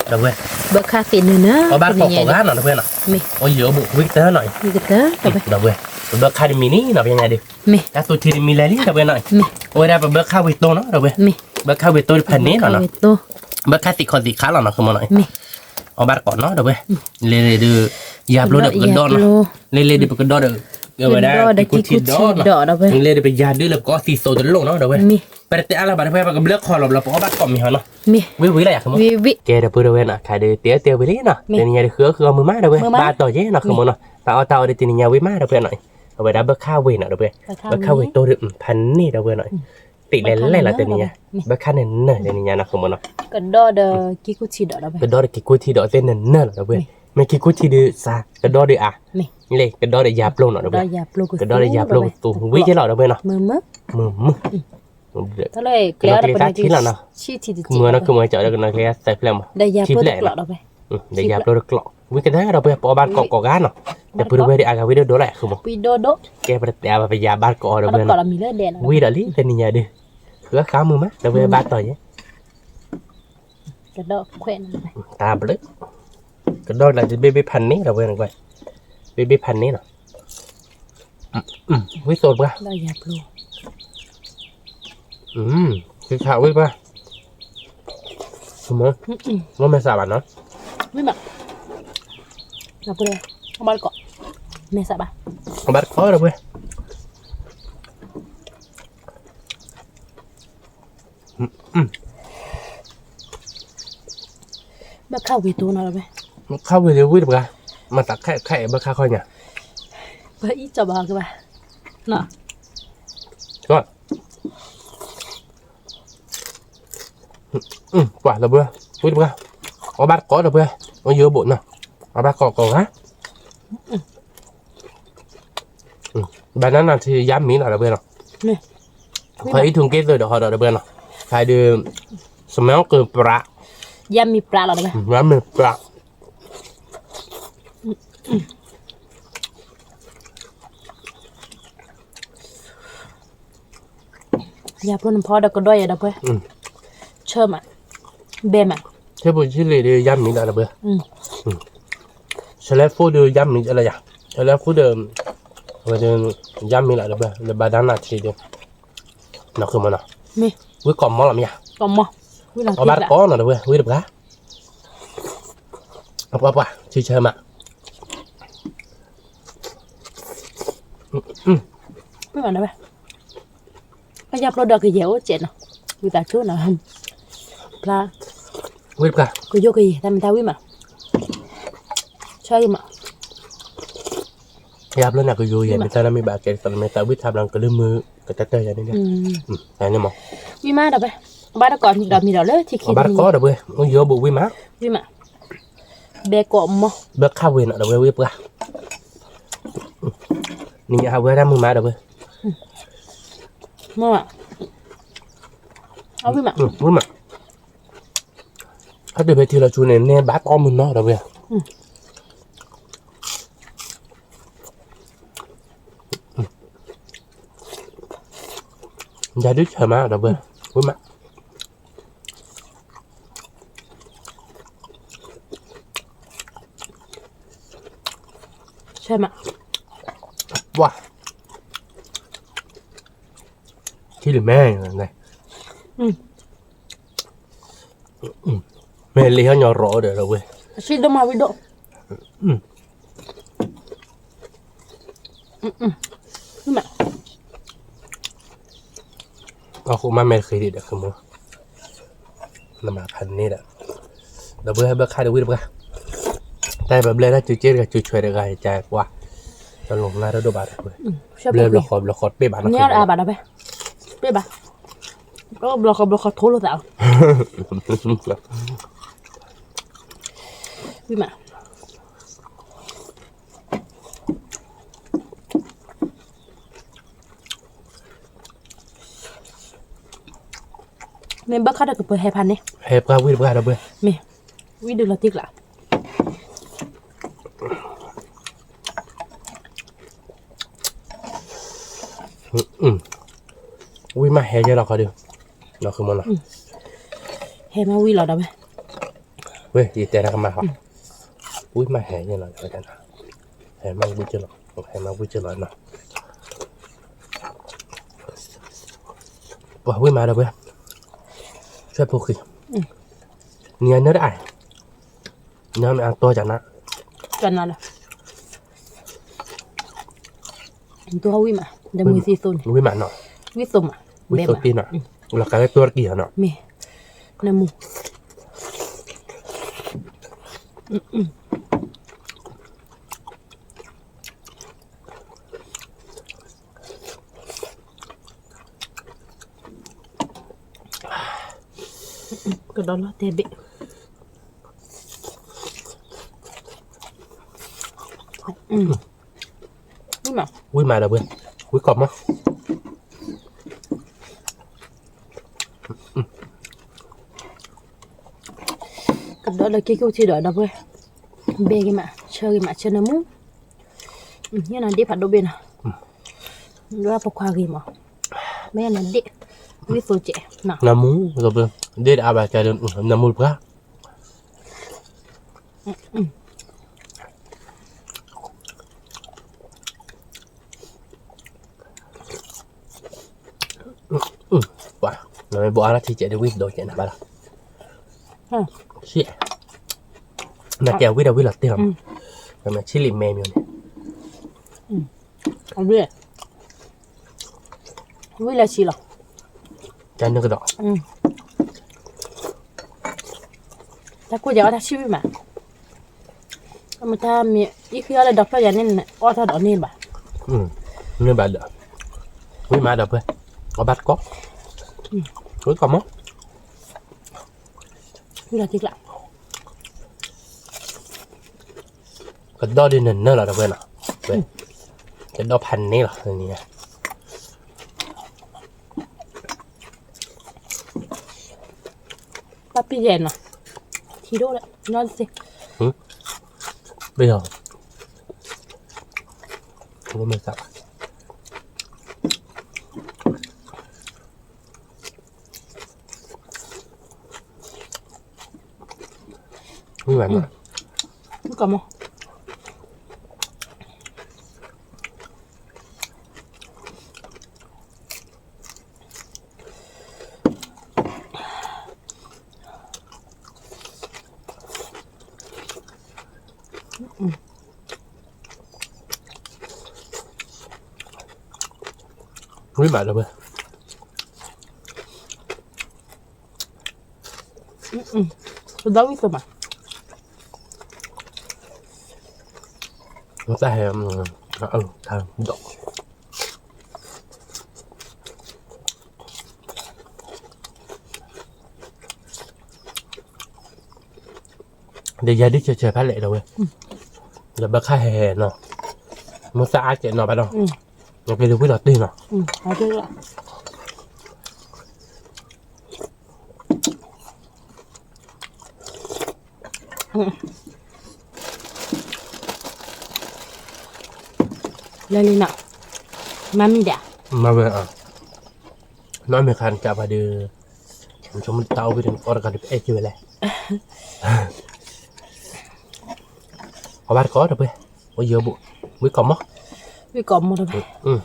เดี๋ยวเว้ย เบอร์คาตินเนอะ เอาบ้านของร้านเนาะเพื่อนเนาะ ไม่ โอ้ยเยอะบุกวิ่งเตอร์หน่อย มีกระเตอเดี๋ยวไป เดี๋ยวเว้ยเบิกขาดมินิเนาะยังไงดิ ไม่ ถ้าตัวทีมีอะไรนี่เดี๋ยวเว้ยหน่อย ไม่ โอ้ยได้ไปเบิกขาดวิโตเนาะเดี๋ยวเว้ย ไม่ เบิกขาดวิโตพันนี้เนาะ โต เบิกขาดติดคอติดขาเราเนาะคือมันหน่อย ไม่ เอาบ้านก่อนเนาะเดี๋ยวเว้ยเลยดูยาบลูเด็กกันดอนเนาะเลยดูกันดอนเดี๋ยวเว้ยได้กูทีดอนเนาะเลยไปยาดื้อแล้วก็ตีโซตลงเนาะเดี๋ยวเว้ย มี ไป berarti ala pada apa kebelah kalau belum apa kok mi hano มี wi lah ya kamu วิ kira pura wena kada tia beli nah tininya de kheur mu ma da we ba to je nah kamu nah tao de tininya wi ma da we nahเอาไปดับเบิลข้าวเวน่ะda we baข้าวเวโตdeพันนี่da we nah ติเล่ๆล่ะตninya ba kan ne tininya nah kamu nah กระดอเดกิกุชิดอดอไป cái đó là cái cua thi đó tên là nơ là vậy mấy cái cua thi đi xa cái đó đi à นี่ นี่cái đó để dạp luôn đó ดอ vậy ยาปลูก cái đó để dạp luôn tụ quý cái lọ đó vậy nè มือมึก mưa ทะเลเกลือ cái khác là nó ชีทิ mưa nó cứ mưa chợ đó nó cái sạch lắm ได้ยาปลูกกลอดอไป để dạp luôn được lọ quý cái đó đâu vậy bỏ ban cọ gán nó để bữa về đi à cái video đó lại không วิโดโด cái bữa để à phải dạp ban cọ đó เอา vậy กอด nè มีเลือดแดง quý đã lý tên nhà đi cứ khá mưa má đâu về ban tỏi nhé กระดอแขวนไป ta bự cái đó là baby pan ní đâu vậy nè baby pan ní nè quý sốt quá ได้ยาปลูก คือข่าวไว้ป่ะสมมติว่าไม่สาบานเนาะ ไม่แบบเราไปเลยเอาบ้านเกาะเมษาบ้า บัดคอเราเว้ยบ้าข้าววีตูนอะไรไป เข้าไปเร็ววิ่งไปกันมาตักแค่บ้าข้าค่อยเนี่ย บ้าอีจับบ้ากันไปเนาะ ก็กว่าเราเว้ยวิ่งไปกันเอาบัดคอเราเว้ยเอาเยอะบุญเนาะเอาบัดคอก่อนฮะบัดนั้นน่ะที่ย้ำมีหน่อยเราเว้ยเนาะ นี่ พออีทุ่งเกสเลยเดี๋ยวเขาเดี๋ยวเว้ยเนาะใครดูสมัยก็ปลาย ำมีปลาหรอไป น้ำมันปลาย าปลูกน้ำพอเด็กก็ด้อยเด็กไปเชื่อมอ่ะเบมอ่ะ thế bây giờ đi dám mình là được sẽ lấy phô đưa dám mình là gì sẽ lấy phô đưa và đưa dám mình là được là bà đàn là thì được nó không mà nó มี với còn món làm gì กอมมอวิลา ở bát có nó được với được cá apa chơi mà ไม่เหมือนนะไปก็ยาปลูกดอกกี่เหี้ยวเจ็ดเนาะวิตาชู้เนาะปลา với được cá กูโยกกี่ทำมันทาวิมาใช่มา gặp lên là cái vui vậy người ta làm mấy bà kể còn người ta biết tham làm cái lưỡi mưa cái tết tây vậy đấy này nhưng mà วิมาเด็กไปบ้านเด็กก่อนดอกมีดอกเลยที่คิ ở ด bát có được với nó vô bụng với má วิมาเบกอมมอ bớt khao về nó được với cáนี่เอาไว้ได้มือมาเด้อเว้ย มออ่ะเอาวิมา รู้มั้ยถ้าเดี๋ยวไปทีละชูเนี่ยเนี่ยบ้าต้อมมันเนาะเด้อเว้ยอย่าดึกเฉยมาเด้อเว้ยรู้มั้ยใช่มา ว้าที่หรือแม่ไงแม่เลี้ยงยอรอเด้อเว้ย ชิดมาวิโดวิมา เอาคุมาแม่เคยดีเด้อคือมั้งน้ำมาพันนี่แหละเด้อเว้ยเบิกค่าเด้อเว้ยเด้อแต่แบบเลยถ้าจุดเจ๊ก็จุดช่วยได้ก็ใจกว่าจะลงหน้าแล้วดูบาดเว้ย ใช่ เริ่ ปะ มละครเป๊ะบาด เนี่ยอาบาดเอาไปเป๊ะบาก็บล็อกโทรศัพท์วิมาเมมเบอร์เขาได้กับเปิดให้พันนี่ เฮ้ยก็วิ่งไปแล้วเว้ย เมวิดูลาติกละ วิ่งมาเฮ้ยเราเขาดูเราคือมันละ เฮมาวิเราได้ไหม เว้ยยีแต่ละกันมาครับวิ่งมาเฮ้ยเราไปกันนะเฮ้ยมาวิ่งเจอหรอเฮ้ยมาวิ่งเจอหรอเนาะว่าวิ่งมาแล้วเว้ยช่วยพวกขี้เนี่ยเนื้อได้เนื้อมันตัวจากนั้น กันนั่นแหละตัววิมาเดมือซีซุน วิ่งมาหน่อย วิสุมอ่ะ วิ่งตัวตีหน่อย là cái tua kia nó mẹ nè mù cái đó là tê bị quý mà đâu bên quý cọp á cái đó là cái chi đợi đâu vậy bê cái mà chơi nó mú như là đi phạt đồ bên à đó là qua gì mà mấy anh đi với số trẻ nào namu rồi bên đi đã bà chạy được namu quá wow rồi bỏ ra thì chạy được với đồ chạy nào bà đâu shit là kẹo với đâu với là tiền rồi mà chili mềm rồi không biết với là gì rồi cho nó cái đỏ ta cô giáo ta chịu mà ta mẹ ít khi là đọc ra nên o ta đỏ nên bà nên bà đỡ quý mà đập với có bắt có quý có mốc như là thiệt lạ cái đó đi nên nó là đập với nào cái đó hành này là gì papi rèn à thì đâu đấy nói gì bây giờ không có mấy sao như vậy mà không cầm không quý mà đâu vậy đâu biết mà nó ta hèm thằng đậu để giờ đi chơi phát lệ đâu vậy là bác khai hè nó nó xa chạy nó bắt đầu nó cái quý là tiền nó hay thế ạ lên đi nào mami đã mà về nói mình khăn chả phải đưa cho mình tao với thằng con cần được chơi lại có bát có được bây giờ bộ mới còn mất với còn một rồi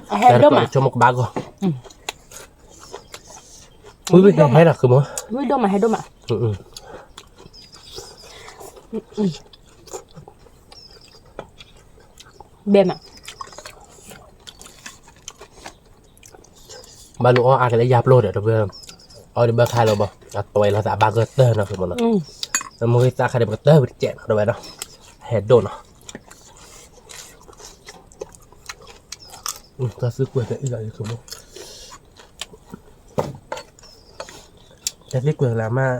hay đó mà cho một bát rồi với hay là cứ mua với đâu mà hay đâu mà bề mà ba lũ ăn cái lấy giáp luôn để được bây ở đi bác khai rồi bao tuổi là đã ba cái tơ nào rồi mà nó mới ta khai được cái tơ bị chẹn rồi vậy đâu hết đồ nào ta sức quyền đấy là không ta sức quyền là ma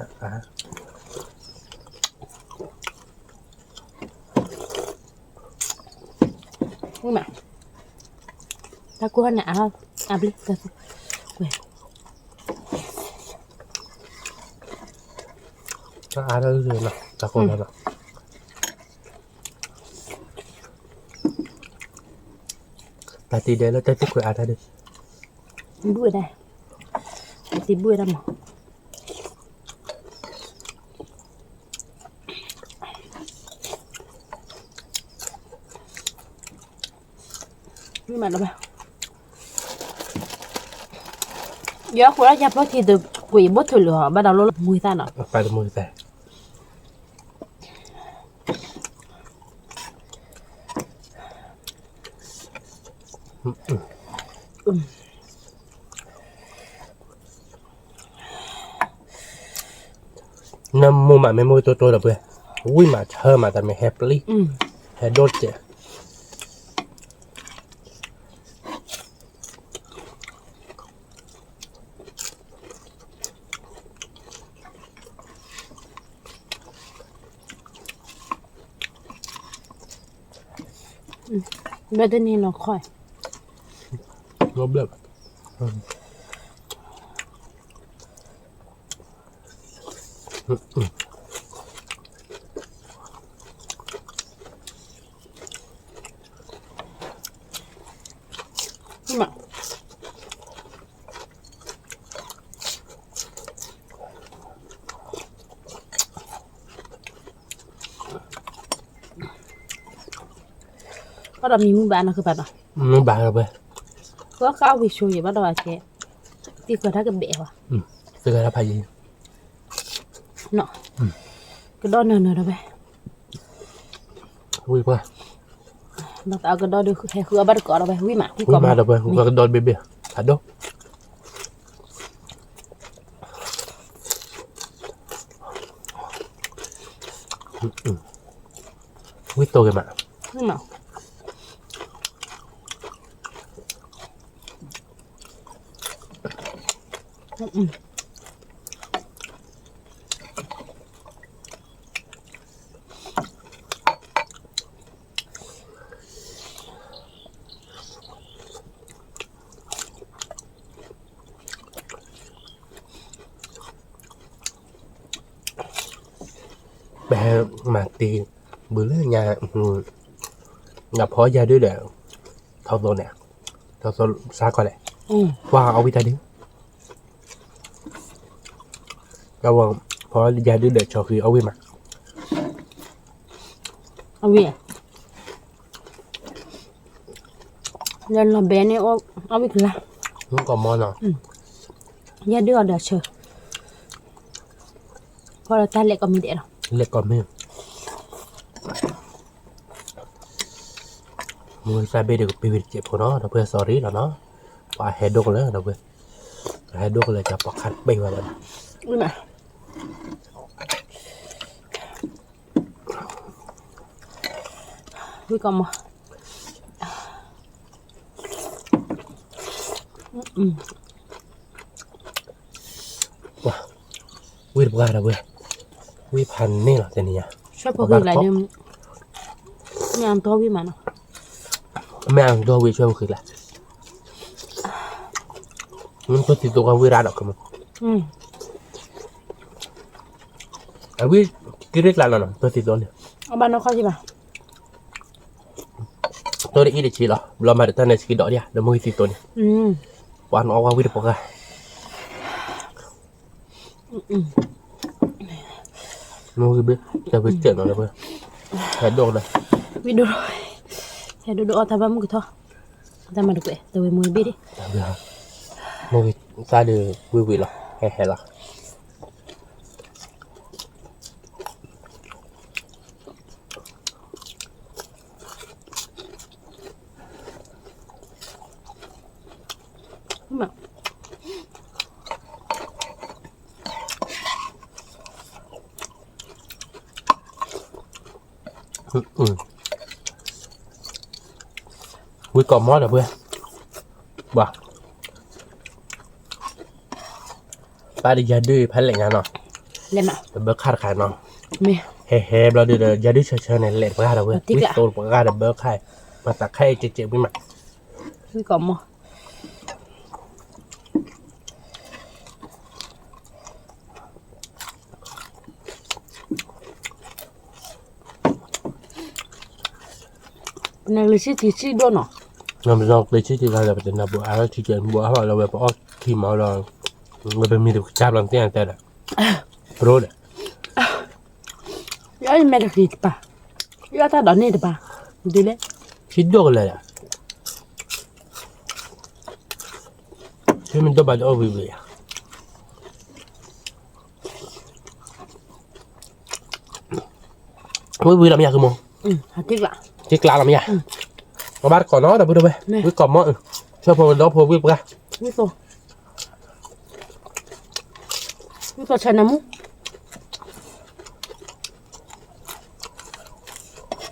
nhưng mà ta cố nã không biết ta quên ta đâu rồi nào ta không nào ta tí đấy là ta sức quyền ta đi đuôi đây tí đuôi ra mà nhưng mà đâu mà giờ khối ra nhập thì từ quỷ bớt thử lửa bắt đầu nó mùi ta nào phải là mùi tẻ น้ำมูมาไม่มูตัวละเพื่ออุ้ยมาเชื่อมาแต่ไม่แฮปปี้แฮดโดดเจ้ แบบนี้เราค่อย งบแบบมา bắt đầu mình bán nóคือแบบอ่ะ ไม่บางเลย ก็เข้าไปช่วยbắt đầuแกตีกระทะกับเบะว่ะ ซื้อกันแล้วพายี เนาะก็ดอนเนินๆไป อุ้ยป่ะ เราเอาก็ดอนดูแค่คือเอาบัตรก่อนเราไปวิ่งมาวิ่ง อุ้ ก่อย น มาแล้วไปอุ้ยก็โดนเบี้ยหัดดูอุ้ยโตกันมา วิ่งมาแบมาตีบื้อเรื่องยางับพอยาด้วยเดี๋ยวเท่าโซเนี่ยเท่าโซซาก่อนแหละว่าเอาวิธีนี้ก็ว่าพอยาด้วยเดี๋ยวชอคือเอาวิมา เอาวิ่งเดินเราเบนนี่เอาวิ่งละ nó còn món nào nhà đưa được chờ coi là ta lại còn mình để nào lại còn miếng người sai bên được bị việc chẹp của nó bây giờ sorry là nó và hết đốt nữa đâu bây hết đốt là chập bọc khăn bay vào đây ui mà ui còn mà wow ui được đâu bây ui pan này là thế này à sắp có lại nhưng nhà ăn to với mà nó mẹ ăn to với cho khử lại mình có thể tụi con vui ra được không à vui cái rít là nó tôi thì tôi này ông bạn nó khó gì mà tôi đã ý để chỉ là mà để ta này chỉ đỏ đi à để mua thì tôi này quán nó qua vui được không à mua cái biết ta biết chuyện rồi bây hết đồ rồi biết đồ rồi hết đồ ta bấm cái thôi ta mà được vậy tôi mới biết đi mua ta được vui vui là hay là mà vui còn món là vui bà ba đi ra đi phải lạnh nó lên mà bớt khát khát nó mẹ hèเราเดี๋ยวจะได้เชิญในเล็ดปลาเราเว้ยวิโตปลาเดี๋ยวเบอร์ไข่มาตักไข่เจ๊ๆไม่หมัก ui còn mà này là chỉ đôi nọ ngầm dọc tới chứ thì làเป็นนับบัวอะไรที่เกิดบัวเขาเราแบบอ้อที่มาเราเราเป็นมีแต่จับลำเตี้ยแต่ละรู้เลย ơi mẹ được gì bà ơi ta đón này được bà đi lên คิดด้วยเลยอ่ะที่มันต้องไปเอาวิวเลยวิวlàm gì không mong hạt tiếc lạ chiếc lá làm gì có bát có nó đâu bây giờ với còn mỡ cho phô đó phô viết ra ui tôi chơi nấm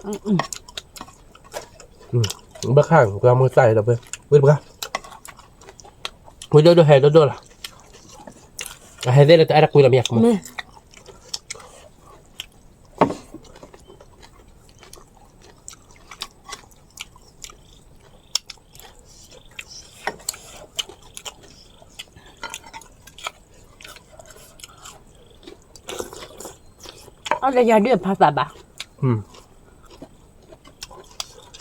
บ้าข้างกลางมือใส่เราไปวิ่งไปกันวิ่งดูให้ดูล่ะให้ได้เลยแต่ไอ้รักวิ่งละเมียกมั้งเอาเลยยาดื้อพาแบบ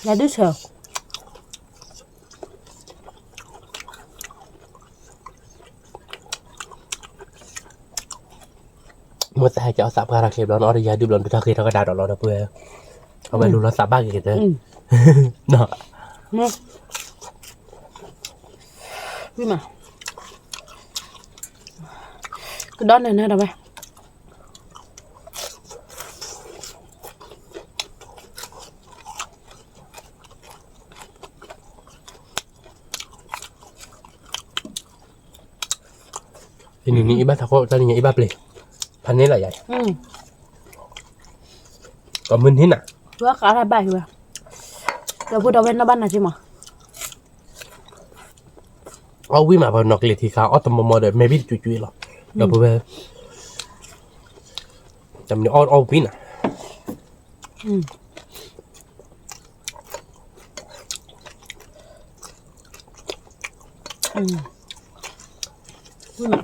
ยาดื้อเชียว เมื่อแต่จะเอาสับการาเคลบแล้วเนาะระยะดิบลอนดูท่าเคยท่ากระดาษเราเพื่อเอาไปรู้รสสับบ้างกันเลยเนาะวิ่งมาก็ด้อนเลยนะเราไปทีนี้อีบ้าถ้าเขาตอนนี้อีบ้าเปล่าพันนี้แหละใหญ่ก็มึนที่น่ะเพื่อขาอะไรบ้างเลยเดี๋ยวพูดเอาไว้ในบ้านนะใช่ไหมเอาวิ่งมาพอนอกเลยที่เขาเอาตมมอเดอร์ไม่บิดจุยหรอกเดี๋ยวเพื่อจำเนี่ยเอาวิ่งน่ะวิ่งมา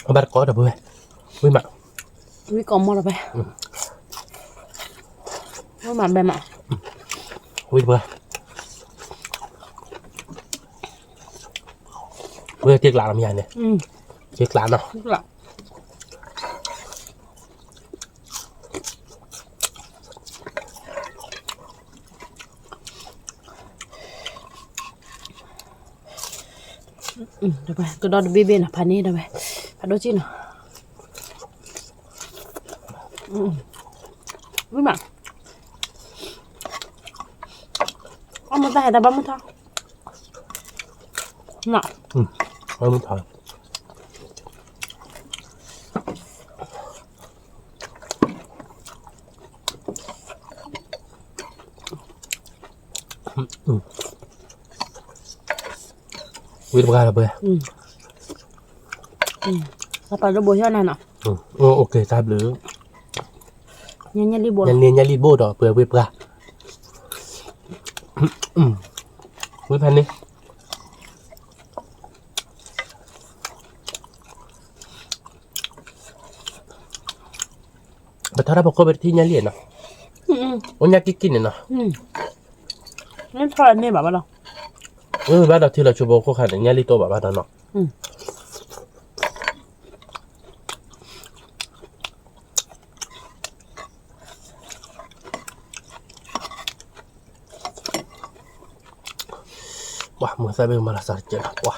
เอาบัตรก็เดี๋ยวเพื่อวิ่งมาวิ่งกอมมอเราไปวิ่งมาแบบมาวิ่งเพื่อเจ๊กหลานมีอะไรเนี่ยเจ๊กหลานเนาะเดี๋ยวไปก็ดอดบีเบนอ่ะพันนี้เดี๋ยวไปพันโดจินอ่ะวิ่งมาเอามาได้แต่บ้ามันท้องน่ะเอามันถอยวิ่งไปกันเลยเพื่อแล้วไปรถบัวเท่านั้นอ่ะโอเคทราบหรือยันรีบัวยันเรียนยันรีโบดอ่ะเพื่อวิ่งไปวิ่งพันนี้แต่ถ้าเราบอกว่าไปที่ยันเรียนเนาะวันยักกินเนี่ยเนาะนี่ทอดนี่แบบว่าเราบ้านเราที่เราชูโบก็ขายยันรีโตแบบบ้านเราเนาะว้าเมื่อใส่เบลมาละสักเจ็ดว้า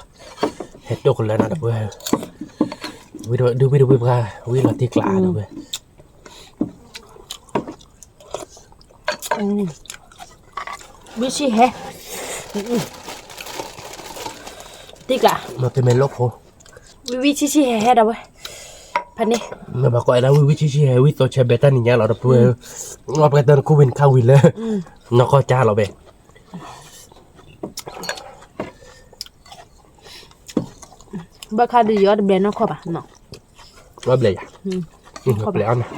เห็ดโดกันแล้วนะเพื่อนดูวิวค่ะวิวที่กลางนะเพื่อนวิชิเฮที่กลางมาเป็นเมลโลโควิชิเฮเด้อเว้ยพันนี้มาบอกไอ้เราวิชิเฮวิตัวเชเบตันนี่เราเพื่อนเราไปเดินคูวินข้าววินเลยนกก็จ้าเราเบบ้าคาดียอดเบลนอกขอบอ่ะเนาะว่าเบลย์ขอบเบลย์นะ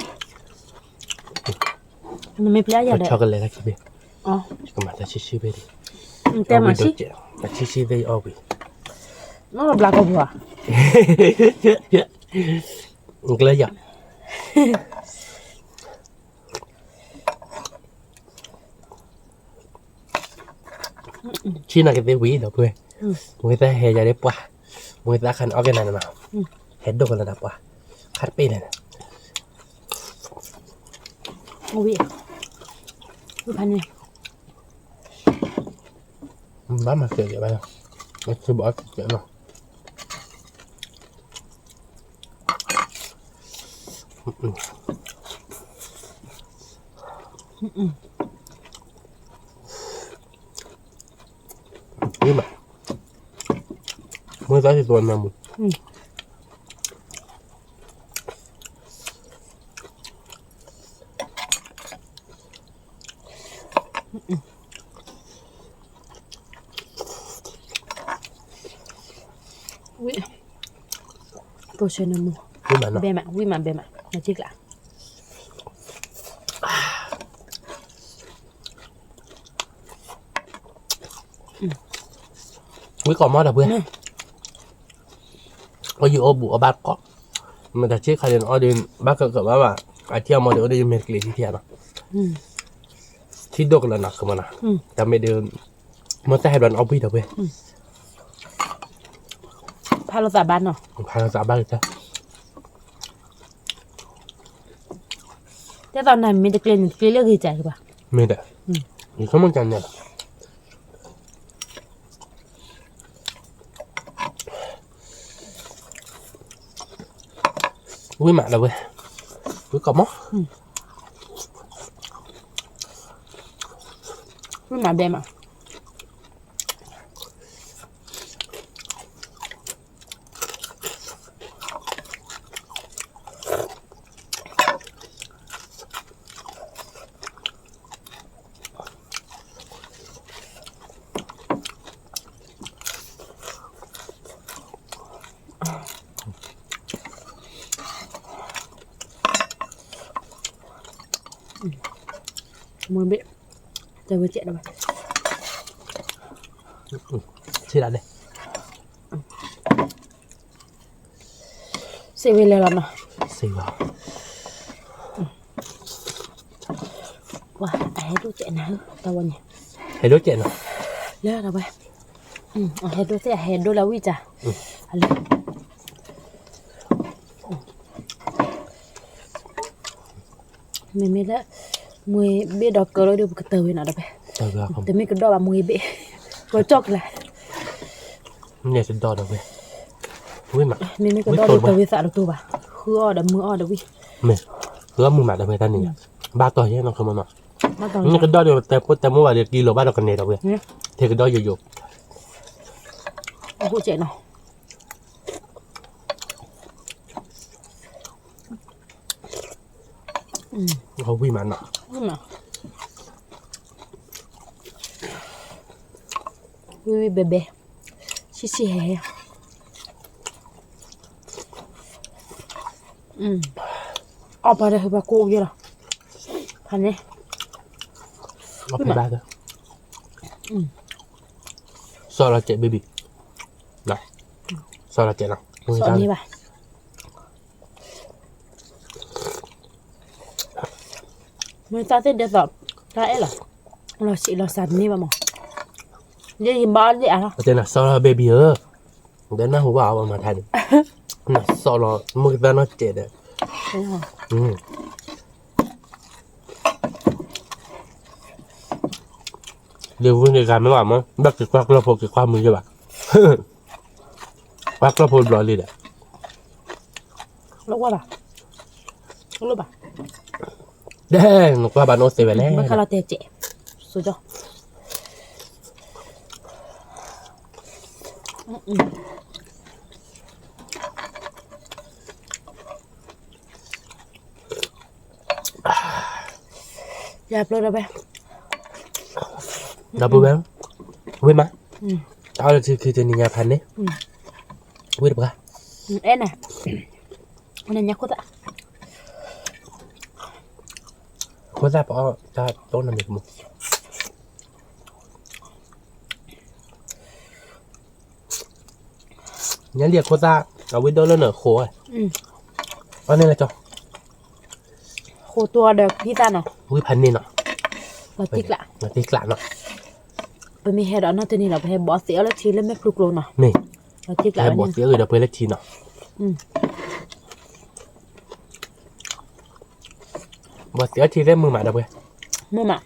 มันไม่เปลี่ยนอย่างเดียวช็อกโกแลตนะคิดอ๋อก็มาแต่ชิเบดีแต่มาชิแต่ชิเบเอาไปน้องบลากบัวก็เลยอยากชิ้นอะไรกันเดี๋ยววิ่งเดี๋ยวเพื่อนมึงจะเฮียจะได้ปะมึงจะขันออกกันนั่นนะเห็ดดอกกันนะปะขัดปีนั่นนะวิ่งพันนี่บ้ามาเสียไปแล้วมันคือบอกเสียเนาะนี่แบบมือซ้ายสิตัวมาหมด อุ้ยตัวเชนมู วิมันเนาะ เบมาวิมันเบมามาจิกละวิก่อนมอดเพื่อนก็อยู่อบุอบาร์ก็มันจะเช็คใครเดินออเดินบ้าเกิดว่าไอเที่ยวมอเดินออเดินเมกลีที่เที่ยวนะที่ดกแล้วนะคือมันนะแต่ไม่เดินมันจะให้เดินเอาไปเถอะเพื่อน พาเราสาบานเนาะ พาเราสาบ้านจ้ะ แต่ตอนนั้นมีแต่เกลียนเรื่องดีใจป่ะ ไม่ได้อยู่ข้างบนกันเนี่ยวิ่งมาแล้วเว้ยวิ่งกลับมั้ง วิมันเบมามือเบะจะไปเจ็ดแล้วป่ะ ชื่ออะไรเนี่ย เซเว่นเลยแล้วเนาะ สิวะ ว่าไอ้ดูเจ็ดนะตะวันเนี่ย ให้รู้เจนเหรอ เลิกแล้วไปเอาให้ดูเสียให้ดูแล้ววิจ้ะอะไรไม่ละมวยเบะดอกเกลือเดี๋ยวก็เตยน่ะได้ไป เจอแล้วครับ แต่ไม่ก็ดอกมวยเบะก็จอกแหละ เนี่ยจะดอดเว้ยวิ่งมา ไม่ก็ดอกเดี๋ยวเตยสะตัวป่ะคืออ้อดมืออ้อดวิ ไม่คือว่ามึงมาได้ไหมท่านนี่บ้าต่อยังน้องเขามา มาตอน นี่ก็ดอดเดียวแต่เมื่อวานเรียกกิโลบ้านเรากันเนี่ยเราเว้ยเทก็ดอดอยู่ กูเจ็ดเนาะเขาวิ่งมาเนาะ เนาะวิเบเบชิเฮออกไปเลยแบบกูเยอะหรอพันเนี่ย เอาไปบ้านเลยซอลาเจเบบี้นะซอลาเจนะ สอนนี้ป่ะไม่ตาเต้นเดี๋ยวสอบตาเอ๋หรอเราสิเราสั่นนี่ป่ะหมอเดี๋ยวบ้านเดี๋ยวอะไร เจนะซอลาเบบี้เดี๋ยวน่าหัวเอามาแทนนะซอลามึงจะน่าเจเด้เดี๋ยววันนี้การไม่ว่ามั้งบักจะควักกระโปงกับความมือใช่ปะควักกระโปงรอเลยเด้อ ลูกว่าป่ะลูกป่ะ แดงนกว่าบานโอเซเว่นแล้ว มันคาราเตะเจ๊สุดยอดอย่าเปลือยไป ดับเบิลแบงเว้ยมั้ยเอาเลยคือจะนิยาพันเนี่ยเว้ยปะ เอ็นน่ะมันยังคุดอ่ะ โคตรแซ่บอ๋อจะโต๊ะนั่นเองมั้งงั้นเรียกโคตรเอาวิดโดแล้วเนอะโคอ่ะอันนี้แหละจ๊อ โคตัวเด็กพี่ตาเนาะ วิพันนี่เนาะ เราติ๊กละ มาตีกลาเนาะ ไปมีเฮดอนเนาะตัวนี้เราไปบอสเสียแล้วทีแล้วไม่ปลุกโลเนาะ นี่ เราติ๊กละ ไอ้บอสเสียเดี๋ยวไปเล่นทีเนาะบอสเสียทีเล่นมือหมาเดี๋ยวไป ไม่มา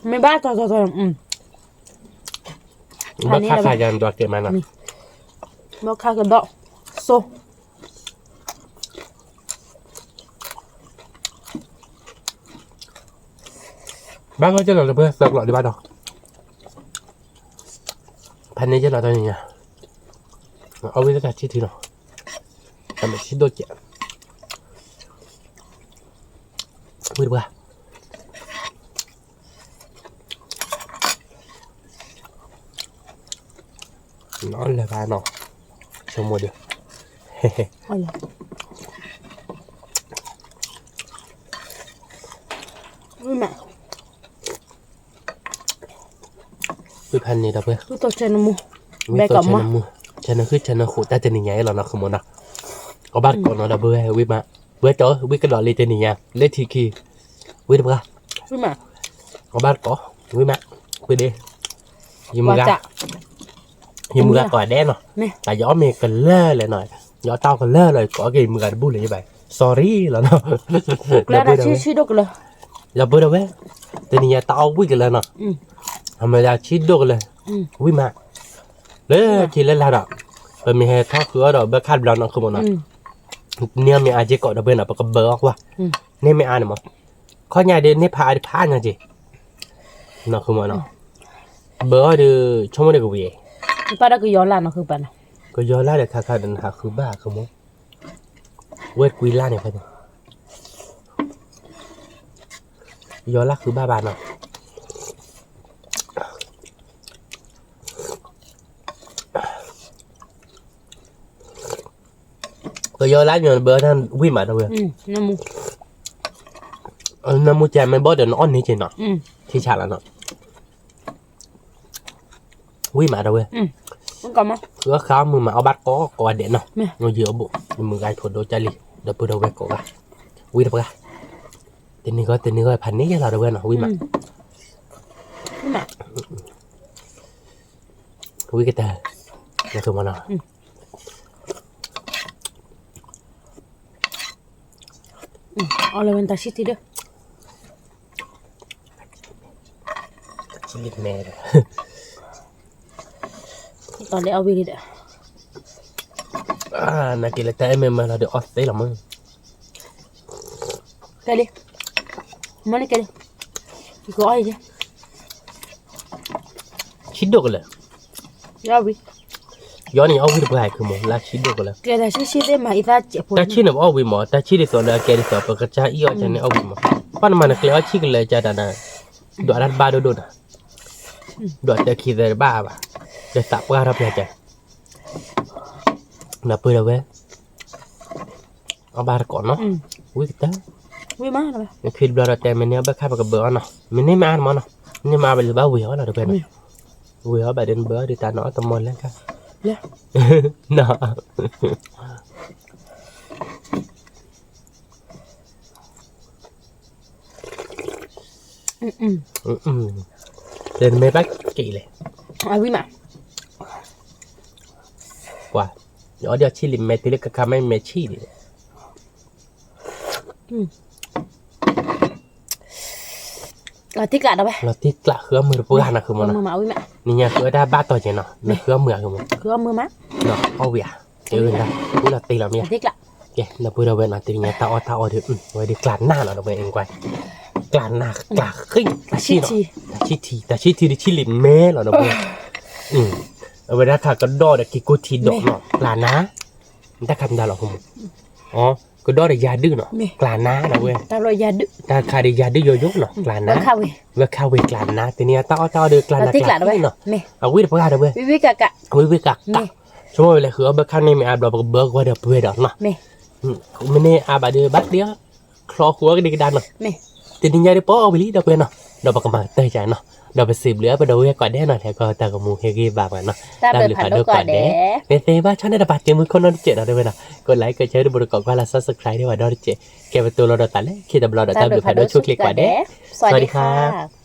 ไม่บ้าต่อบ้าค่าขายยันดอเก็บมาเนาะ บอกข้ากันดอกโซ บ้านก็จะหล่อเลยเพื่อเลิกหล่อที่บ้านเนาะพันนี้จะหล่อตัวนี้ไงเอาไว้ตั้งที่ทีเนาะทำแบบชิ้นโดดเจ็บพูดว่าน้องเลยบ้านเนาะ ชมโมเดียว เอาเลยไม่แม่ คือพันนี่ดับเบิ้ล คือตัวเชนมู มีตัวชนะมูชนะคือชนะขู่แต่จะหนีไงเราเนาะคือมันนะเอาบ้านก่อนเนาะดับเบิ้ลวิมาเบิ้ลจ๋อวิกระดอเลยจะหนีไงเล่นทีคีวิดับเบิ้ล ไม่แม่ เอาบ้านก่อวิมาวิเดยิมกะยิมกะก่อนแดนเนาะแต่ย้อมเมกันเล่เลยหน่อยย้อเต้ากันเล่เลยก่อเกมกันบุ้เลยไป sorry แล้วเนาะ แล้วนะชื่อดกเลย ดับเบิ้ลดับเบิ้ลแต่นี่เต้าวิกันแล้วเนาะทำไมจะชิดดกเลยวิมาเลยทีเล่นแล้วเนาะเป็นมีเหตุท้อคือเราเบิกคาดเราเนาะคือมันเนาะเนี่ยมีอาเจเกาะดับเบิ้ลเนาะปกเบิกว่าเนี่ยไม่อ่านมั้งข้อใหญ่เด่นเนี่ยพาเนาะจีเนาะคือมันเนาะเบิกดูชมมันเด็กวิ่ง ป้าได้ก็ย้อนหลังเนาะคือป้าเนาะ ก็ย้อนล่าเด็กขาดันหาคือบ้าคือมั้งเวทกุยล่าเนี่ยเพื่อนย้อนล่าคือบ้าบานเนาะก็ย้อนล่าอย่างเบอร์นั่นวิ่งมาตัวเองน้ำมูน้ำมูแจมไม่บอดเดินอ้อนนี่จริงเนาะที่ฉากแล้วเนาะวิ่งมาตัวเองมันก่อนมั้งคือข้าวมือมาเอาบัตรก็เด่นเนาะเราเยอะบุมือไก่ถั่วโดจารีเดี๋ยวเปิดเอาไว้ก่อนวิ่งไปกันทีนี้ก็พันนี้ยังเราตัวเองเนาะวิ่งมาวิ่งกันแต่เราถูกมาเนาะเอาเลยเป็นตาชิดทีเดียวชิลิแม่เลยตอนนี้เอาไปดินักกีฬาแต่เอ็มเราเดี๋ยวออสเตรเลียมั้งแกดิมันนี่แกดิอีกอะไรจ้ะชิดดกเลยย้อนวิย้อนนี่เอาวิธีไปคือมั้งลาชิดดกเลยแกได้ชิดได้มาอีตาเจ็บปวดแต่ชิดเนี่ยเอาวิมั้งแต่ชิดที่สุดเลยแกที่สุดปกติอีอ๋อจะเนี่ยเอาวิมั้งปันมันนักกีฬาชิดเลยจะได้นะดวงนั้นบ้าโดนนะดวงจะคิดอะไรบ้าป่ะจะสับก็รับยาใจนับไปแล้วเว้ยเอาบาร์ก่อนเนาะวิ่งเต้วิ่งมาหน่อยคิดบลาแต่มันเนี่ยแบบข้าไปกับเบอร์เนาะมันนี่มาอันมันเนาะนี่มาเป็นบ้าวิ่งแล้วเดี๋ยวเป็นวิ่งแบบเดินเบอร์ดิตาเนาะตะมอนแล้วกันเลยเนาะเดินไม่ปักกี่เลยเอาวิ่งมาว่าเดี๋ยวชิลิมเมติเล็กกับไม่เมชิดิเราติกละได้ไหมเราติกละคือมือเปื้อนนะคือมันมือมาวิ่งมานี่เนี่ยคือได้บ้าต่อเจนเนาะนี่คือมือคือมันคือมือมาเนาะเอาเวียเจอกันกูเราตีเราเนี่ยติกละเย้เราพูดเราเว้นตีเนี่ยตาอ้อเดี๋ยวไว้ดีกลานหน้าเราไปเองไว้กลานหน้ากลาขึ้นตาชีเนาะตาชีทีดิชิลิมเม่เราเพื่อนเอาไว้ได้ค่ะก็ดอเด็กกิโกทีดอกเนาะกลานนะได้คำดาหรอผมอ๋อก็ดอเด็กยาดื้อเนาะกลานนะนะเว้ยตาลอยยาดื้อตาคาเดียาดื้อโยโย่เนาะกลานนะเวคาเวกลานนะทีนี้ตาเดือกลานนะกลานเนาะเอาวิ่งไปกันเว้ยวิ่งกะวิ่งกะชั่วโมงเลยคือเอาเบิกข้างนี้ไม่อาบเราเบิกว่าเดี๋ยวเพื่อเดี๋ยวเนาะไม่เนี่ยอาบเดี๋ยวบัดเดียวคลอหัวกันดีกันดันเนาะทีนี้ยาได้ป้อเอาไปลีเดี๋ยวเพื่อนเนาะเดี๋ยวปากมาเตยใจเนาะเดี๋ยวไปสืบเหลือไปดูให้ก่อนได้หน่อยแล้วก็ตากมูเฮกี้บางเนาะตามเลยผ่านดูก่อนเด้เต้บ้าช่างได้บาดเจ็บมือคนนอนเจ็บเราได้ไหมนะกดไลค์กดแชร์ดูบริกรว่าเราซับสไครต์ได้ว่าดอเจ็บแกเป็นตัวเราตัดเลยคิดแต่เราตัดตามดูผ่านดูช่วยคลิกก่อนเด้สวัสดีค่ะ